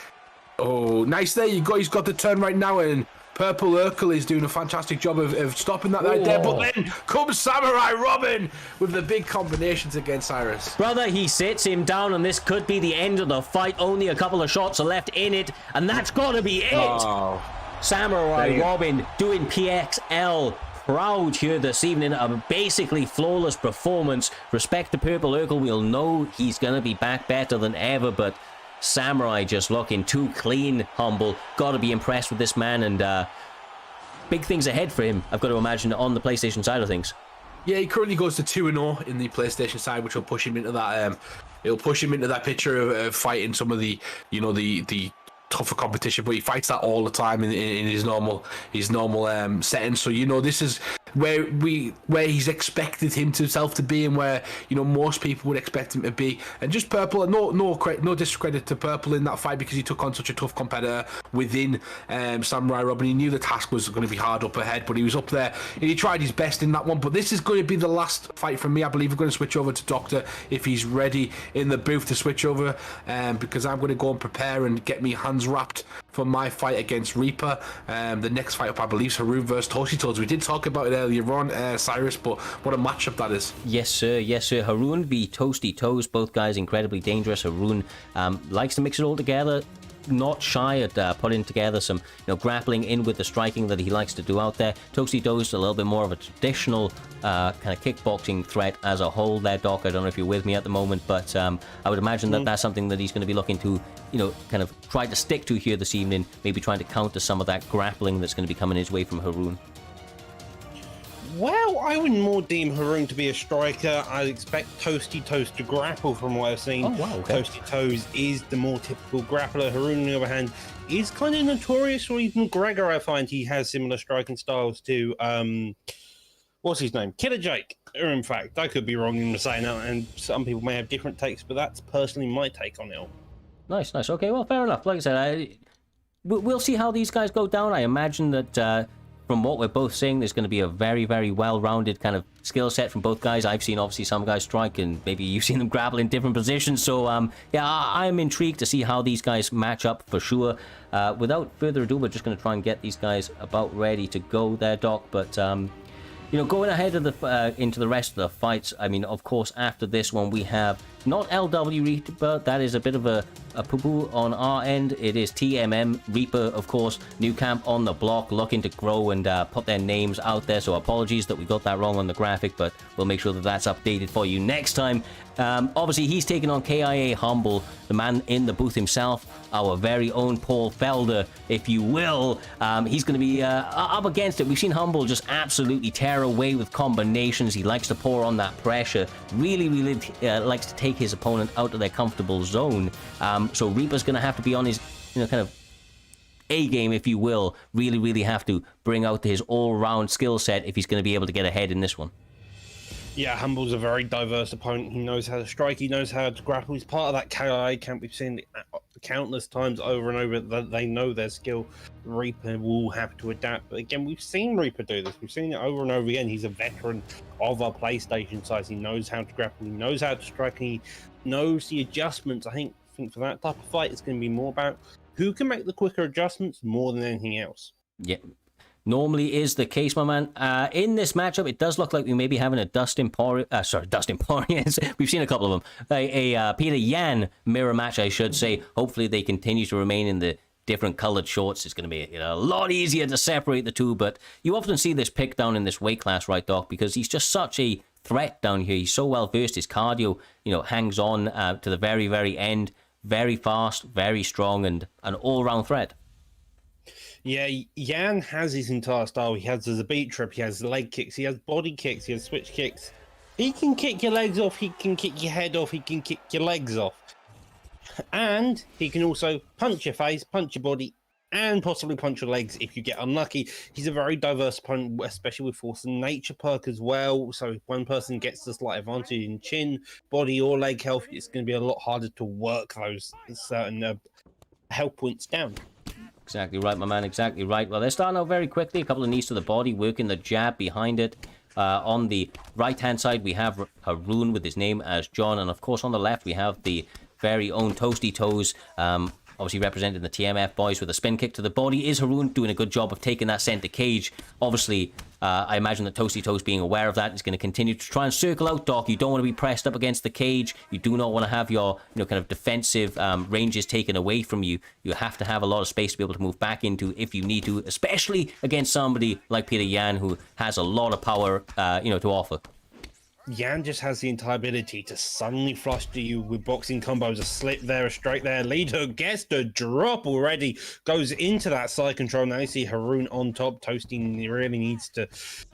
Oh, nice. There you go. He's got the turn right now, and Purple Urkel is doing a fantastic job of stopping that right there. But then comes Samurai Robin with the big combinations against Cyrus. Brother, he sits him down, and this could be the end of the fight. Only a couple of shots are left in it, and that's got to be it. Oh. Samurai Robin doing PXL proud here this evening. A basically flawless performance. Respect to Purple Urkel. We'll know he's going to be back better than ever, but Samurai just looking too clean, Humble. Got to be impressed with this man, and big things ahead for him, I've got to imagine, on the PlayStation side of things. Yeah, he currently goes to 2-0 in the PlayStation side, which will push him into that. It'll push him into that picture of fighting some of the tougher competition, but he fights that all the time in his normal settings. So this is where he's expected himself to be, and where most people would expect him to be. And just Purple, no discredit to Purple in that fight, because he took on such a tough competitor within Samurai Robin. He knew the task was going to be hard up ahead, but he was up there and he tried his best in that one. But this is going to be the last fight for me. I believe we're going to switch over to Doctor if he's ready in the booth to switch over, because I'm going to go and prepare and get me hands wrapped for my fight against Reaper. The next fight up, I believe, is Haroon versus Toasty Toes. We did talk about it earlier on, Cyrus, but what a matchup that is. Yes, sir. Haroon v Toasty Toes. Both guys incredibly dangerous. Haroon likes to mix it all together. Not shy at putting together some grappling in with the striking that he likes to do out there. Toasty Toes a little bit more of a traditional kind of kickboxing threat as a whole there, Doc. I don't know if you're with me at the moment, but I would imagine that that's something that he's going to be looking to kind of try to stick to here this evening, maybe trying to counter some of that grappling that's going to be coming his way from Haroon. Well, I would more deem Haroon to be a striker. I expect Toasty Toes to grapple from what I've seen. Oh, wow, okay. Toasty Toes is the more typical grappler. Haroon, on the other hand, is kind of notorious, or even McGregor, I find he has similar striking styles to, what's his name? Killer Jake. Or in fact, I could be wrong in saying that, and some people may have different takes, but that's personally my take on it all. Nice. Okay, well, fair enough. Like I said, we'll see how these guys go down. I imagine that from what we're both saying, there's going to be a very, very well-rounded kind of skill set from both guys. I've seen, obviously, some guys strike, and maybe you've seen them grapple in different positions. So, I'm intrigued to see how these guys match up for sure. Without further ado, we're just going to try and get these guys about ready to go there, Doc. But, going ahead of the into the rest of the fights, I mean, of course, after this one, we have not LW Reaper. That is a bit of a poo-poo on our end. It is TMM Reaper, of course. New camp on the block, looking to grow and put their names out there. So apologies that we got that wrong on the graphic, but we'll make sure that that's updated for you next time. Obviously, he's taking on KIA Humble, the man in the booth himself, our very own Paul Felder, if you will. He's going to be up against it. We've seen Humble just absolutely tear away with combinations. He likes to pour on that pressure. Really likes to take his opponent out of their comfortable zone. So Reaper's going to have to be on his, kind of A game, if you will. Really have to bring out his all-round skill set if he's going to be able to get ahead in this one. Yeah, Humble's a very diverse opponent. He knows how to strike. He knows how to grapple. He's part of that KI camp. We've seen countless times over and over that they know their skill. Reaper will have to adapt. But again, we've seen Reaper do this. We've seen it over and over again. He's a veteran of our PlayStation side. He knows how to grapple. He knows how to strike. He knows the adjustments. I think for that type of fight, it's going to be more about who can make the quicker adjustments more than anything else. Yeah. Normally is the case, my man. In this matchup, it does look like we may be having a Dustin Poirier. We've seen a couple of them. A Peter Yan mirror match, I should say. Hopefully they continue to remain in the different colored shorts. It's going to be a lot easier to separate the two, but you often see this pick down in this weight class, right, Doc? Because he's just such a threat down here. He's so well versed. His cardio, hangs on to the very, very end. Very fast, very strong, and an all-round threat. Yeah, Yan has his entire style. He has a beat trip, he has leg kicks, he has body kicks, he has switch kicks. He can kick your legs off, he can kick your head off, he can kick your legs off. And he can also punch your face, punch your body, and possibly punch your legs if you get unlucky. He's a very diverse opponent, especially with Force and Nature perk as well. So if one person gets the slight advantage in chin, body, or leg health, it's going to be a lot harder to work those certain health points down. Exactly right, my man, exactly right. Well, they're starting out very quickly. A couple of knees to the body, working the jab behind it. On the right-hand side, we have Haroon with his name as John. And, of course, on the left, we have the very own Toasty Toes. obviously representing the TMF boys with a spin kick to the body. Is Haroon doing a good job of taking that center cage? Obviously, I imagine that Toasty Toast being aware of that is going to continue to try and circle out Doc. You don't want to be pressed up against the cage. You do not want to have your, kind of defensive ranges taken away from you. You have to have a lot of space to be able to move back into if you need to, especially against somebody like Peter Yan, who has a lot of power, to offer. Yan just has the entire ability to suddenly fluster you with boxing combos, a slip there, a straight there. Leader gets the drop already, goes into that side control. Now you see Haroon on top. Toasty really needs to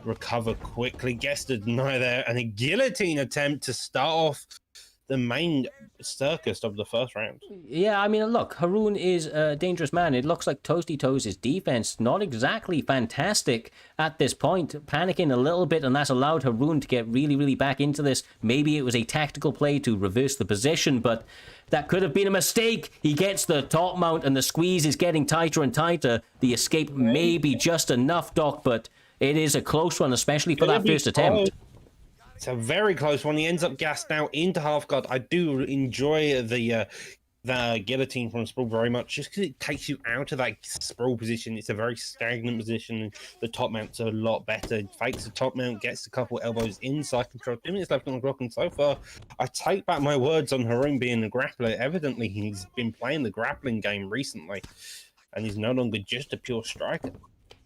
recover quickly, gets the deny there, and a guillotine attempt to start off the main circus of the first round. Yeah, I mean, look, Haroon is a dangerous man. It looks like Toasty Toes' defense not exactly fantastic at this point, panicking a little bit, and that's allowed Haroon to get really, really back into this. Maybe it was a tactical play to reverse the position, but that could have been a mistake. He gets the top mount, and the squeeze is getting tighter and tighter. The escape may be just enough, Doc, but it is a close one, especially for that first attempt. It's a very close one. He ends up gassed now into half guard. I do enjoy the guillotine from Sprawl very much, just because it takes you out of that sprawl position. It's a very stagnant position, and the top mount's a lot better. Fakes the top mount, gets a couple elbows inside control. 2 minutes left on the clock, and so far, I take back my words on Haroon being a grappler. Evidently, he's been playing the grappling game recently, and he's no longer just a pure striker.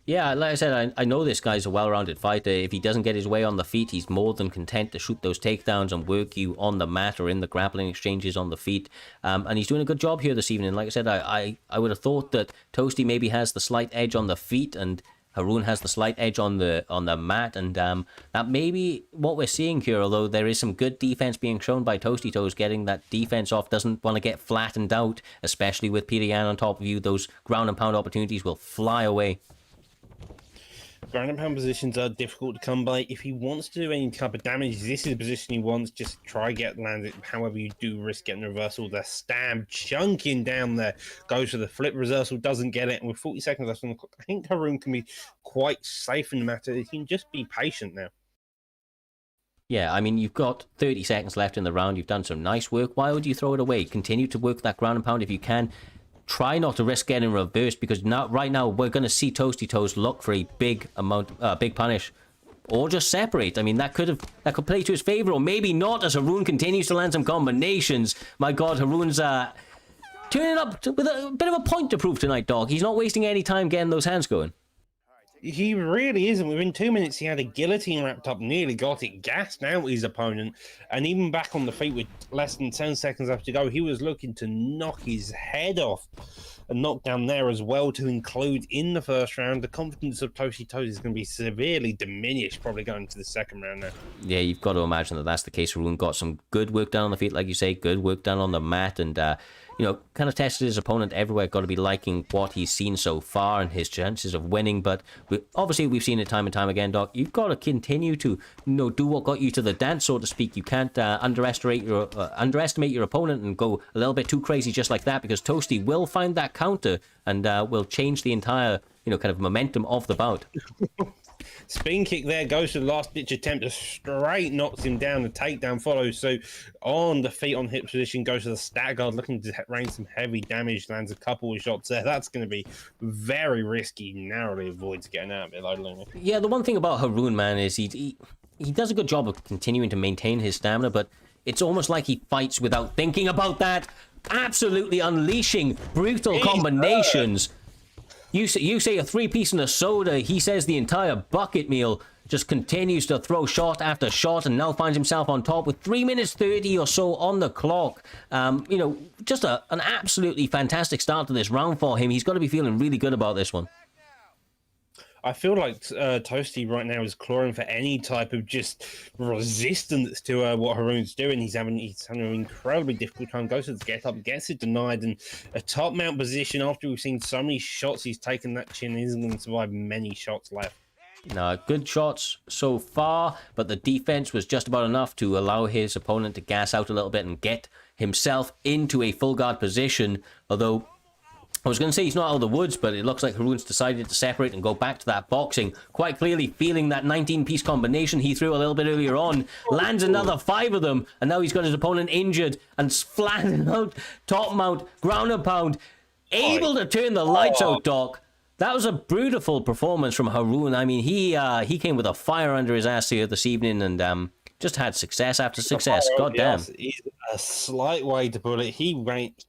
Yeah, like I said, I know this guy's a well-rounded fighter. If he doesn't get his way on the feet, he's more than content to shoot those takedowns and work you on the mat or in the grappling exchanges on the feet. And he's doing a good job here this evening. Like I said, I would have thought that Toasty maybe has the slight edge on the feet and Haroon has the slight edge on the mat, and that may be what we're seeing here, although there is some good defense being shown by Toasty Toes. Getting that defense off, doesn't want to get flattened out, especially with Peter Yan on top of you. Those ground and pound opportunities will fly away. Ground and pound positions are difficult to come by. If he wants to do any type of damage, this is the position he wants. Just try get landed. However, you do risk getting a reversal. The stab chunking down there. Goes for the flip reversal, doesn't get it. And with 40 seconds left on the clock, I think Haroon can be quite safe in the matter. He can just be patient now. Yeah, I mean, you've got 30 seconds left in the round. You've done some nice work. Why would you throw it away? Continue to work that ground and pound if you can. Try not to risk getting reversed, because right now we're going to see Toasty Toes look for a big punish, or just separate. I mean, that could play to his favor, or maybe not, as Haroon continues to land some combinations. My God, Haroon's turning up with a bit of a point to prove tonight, Doc. He's not wasting any time getting those hands going. He really isn't. Within 2 minutes, he had a guillotine wrapped up, nearly got it, gassed out his opponent, and even back on the feet with less than 10 seconds left to go, he was looking to knock his head off. A knockdown there as well to include in the first round. The confidence of Toasty Toes is going to be severely diminished, probably going to the second round now. Yeah, you've got to imagine that that's the case. Haroon got some good work done on the feet, like you say, good work done on the mat, and kind of tested his opponent everywhere. Got to be liking what he's seen so far and his chances of winning. But obviously, we've seen it time and time again, Doc. You've got to continue to do what got you to the dance, so to speak. You can't underestimate your opponent and go a little bit too crazy just like that, because Toasty will find that counter and will change the entire kind of momentum of the bout. Spin kick there, goes to the last ditch attempt, a straight knocks him down. The takedown follows. So on the feet on hip position, goes to the stat guard, looking to rain some heavy damage, lands a couple of shots there. That's going to be very risky. Narrowly avoids getting out of it. Yeah, the one thing about Haroon, man, is he does a good job of continuing to maintain his stamina, but it's almost like he fights without thinking about that. Absolutely unleashing brutal combinations. You say a 3-piece and a soda. He says the entire bucket meal. Just continues to throw shot after shot, and now finds himself on top with 3 minutes 30 or so on the clock. Just an absolutely fantastic start to this round for him. He's got to be feeling really good about this one. I feel like Toasty right now is clawing for any type of just resistance to what Haroon's doing. He's having an incredibly difficult time. Goes to the get up, gets it denied, and a top mount position after we've seen so many shots he's taken, that chin isn't going to survive many shots left. No, good shots so far, but the defense was just about enough to allow his opponent to gas out a little bit and get himself into a full guard position, although I was going to say he's not out of the woods, but it looks like Haroon's decided to separate and go back to that boxing. Quite clearly feeling that 19-piece combination he threw a little bit earlier on. Lands another 5 of them, and now he's got his opponent injured and flattened out. Top mount, ground and pound. able to turn the lights out, Doc. That was a beautiful performance from Haroon. I mean, he came with a fire under his ass here this evening and just had success after success. God damn. Is a slight way to put it. He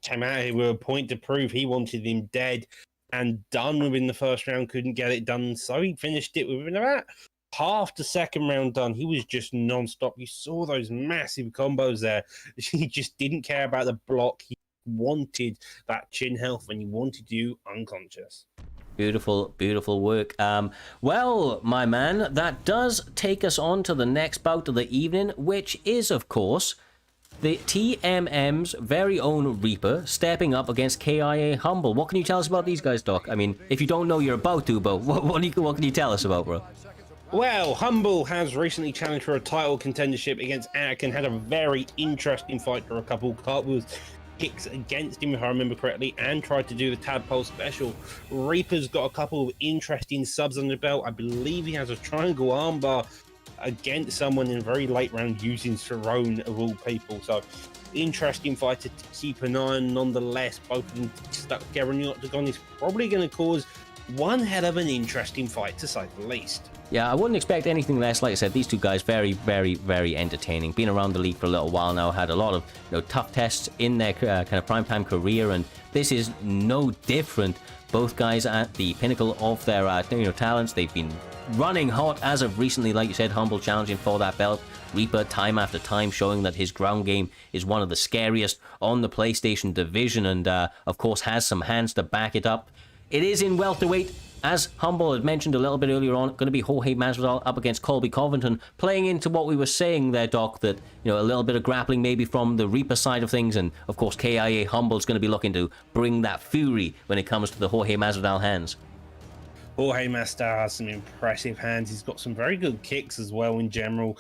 came out here with a point to prove. He wanted him dead and done within the first round, couldn't get it done. So he finished it within about half the second round done. He was just non-stop. You saw those massive combos there. He just didn't care about the block. He wanted that chin health and he wanted you unconscious. Beautiful, beautiful work. Well, my man, that does take us on to the next bout of the evening, which is, of course, the TMM's very own Reaper stepping up against KIA Humble. What can you tell us about these guys, Doc? I mean, if you don't know, you're about to, but what can you tell us about, bro? Well, Humble has recently challenged for a title contendership against Ack and had a very interesting fight for a couple cartwheels kicks against him, if I remember correctly, and tried to do the tadpole special. Reaper's got a couple of interesting subs on the belt. I believe he has a triangle armbar against someone in a very late round using Cerrone of all people. So interesting fight to keep an eye on nonetheless. Both of them stuck together in the octagon is probably going to cause one hell of an interesting fight, to say the least. Yeah, I wouldn't expect anything less. Like I said, these two guys very, very, very entertaining. Been around the league for a little while now, had a lot of tough tests in their kind of primetime career, and this is no different. Both guys at the pinnacle of their talents. They've been running hot as of recently, like you said. Humble challenging for that belt. Reaper time after time showing that his ground game is one of the scariest on the PlayStation division, and of course has some hands to back it up. It is in welterweight, as Humble had mentioned a little bit earlier on, going to be Jorge Masvidal up against Colby Covington, playing into what we were saying there, Doc, that, a little bit of grappling maybe from the Reaper side of things, and of course KIA Humble's going to be looking to bring that fury when it comes to the Jorge Masvidal hands. Jorge Masvidal has some impressive hands. He's got some very good kicks as well in general.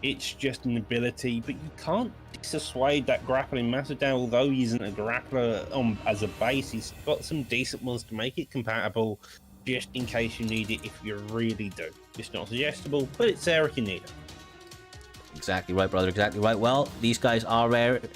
It's just an ability, but you can't dissuade that grappling. Masvidal, although he isn't a grappler as a base, he's got some decent ones to make it compatible, just in case you need it if you really do. It's not suggestible, but it's there if you need it. Exactly right, brother. Exactly right. Well, these guys are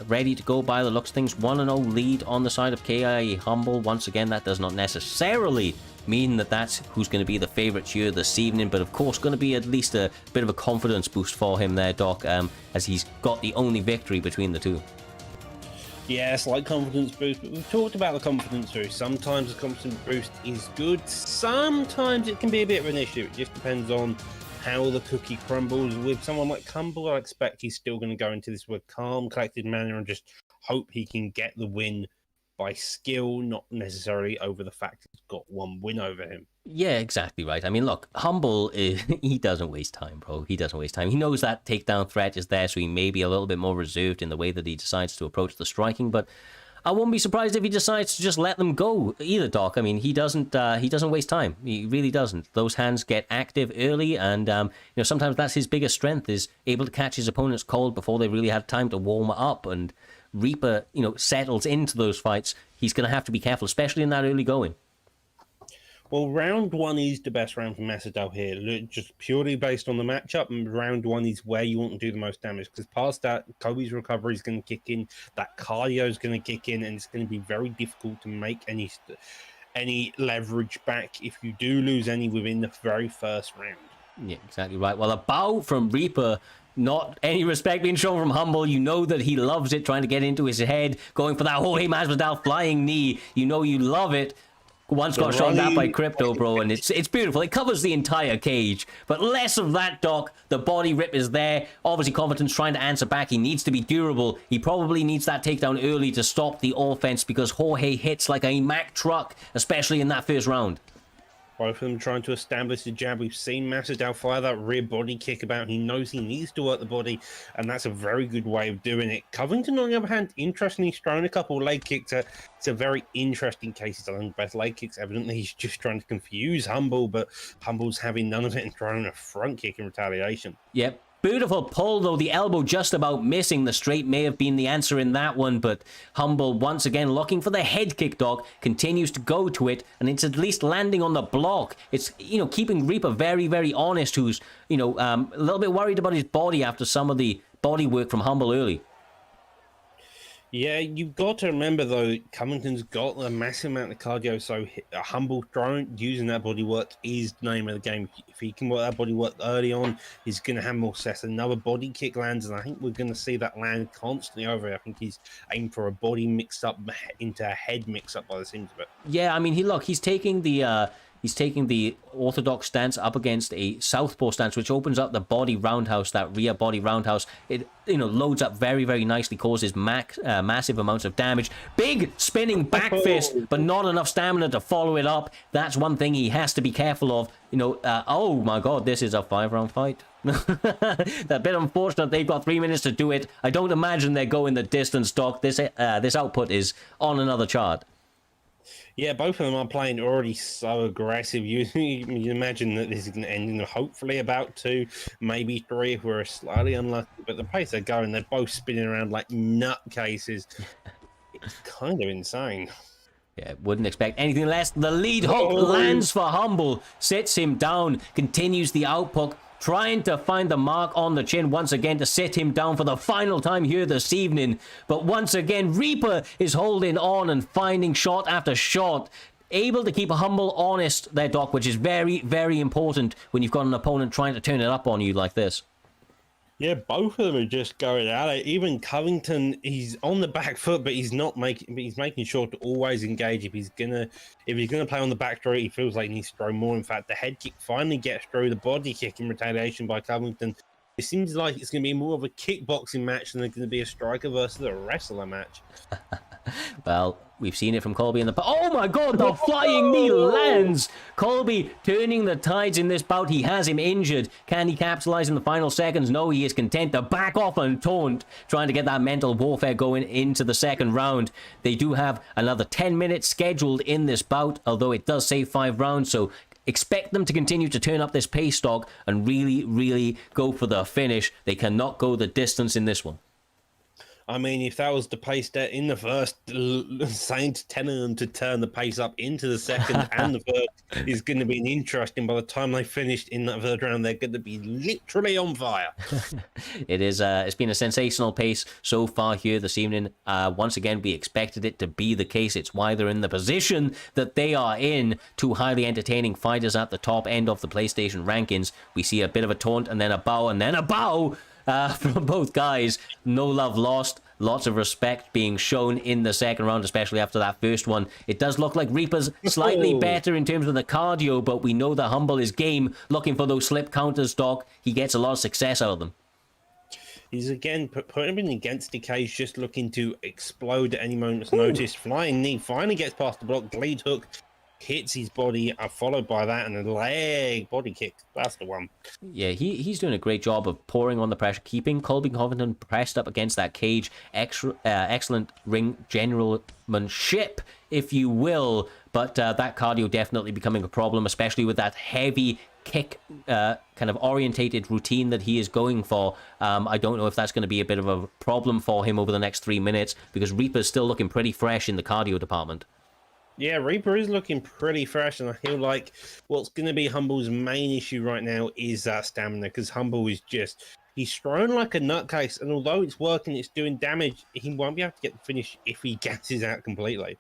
ready to go by the looks of things. 1-0 lead on the side of KIA Humble. Once again, that does not necessarily mean that that's who's going to be the favourite here this evening, but of course going to be at least a bit of a confidence boost for him there, Doc, as he's got the only victory between the two. Yeah, slight confidence boost, but we've talked about the confidence boost. Sometimes the confidence boost is good, sometimes it can be a bit of an issue. It just depends on how the cookie crumbles. With someone like Humble, I expect he's still going to go into this with a calm, collected manner and just hope he can get the win by skill, not necessarily over the fact he's got one win over him. Yeah, exactly right. I mean, look, Humble, he doesn't waste time, bro. He doesn't waste time. He knows that takedown threat is there, so he may be a little bit more reserved in the way that he decides to approach the striking, but I wouldn't be surprised if he decides to just let them go either, Doc. I mean, he doesn't waste time. He really doesn't. Those hands get active early, and sometimes that's his biggest strength, is able to catch his opponents cold before they really have time to warm up. And Reaper, settles into those fights. He's going to have to be careful, especially in that early going. Well, round one is the best round for Masvidal here, just purely based on the matchup. And round one is where you want to do the most damage, because past that, Kobe's recovery is going to kick in, that cardio is going to kick in, and it's going to be very difficult to make any leverage back if you do lose any within the very first round. Yeah, exactly right. Well, a bow from Reaper. Not any respect being shown from Humble. You know that he loves it, trying to get into his head, going for that Jorge Masvidal flying knee. You know you love it. Once got shown that by Crypto, bro, and it's beautiful. It covers the entire cage, but less of that, Doc. The body rip is there. Obviously, Covington's trying to answer back. He needs to be durable. He probably needs that takedown early to stop the offense, because Jorge hits like a Mack truck, especially in that first round. Both of them trying to establish the jab. We've seen Masvidal fire that rear body kick about. He knows he needs to work the body, and that's a very good way of doing it. Covington, on the other hand, interestingly, he's thrown a couple of leg kicks. It's a very interesting case. He's done the best leg kicks. Evidently, he's just trying to confuse Humble, but Humble's having none of it and throwing a front kick in retaliation. Yep. Beautiful pull, though. The elbow just about missing. The straight may have been the answer in that one, but Humble, once again, looking for the head kick, Doc, continues to go to it, and it's at least landing on the block. It's, keeping Reaper very, very honest, who's, a little bit worried about his body after some of the body work from Humble early. Yeah, you've got to remember though, Covington's got a massive amount of cardio, so Humble throwing using that body work is the name of the game. If he can work that body work early on, he's going to have more success. Another body kick lands, and I think we're going to see that land constantly over. I think he's aiming for a body mix up into a head mix up by the seams of it. Yeah, I mean, he's taking the orthodox stance up against a southpaw stance, which opens up the body roundhouse, that rear body roundhouse. It loads up very, very nicely, causes massive amounts of damage. Big spinning back fist, but not enough stamina to follow it up. That's one thing he has to be careful of. Oh my God, this is a 5-round fight. A bit unfortunate. They've got 3 minutes to do it. I don't imagine they're going the distance, Doc. This output is on another chart. Yeah, both of them are playing already so aggressive. You imagine that this is going to end in hopefully about 2, maybe 3 if we're slightly unlucky. But the pace they're going, they're both spinning around like nutcases. It's kind of insane. Yeah, wouldn't expect anything less. The lead hook lands for Humble, sits him down, continues the output, trying to find the mark on the chin once again to sit him down for the final time here this evening. But once again, Reaper is holding on and finding shot after shot, able to keep Humble honest there, Doc, which is very, very important when you've got an opponent trying to turn it up on you like this. Yeah, both of them are just going at it. Even Covington, he's on the back foot, but he's making sure to always engage. If he's gonna play on the back throw, he feels like he needs to throw more. In fact, the head kick finally gets through. The body kick in retaliation by Covington. It seems like it's going to be more of a kickboxing match than it's going to be a striker versus a wrestler match. Well, we've seen it from Colby in the... Oh my God, the flying knee lands! Colby turning the tides in this bout. He has him injured. Can he capitalize in the final seconds? No, he is content to back off and taunt, trying to get that mental warfare going into the second round. They do have another 10 minutes scheduled in this bout, although it does say 5 rounds, so expect them to continue to turn up this pace, Stock, and really, really go for the finish. They cannot go the distance in this one. I mean, if that was the pace that in the first, Saint telling them to turn the pace up into the second and the third is going to be interesting. By the time they finished in that third round, they're going to be literally on fire. It's been a sensational pace so far here this evening. Once again, we expected it to be the case. It's why they're in the position that they are in. 2 highly entertaining fighters at the top end of the PlayStation rankings. We see a bit of a taunt and then a bow and then a bow. From both guys. No love lost. Lots of respect being shown in the second round, especially after that first one. It does look like Reaper's slightly better in terms of the cardio, but we know that Humble is game, looking for those slip counters, Doc. He gets a lot of success out of them. He's again putting him against the cage, just looking to explode at any moment's notice. Flying knee finally gets past the block. Lead hook hits his body, followed by that and a leg body kick. That's the one. Yeah, he's doing a great job of pouring on the pressure, keeping Colby Covington pressed up against that cage. Excellent ring generalmanship, if you will, but that cardio definitely becoming a problem, especially with that heavy kick kind of orientated routine that he is going for. I don't know if that's going to be a bit of a problem for him over the next 3 minutes, because Reaper's still looking pretty fresh in the cardio department. Yeah, Reaper is looking pretty fresh, and I feel like what's going to be Humble's main issue right now is that stamina, because Humble is he's thrown like a nutcase, and although it's working, it's doing damage, he won't be able to get the finish if he gasses out completely.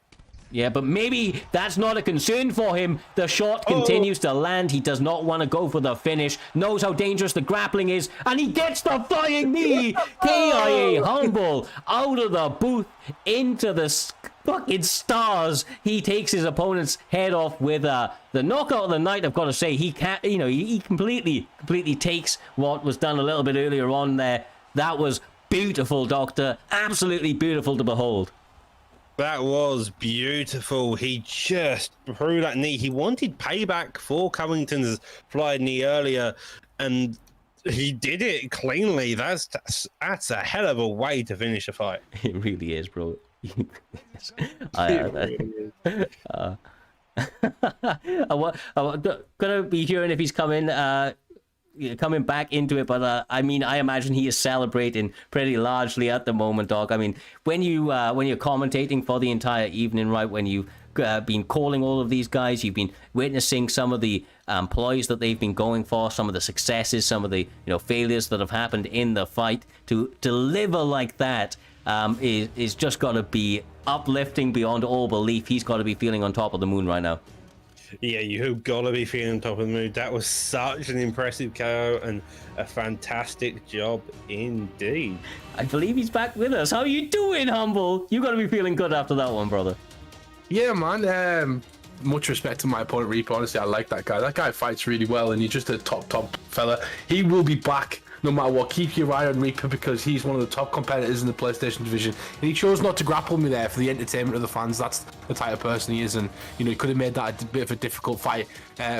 Yeah, but maybe that's not a concern for him. The shot continues to land. He does not want to go for the finish. Knows how dangerous the grappling is. And he gets the flying knee. KIA Humble out of the booth into the fucking stars. He takes his opponent's head off with the knockout of the night. I've got to say, he can't, he completely takes what was done a little bit earlier on there. That was beautiful, Doctor. Absolutely beautiful to behold. That was beautiful. He just threw that knee. He wanted payback for Covington's flying knee earlier, and he did it cleanly. That's a hell of a way to finish a fight. It really is, bro. I'm gonna be hearing if he's coming back into it, but I mean, I imagine he is celebrating pretty largely at the moment, Doc. I mean, when you're commentating for the entire evening, right, when you've been calling all of these guys, you've been witnessing some of the ploys that they've been going for, some of the successes, some of the failures that have happened in the fight, to deliver like that. is just got to be uplifting beyond all belief. He's got to be feeling on top of the moon right now. Yeah, you've got to be feeling on top of the moon. That was such an impressive KO and a fantastic job indeed. I believe he's back with us. How you doing, Humble? You got to be feeling good after that one, brother. Yeah, man. Much respect to my opponent, Reaper. Honestly, I like that guy. That guy fights really well, and he's just a top fella. He will be back no matter what. Keep your eye on Reaper because he's one of the top competitors in the PlayStation division, and he chose not to grapple me there for the entertainment of the fans. That's the type of person he is, and you know he could have made that a bit of a difficult fight,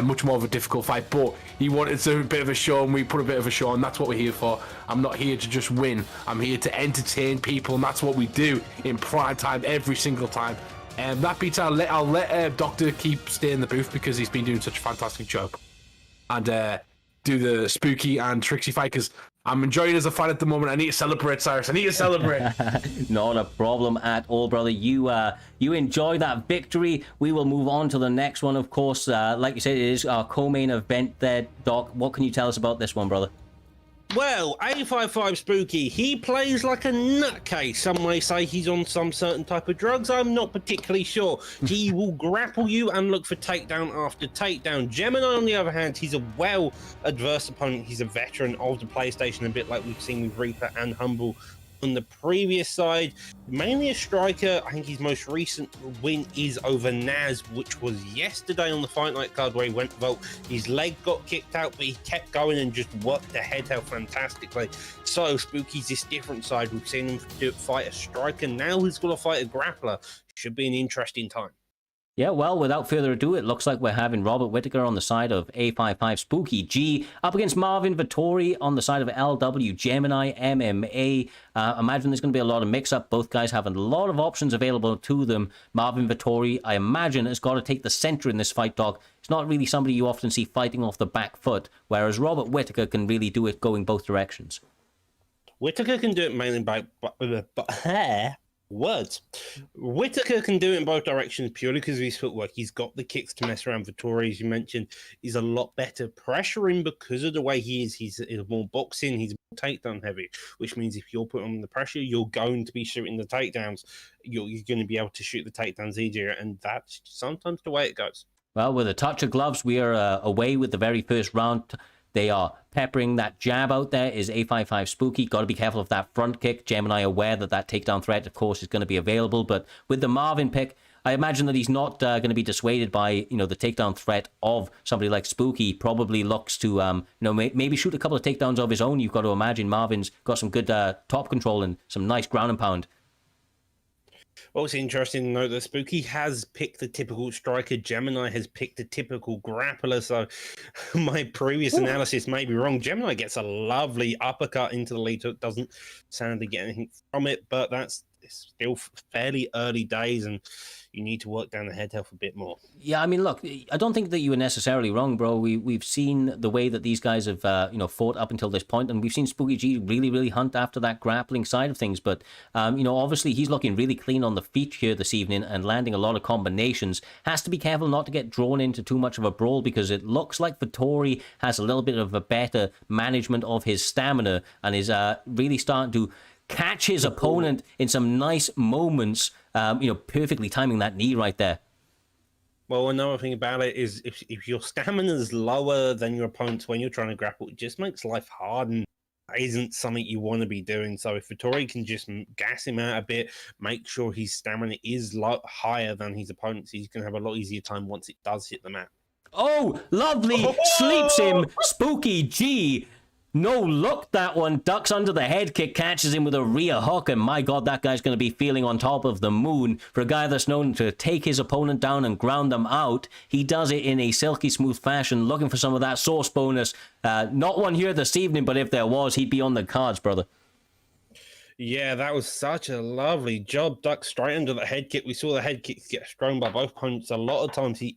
much more of a difficult fight. But he wanted a bit of a show, and we put a bit of a show on. That's what we're here for. I'm not here to just win. I'm here to entertain people, and that's what we do in prime time every single time. That beats, I'll let Doctor keep stay in the booth because he's been doing such a fantastic job, and do the spooky and tricksy fight because I'm enjoying it as a fight at the moment. I need to celebrate, Cyrus. I need to celebrate. Not a problem at all, brother. You enjoy that victory. We will move on to the next one, of course. Like you said, it is our co-main event there, Doc. What can you tell us about this one, brother? Well, 855 Spooky, he plays like a nutcase. Some may say he's on some certain type of drugs. I'm not particularly sure. He will grapple you and look for takedown after takedown. Gemini, on the other hand, he's a well-adverse opponent. He's a veteran of the PlayStation, a bit like we've seen with Reaper and Humble on the previous side. Mainly a striker. I think his most recent win is over Naz, which was yesterday on the Fight Night card where he went Volt. His leg got kicked out, but he kept going and just worked the head held fantastically. So Spooky's this different side. We've seen him fight a striker. Now he's going to fight a grappler. Should be an interesting time. Yeah, well, without further ado, it looks like we're having Robert Whittaker on the side of A55 Spooky G up against Marvin Vittori on the side of LW Gemini MMA. Imagine there's going to be a lot of mix-up. Both guys have a lot of options available to them. Marvin Vittori, I imagine, has got to take the center in this fight, Doc. It's not really somebody you often see fighting off the back foot, whereas Robert Whittaker can really do it going both directions. Whittaker can do it mainly by words. Whittaker can do it in both directions purely because of his footwork. He's got the kicks to mess around. Vittori, as you mentioned, is a lot better pressuring because of the way he is. He's more boxing. He's more takedown heavy, which means if you're putting on the pressure, you're going to be shooting the takedowns. You're going to be able to shoot the takedowns easier, and that's sometimes the way it goes. Well, with a touch of gloves, we are away with the very first round. They are peppering that jab out there. Is A55 Spooky. Got to be careful of that front kick. Gemini aware that that takedown threat, of course, is going to be available. But with the Marvin pick, I imagine that he's not going to be dissuaded by, the takedown threat of somebody like Spooky. Probably looks to, maybe shoot a couple of takedowns of his own. You've got to imagine Marvin's got some good top control and some nice ground and pound. Well, it's interesting to note that Spooky has picked the typical striker. Gemini has picked the typical grappler. So my previous analysis may be wrong. Gemini gets a lovely uppercut into the lead hook. Doesn't sadly get anything from it, but that's still fairly early days, and you need to work down the head health a bit more. Yeah, I mean, look, I don't think that you were necessarily wrong, bro. We've seen the way that these guys have, fought up until this point, and we've seen Spooky G really hunt after that grappling side of things. But, obviously he's looking really clean on the feet here this evening and landing a lot of combinations. Has to be careful not to get drawn into too much of a brawl because it looks like Vittori has a little bit of a better management of his stamina and is really starting to catch his opponent in some nice moments, perfectly timing that knee right there. Well, another thing about it is if your stamina is lower than your opponent's when you're trying to grapple, it just makes life hard and isn't something you want to be doing. So if Vittori can just gas him out a bit, make sure his stamina is higher than his opponent's, he's going to have a lot easier time once it does hit the mat. Oh, lovely! Sleeps him, Spooky G. No look, that one ducks under the head kick, catches him with a rear hook, and my God, that guy's going to be feeling on top of the moon. For a guy that's known to take his opponent down and ground them out, he does it in a silky smooth fashion, looking for some of that source bonus. Not one here this evening, but if there was, he'd be on the cards, brother. Yeah, that was such a lovely job. Duck straight under the head kick. We saw the head kicks get thrown by both opponents. A lot of times he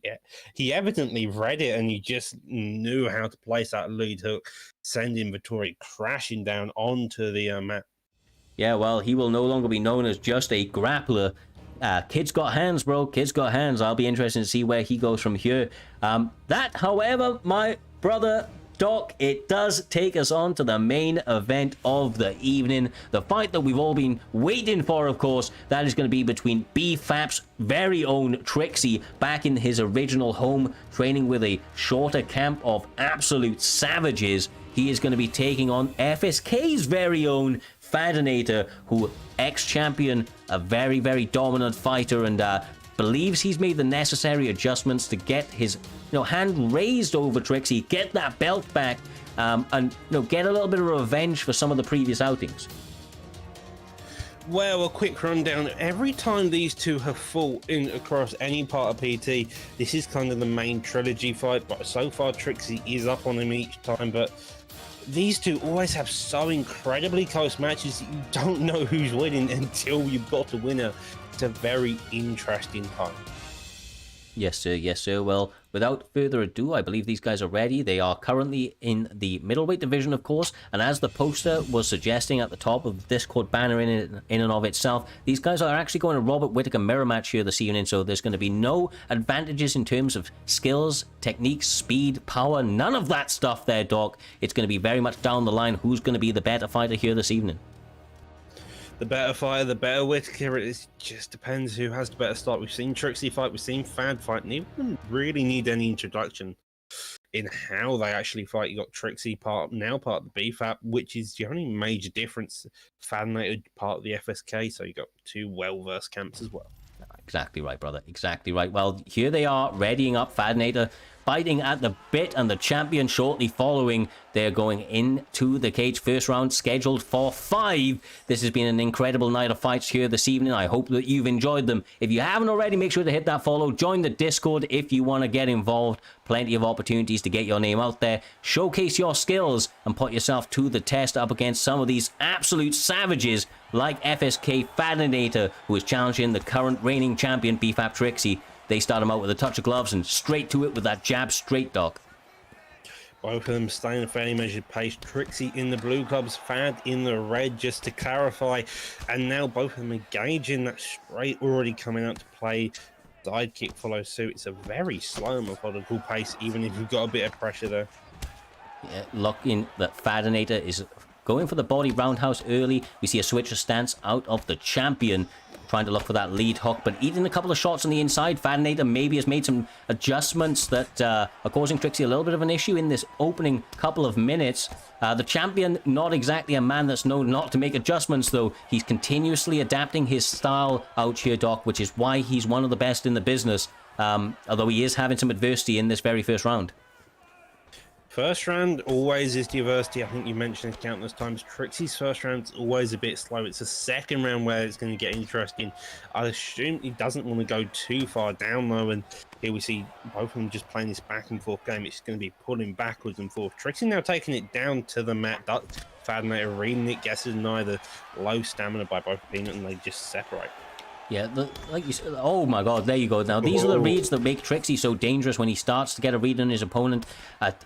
evidently read it and he just knew how to place that lead hook, sending Vittori crashing down onto the mat. Yeah, well, he will no longer be known as just a grappler. Kid's got hands, bro. Kid's got hands. I'll be interested to see where he goes from here. That, however, my brother, Doc, it does take us on to the main event of the evening. The fight that we've all been waiting for, of course, that is going to be between BFAP's very own Trixie, back in his original home, training with a shorter camp of absolute savages. He is going to be taking on FSK's very own Fadinator, who ex-champion, a very, very dominant fighter, and believes he's made the necessary adjustments to get his hand raised over Trixie, get that belt back, and get a little bit of revenge for some of the previous outings. Well, a quick rundown. Every time these two have fought in across any part of PT, this is kind of the main trilogy fight, but so far Trixie is up on him each time. But these two always have so incredibly close matches that you don't know who's winning until you've got a winner. It's a very interesting time. Yes, sir. Yes, sir. Well, without further ado, I believe these guys are ready. They are currently in the middleweight division, of course, and as the poster was suggesting at the top of the Discord banner in and of itself, these guys are actually going to Robert Whittaker mirror match here this evening, so there's going to be no advantages in terms of skills, techniques, speed, power, none of that stuff there, Doc. It's going to be very much down the line who's going to be the better fighter here this evening. The better fighter, the better Whittaker. It just depends who has the better start. We've seen Trixie fight, we've seen Fad fight, and you wouldn't really need any introduction in how they actually fight. You got Trixie now part of the BFAP, which is the only major difference. Fadinator part of the FSK, so you got two well-versed camps as well. Exactly right, brother. Exactly right. Well, here they are, readying up. Fadinator biting at the bit, and the champion shortly following. They're going into the cage. First round scheduled for 5. This has been an incredible night of fights here this evening. I hope that you've enjoyed them. If you haven't already, make sure to hit that follow. Join the Discord if you want to get involved. Plenty of opportunities to get your name out there. Showcase your skills and put yourself to the test up against some of these absolute savages like FSK Fadinator, who is challenging the current reigning champion BFAP Trixie. They start him out with a touch of gloves and straight to it with that jab straight, Doc. Both of them staying a fairly measured pace. Trixie in the blue gloves, Fad in the red, just to clarify. And now both of them engaging that straight already coming out to play. Side kick follows suit. It's a very slow, methodical pace, even if you've got a bit of pressure there. Yeah, looking that Fadinator is going for the body roundhouse early. We see a switch of stance out of the champion, trying to look for that lead hook, but eating a couple of shots on the inside. Fadinator maybe has made some adjustments that are causing Trixie a little bit of an issue in this opening couple of minutes. The champion, not exactly a man that's known not to make adjustments, though. He's continuously adapting his style out here, Doc, which is why he's one of the best in the business, although he is having some adversity in this very first round. First round always is diversity. I think you mentioned it countless times. Trixie's first round's always a bit slow. It's the second round where it's going to get interesting. I assume he doesn't want to go too far down though, and here we see both of them just playing this back and forth game. It's going to be pulling backwards and forth. Trixie now taking it down to the mat. Fadinator reading it, guesses neither. Low stamina by both Peanut, and they just separate. Yeah, like you said, oh my god, there you go. Now, these are the reads that make Trixie so dangerous when he starts to get a read on his opponent,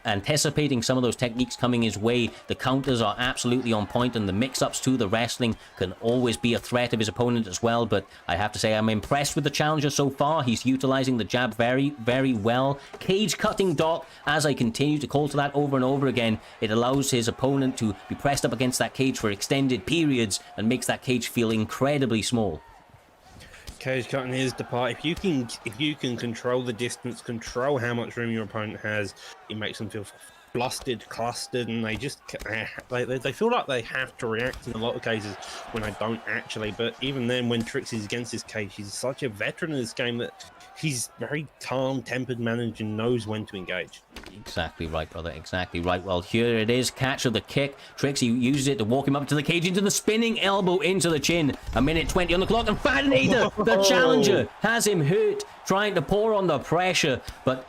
anticipating some of those techniques coming his way. The counters are absolutely on point, and the mix-ups to the wrestling can always be a threat of his opponent as well. But I have to say, I'm impressed with the challenger so far. He's utilizing the jab very, very well. Cage cutting, Doc, as I continue to call to that over and over again. It allows his opponent to be pressed up against that cage for extended periods and makes that cage feel incredibly small. Cage cutting is the part. If you can control the distance, control how much room your opponent has, it makes them feel flustered, clustered, and they just they feel like they have to react in a lot of cases when they don't actually. But even then, when Trixie's against this cage, he's such a veteran in this game that he's very calm-tempered manager and knows when to engage. Exactly right, brother. Exactly right. Well, here it is. Catch of the kick. Trixie uses it to walk him up to the cage, into the spinning elbow into the chin. A minute 20 on the clock, and Fadinator, the challenger, has him hurt, trying to pour on the pressure. But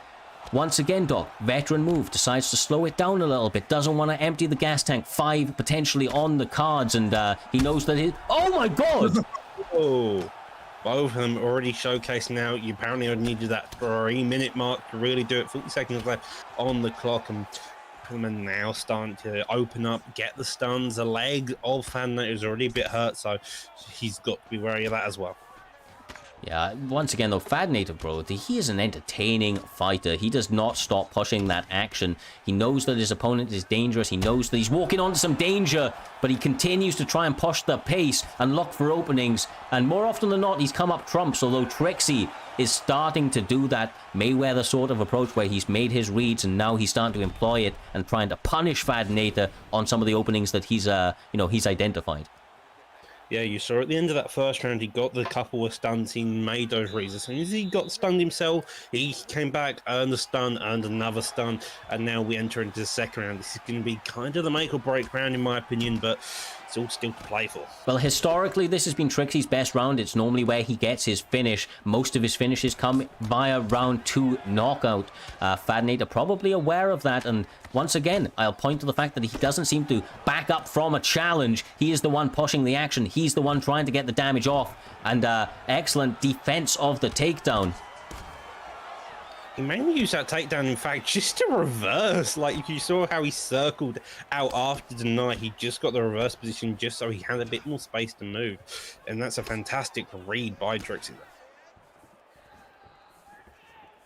once again, Doc, veteran move, decides to slow it down a little bit, doesn't want to empty the gas tank. 5 potentially on the cards, and he knows that he... Oh my god! Oh. Both of them already showcased now. You apparently only needed that 3-minute mark to really do it. 40 seconds left on the clock, and them are now starting to open up, get the stuns. The leg of Fadinator is already a bit hurt, so he's got to be wary of that as well. Yeah, once again though, Fadnator, bro, he is an entertaining fighter. He does not stop pushing that action. He knows that his opponent is dangerous. He knows that he's walking onto some danger, but he continues to try and push the pace and look for openings. And more often than not, he's come up trumps, although Trixie is starting to do that Mayweather sort of approach where he's made his reads and now he's starting to employ it and trying to punish Fadnator on some of the openings that he's identified. Yeah, you saw at the end of that first round, he got the couple of stuns, he made those reads. As soon as he got stunned himself, he came back, earned a stun, earned another stun, and now we enter into the second round. This is going to be kind of the make or break round, in my opinion, but it's all still to play for. Well, historically, this has been Trixie's best round. It's normally where he gets his finish. Most of his finishes come via round 2 knockout. Fadnator probably aware of that, and once again, I'll point to the fact that he doesn't seem to back up from a challenge. He is the one pushing the action. He's the one trying to get the damage off, and excellent defense of the takedown. He mainly used that takedown, in fact, just to reverse. Like, you saw how he circled out after the night. He just got the reverse position just so he had a bit more space to move. And that's a fantastic read by Trixie.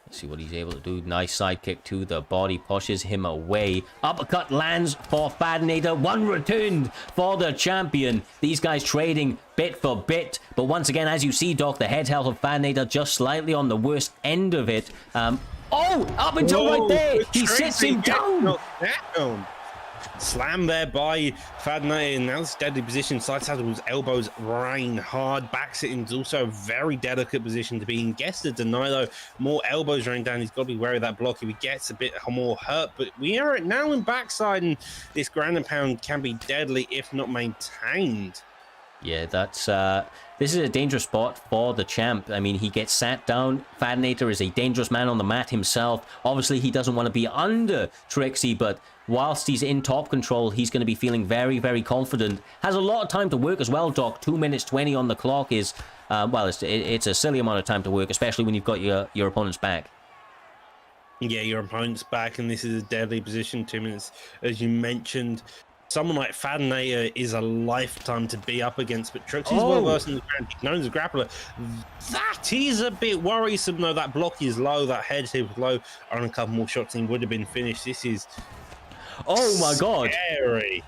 Let's see what he's able to do. Nice side kick to the body, pushes him away. Uppercut lands for Fadnator. One returned for the champion. These guys trading bit for bit. But once again, as you see, Doc, the head health of Fadnator just slightly on the worst end of it. Up until right there, he sits him down. Slam there by Fadnator, and now it's deadly position. Side saddles, elbows rain hard. Back sitting is also a very delicate position to be in. Gets to deny though. More elbows rain down. He's got to be wary of that block if he gets a bit more hurt. But we are now in backside, and this ground and pound can be deadly if not maintained. Yeah, that's this is a dangerous spot for the champ. I mean, he gets sat down. Fadnator is a dangerous man on the mat himself. Obviously, he doesn't want to be under Trixie, but whilst he's in top control, he's going to be feeling very, very confident. Has a lot of time to work as well, Doc. 2 minutes 20 on the clock is, it's a silly amount of time to work, especially when you've got your opponent's back. Yeah, your opponent's back, and this is a deadly position. 2 minutes, as you mentioned. Someone like Fadnator is a lifetime to be up against, but Trixie's well versed in the ground. He's known as a grappler. That is a bit worrisome, though. That block is low, that head is low. On a couple more shots, and he would have been finished. This is my God. Scary.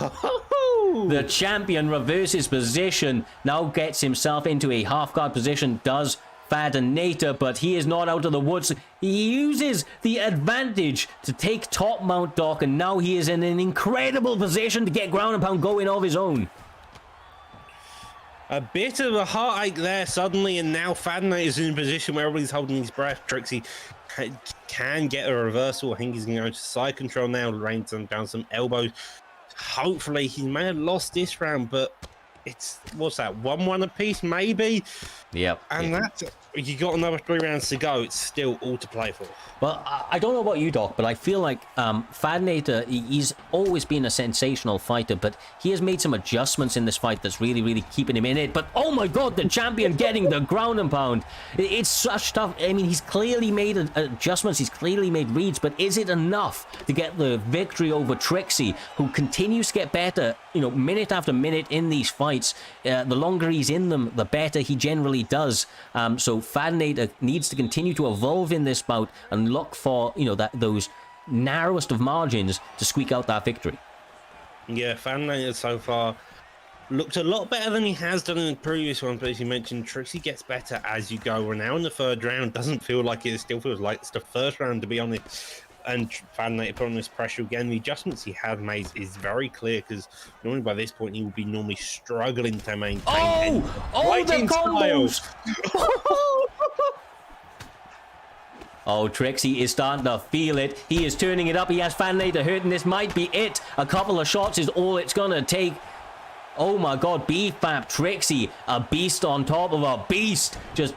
The champion reverses position, now gets himself into a half guard position, does Fadnator, but he is not out of the woods. He uses the advantage to take top mount, Doc, and now he is in an incredible position to get ground and pound going of his own. A bit of a heartache there suddenly, and now Fadnator is in a position where everybody's holding his breath. Trixie can get a reversal. I think he's going to go to side control now, rain down some elbows. Hopefully, he may have lost this round, but it's, what's that, 1-1 apiece, maybe? Yep. And that's, you got another 3 rounds to go. It's still all to play for. Well, I don't know about you, Doc, but I feel like Fadnator, he's always been a sensational fighter, but he has made some adjustments in this fight that's really, really keeping him in it. But, oh my God, the champion getting the ground and pound. It's such tough. I mean, he's clearly made adjustments. He's clearly made reads, but is it enough to get the victory over Trixie, who continues to get better, minute after minute in these fights? The longer he's in them, the better he generally does. So Fadnator needs to continue to evolve in this bout and look for, those narrowest of margins to squeak out that victory. Yeah, Fadnator so far looked a lot better than he has done in the previous ones, but as you mentioned, Trixie gets better as you go. We're now in the third round. Doesn't feel like it still feels like it's the first round, to be honest. And Fadnator put on this pressure again. The adjustments he had made is very clear, because normally by this point he would be normally struggling to maintain. The combos! Oh, Trixie is starting to feel it. He is turning it up. He has Fadnator hurt, and this might be it. A couple of shots is all it's going to take. Oh my God, BFAP Trixie, a beast on top of a beast. Just,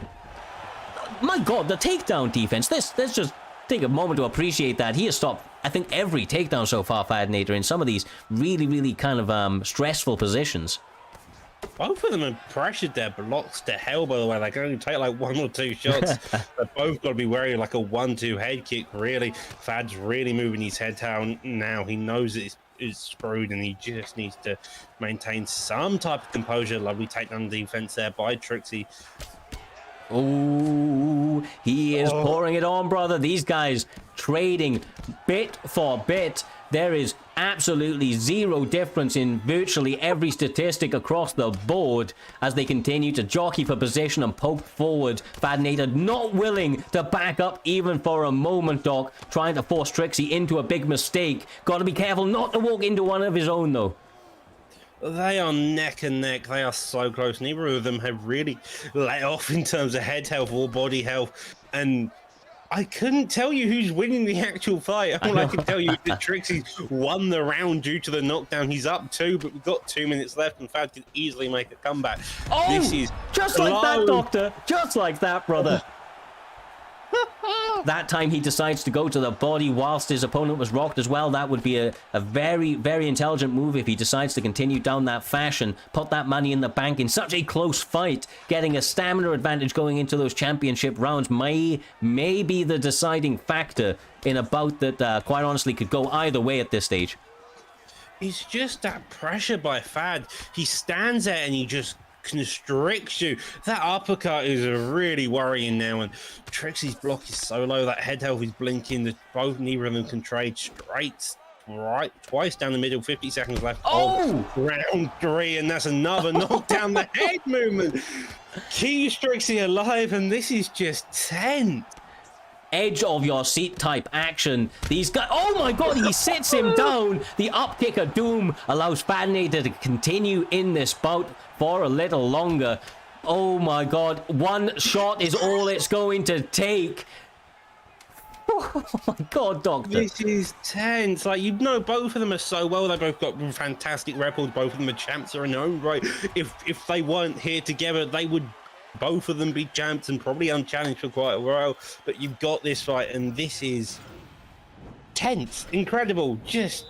my God, the takedown defense. Let's just take a moment to appreciate that. He has stopped, I think, every takedown so far, Fadnator, in some of these really, really kind of stressful positions. Both of them are pressured their blocks to hell, by the way. They can only take like 1 or 2 shots. They've both got to be wary, like a 1-2 head kick, really. Fad's really moving his head down now. He knows it's screwed, and he just needs to maintain some type of composure. Lovely takedown defense there by Trixie. Oh, he is pouring it on, brother. These guys trading bit for bit. There is absolutely zero difference in virtually every statistic across the board as they continue to jockey for position and poke forward. Fadinator not willing to back up even for a moment, Doc, trying to force Trixie into a big mistake. Got to be careful not to walk into one of his own, though. They are neck and neck. They are so close. Neither of them have really let off in terms of head health or body health. And I couldn't tell you who's winning the actual fight. All I can tell you is that Trixie's won the round due to the knockdown. He's up 2, but we've got 2 minutes left, and Fad could easily make a comeback. Oh, this is just like that, Doctor. Just like that, brother. That time he decides to go to the body whilst his opponent was rocked as well. That would be a very, very intelligent move if he decides to continue down that fashion. Put that money in the bank in such a close fight. Getting a stamina advantage going into those championship rounds may be the deciding factor in a bout that quite honestly could go either way at this stage. It's just that pressure by Fad. He stands there and he just constricts you. That uppercut is really worrying now, and Trixie's block is so low. That head health is blinking. Neither of them can trade straight right twice down the middle. 50 seconds left of round 3, and that's another knockdown the head movement. Keeps Trixie alive, and this is just tense. Edge of your seat type action. These guys, oh my god, he sits him down. The up kick of doom allows Fadinator to continue in this bout for a little longer. Oh my god, one shot is all it's going to take. Oh my god, Doctor. This is tense. Like, you know, both of them are so well. They both got fantastic records. Both of them are champs in their own right. If they weren't here together, they would both of them be champs and probably unchallenged for quite a while. But you've got this fight, and this is tense, incredible. Just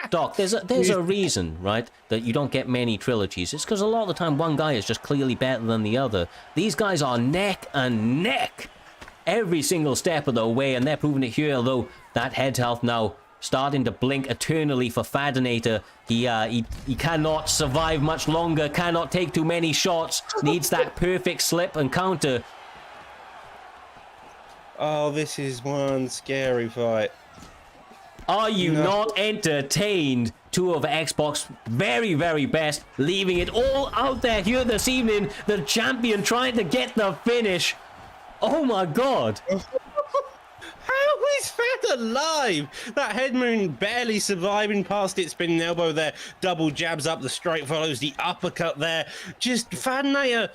Doc, there's a reason, right, that you don't get many trilogies. It's because a lot of the time one guy is just clearly better than the other. These guys are neck and neck every single step of the way, and they're proving it here, although that head health now starting to blink eternally for Fadinator. He cannot survive much longer, cannot take too many shots, needs that perfect slip and counter. oh, this is one scary fight. Are you not entertained? Two of Xbox very, very best, leaving it all out there here this evening. The champion trying to get the finish. Oh my god. How is Fad alive? That head moon barely surviving past it, spinning elbow there. Double jabs up, the straight follows the uppercut there. Just Fadinator.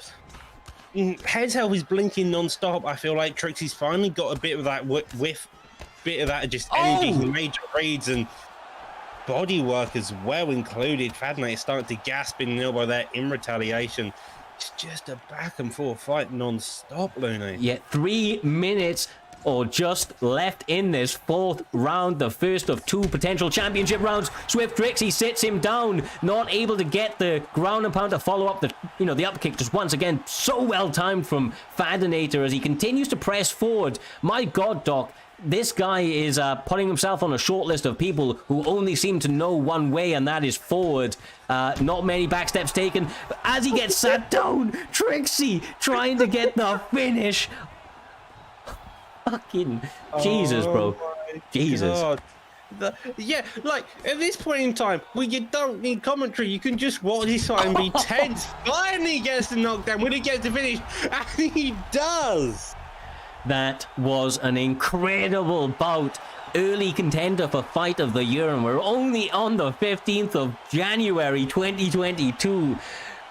Head health is blinking non-stop. I feel like Trixie's finally got a bit of that whiff, bit of that just energy, major reads and body work as well included. Fadinator starting to gasp in the elbow there in retaliation. It's just a back and forth fight non-stop, Looney. Yeah, 3 minutes or just left in this fourth round, the first of 2 potential championship rounds. Swift Trixie sits him down, not able to get the ground and pound to follow up the up kick. Just once again, so well timed from Fadinator as he continues to press forward. My god, Doc, this guy is putting himself on a short list of people who only seem to know one way, and that is forward. Not many backsteps taken. As he gets sat down, Trixie trying to get the finish. Fucking Jesus, bro. Jesus. God. Yeah, like, at this point in time, you don't need commentary. You can just watch this fight and be tense. Finally he gets the knockdown when he gets the finish, and he does. That was an incredible bout. Early contender for Fight of the Year, and we're only on the 15th of January 2022.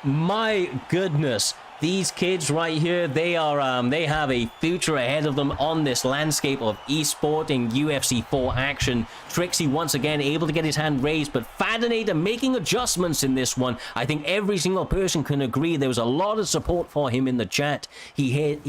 My goodness. These kids right here, they have a future ahead of them on this landscape of esporting UFC 4 action. Trixie once again able to get his hand raised, but Fadinator making adjustments in this one. I think every single person can agree there was a lot of support for him in the chat. He hit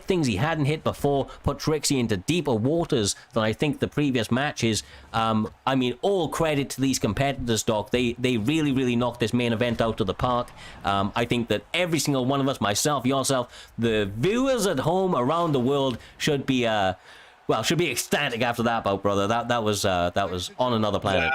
things he hadn't hit before, put Trixie into deeper waters than I think the previous matches. I mean, all credit to these competitors, Doc. They really, really knocked this main event out of the park. I think that every single one of us, myself, yourself, the viewers at home around the world should be ecstatic after that bout, brother. That was on another planet.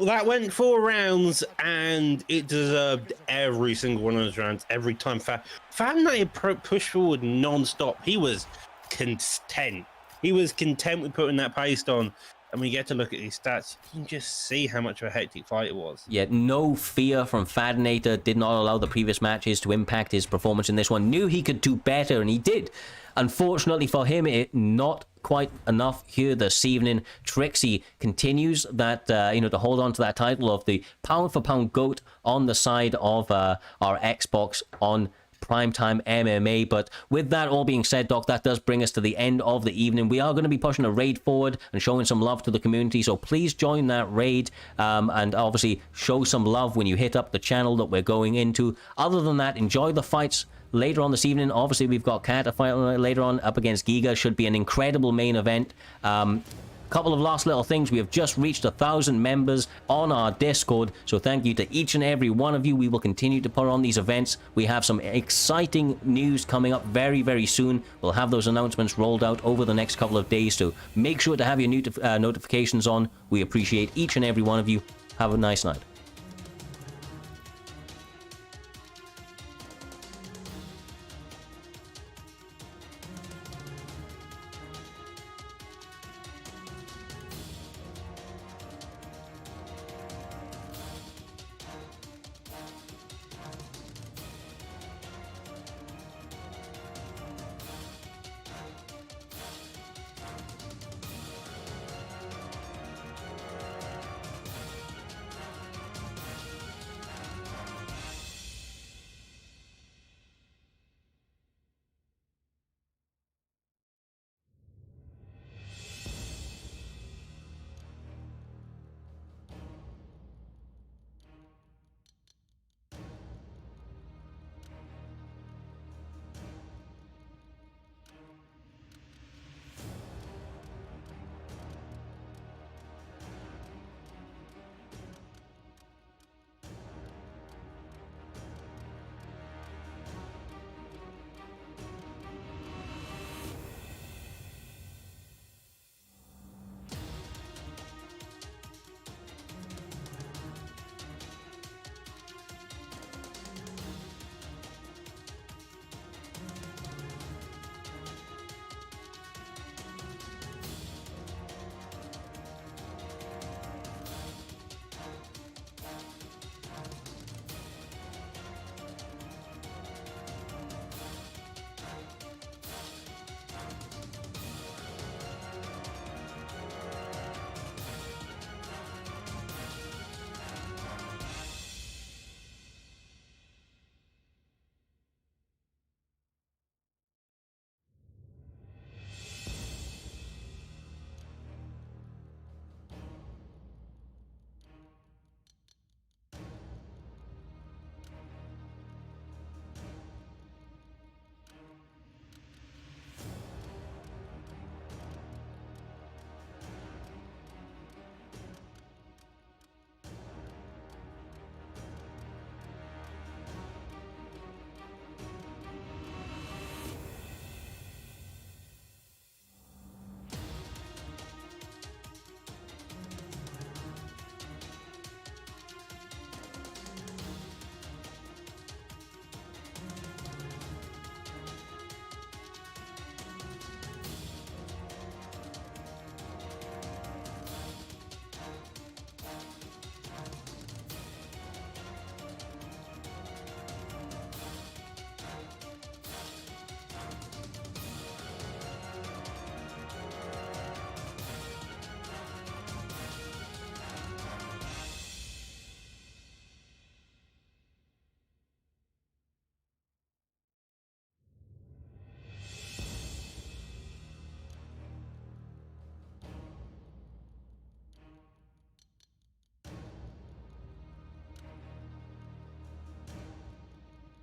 That went 4 rounds, and it deserved every single one of those rounds. Every time Fabinator pushed forward non-stop. He was content. He was content with putting that pace on. And when you get to look at his stats, you can just see how much of a hectic fight it was. Yeah, no fear from Fadinator. Did not allow the previous matches to impact his performance in this one. Knew he could do better, and he did. Unfortunately for him, it not quite enough here this evening. Trixie continues that, to hold on to that title of the pound-for-pound GOAT on the side of our Xbox on Primetime MMA. But with that all being said, Doc, that does bring us to the end of the evening. We are going to be pushing a raid forward and showing some love to the community, so please join that raid, and obviously show some love when you hit up the channel that we're going into. Other than that, enjoy the fights later on this evening. Obviously, we've got Kat a fight later on up against Giga. Should be an incredible main event. Couple of last little things. We have just reached 1,000 members on our Discord, so thank you to each and every one of you. We will continue to put on these events. We have some exciting news coming up very, very soon. We'll have those announcements rolled out over the next couple of days, so make sure to have your notifications on. We appreciate each and every one of you. Have a nice night.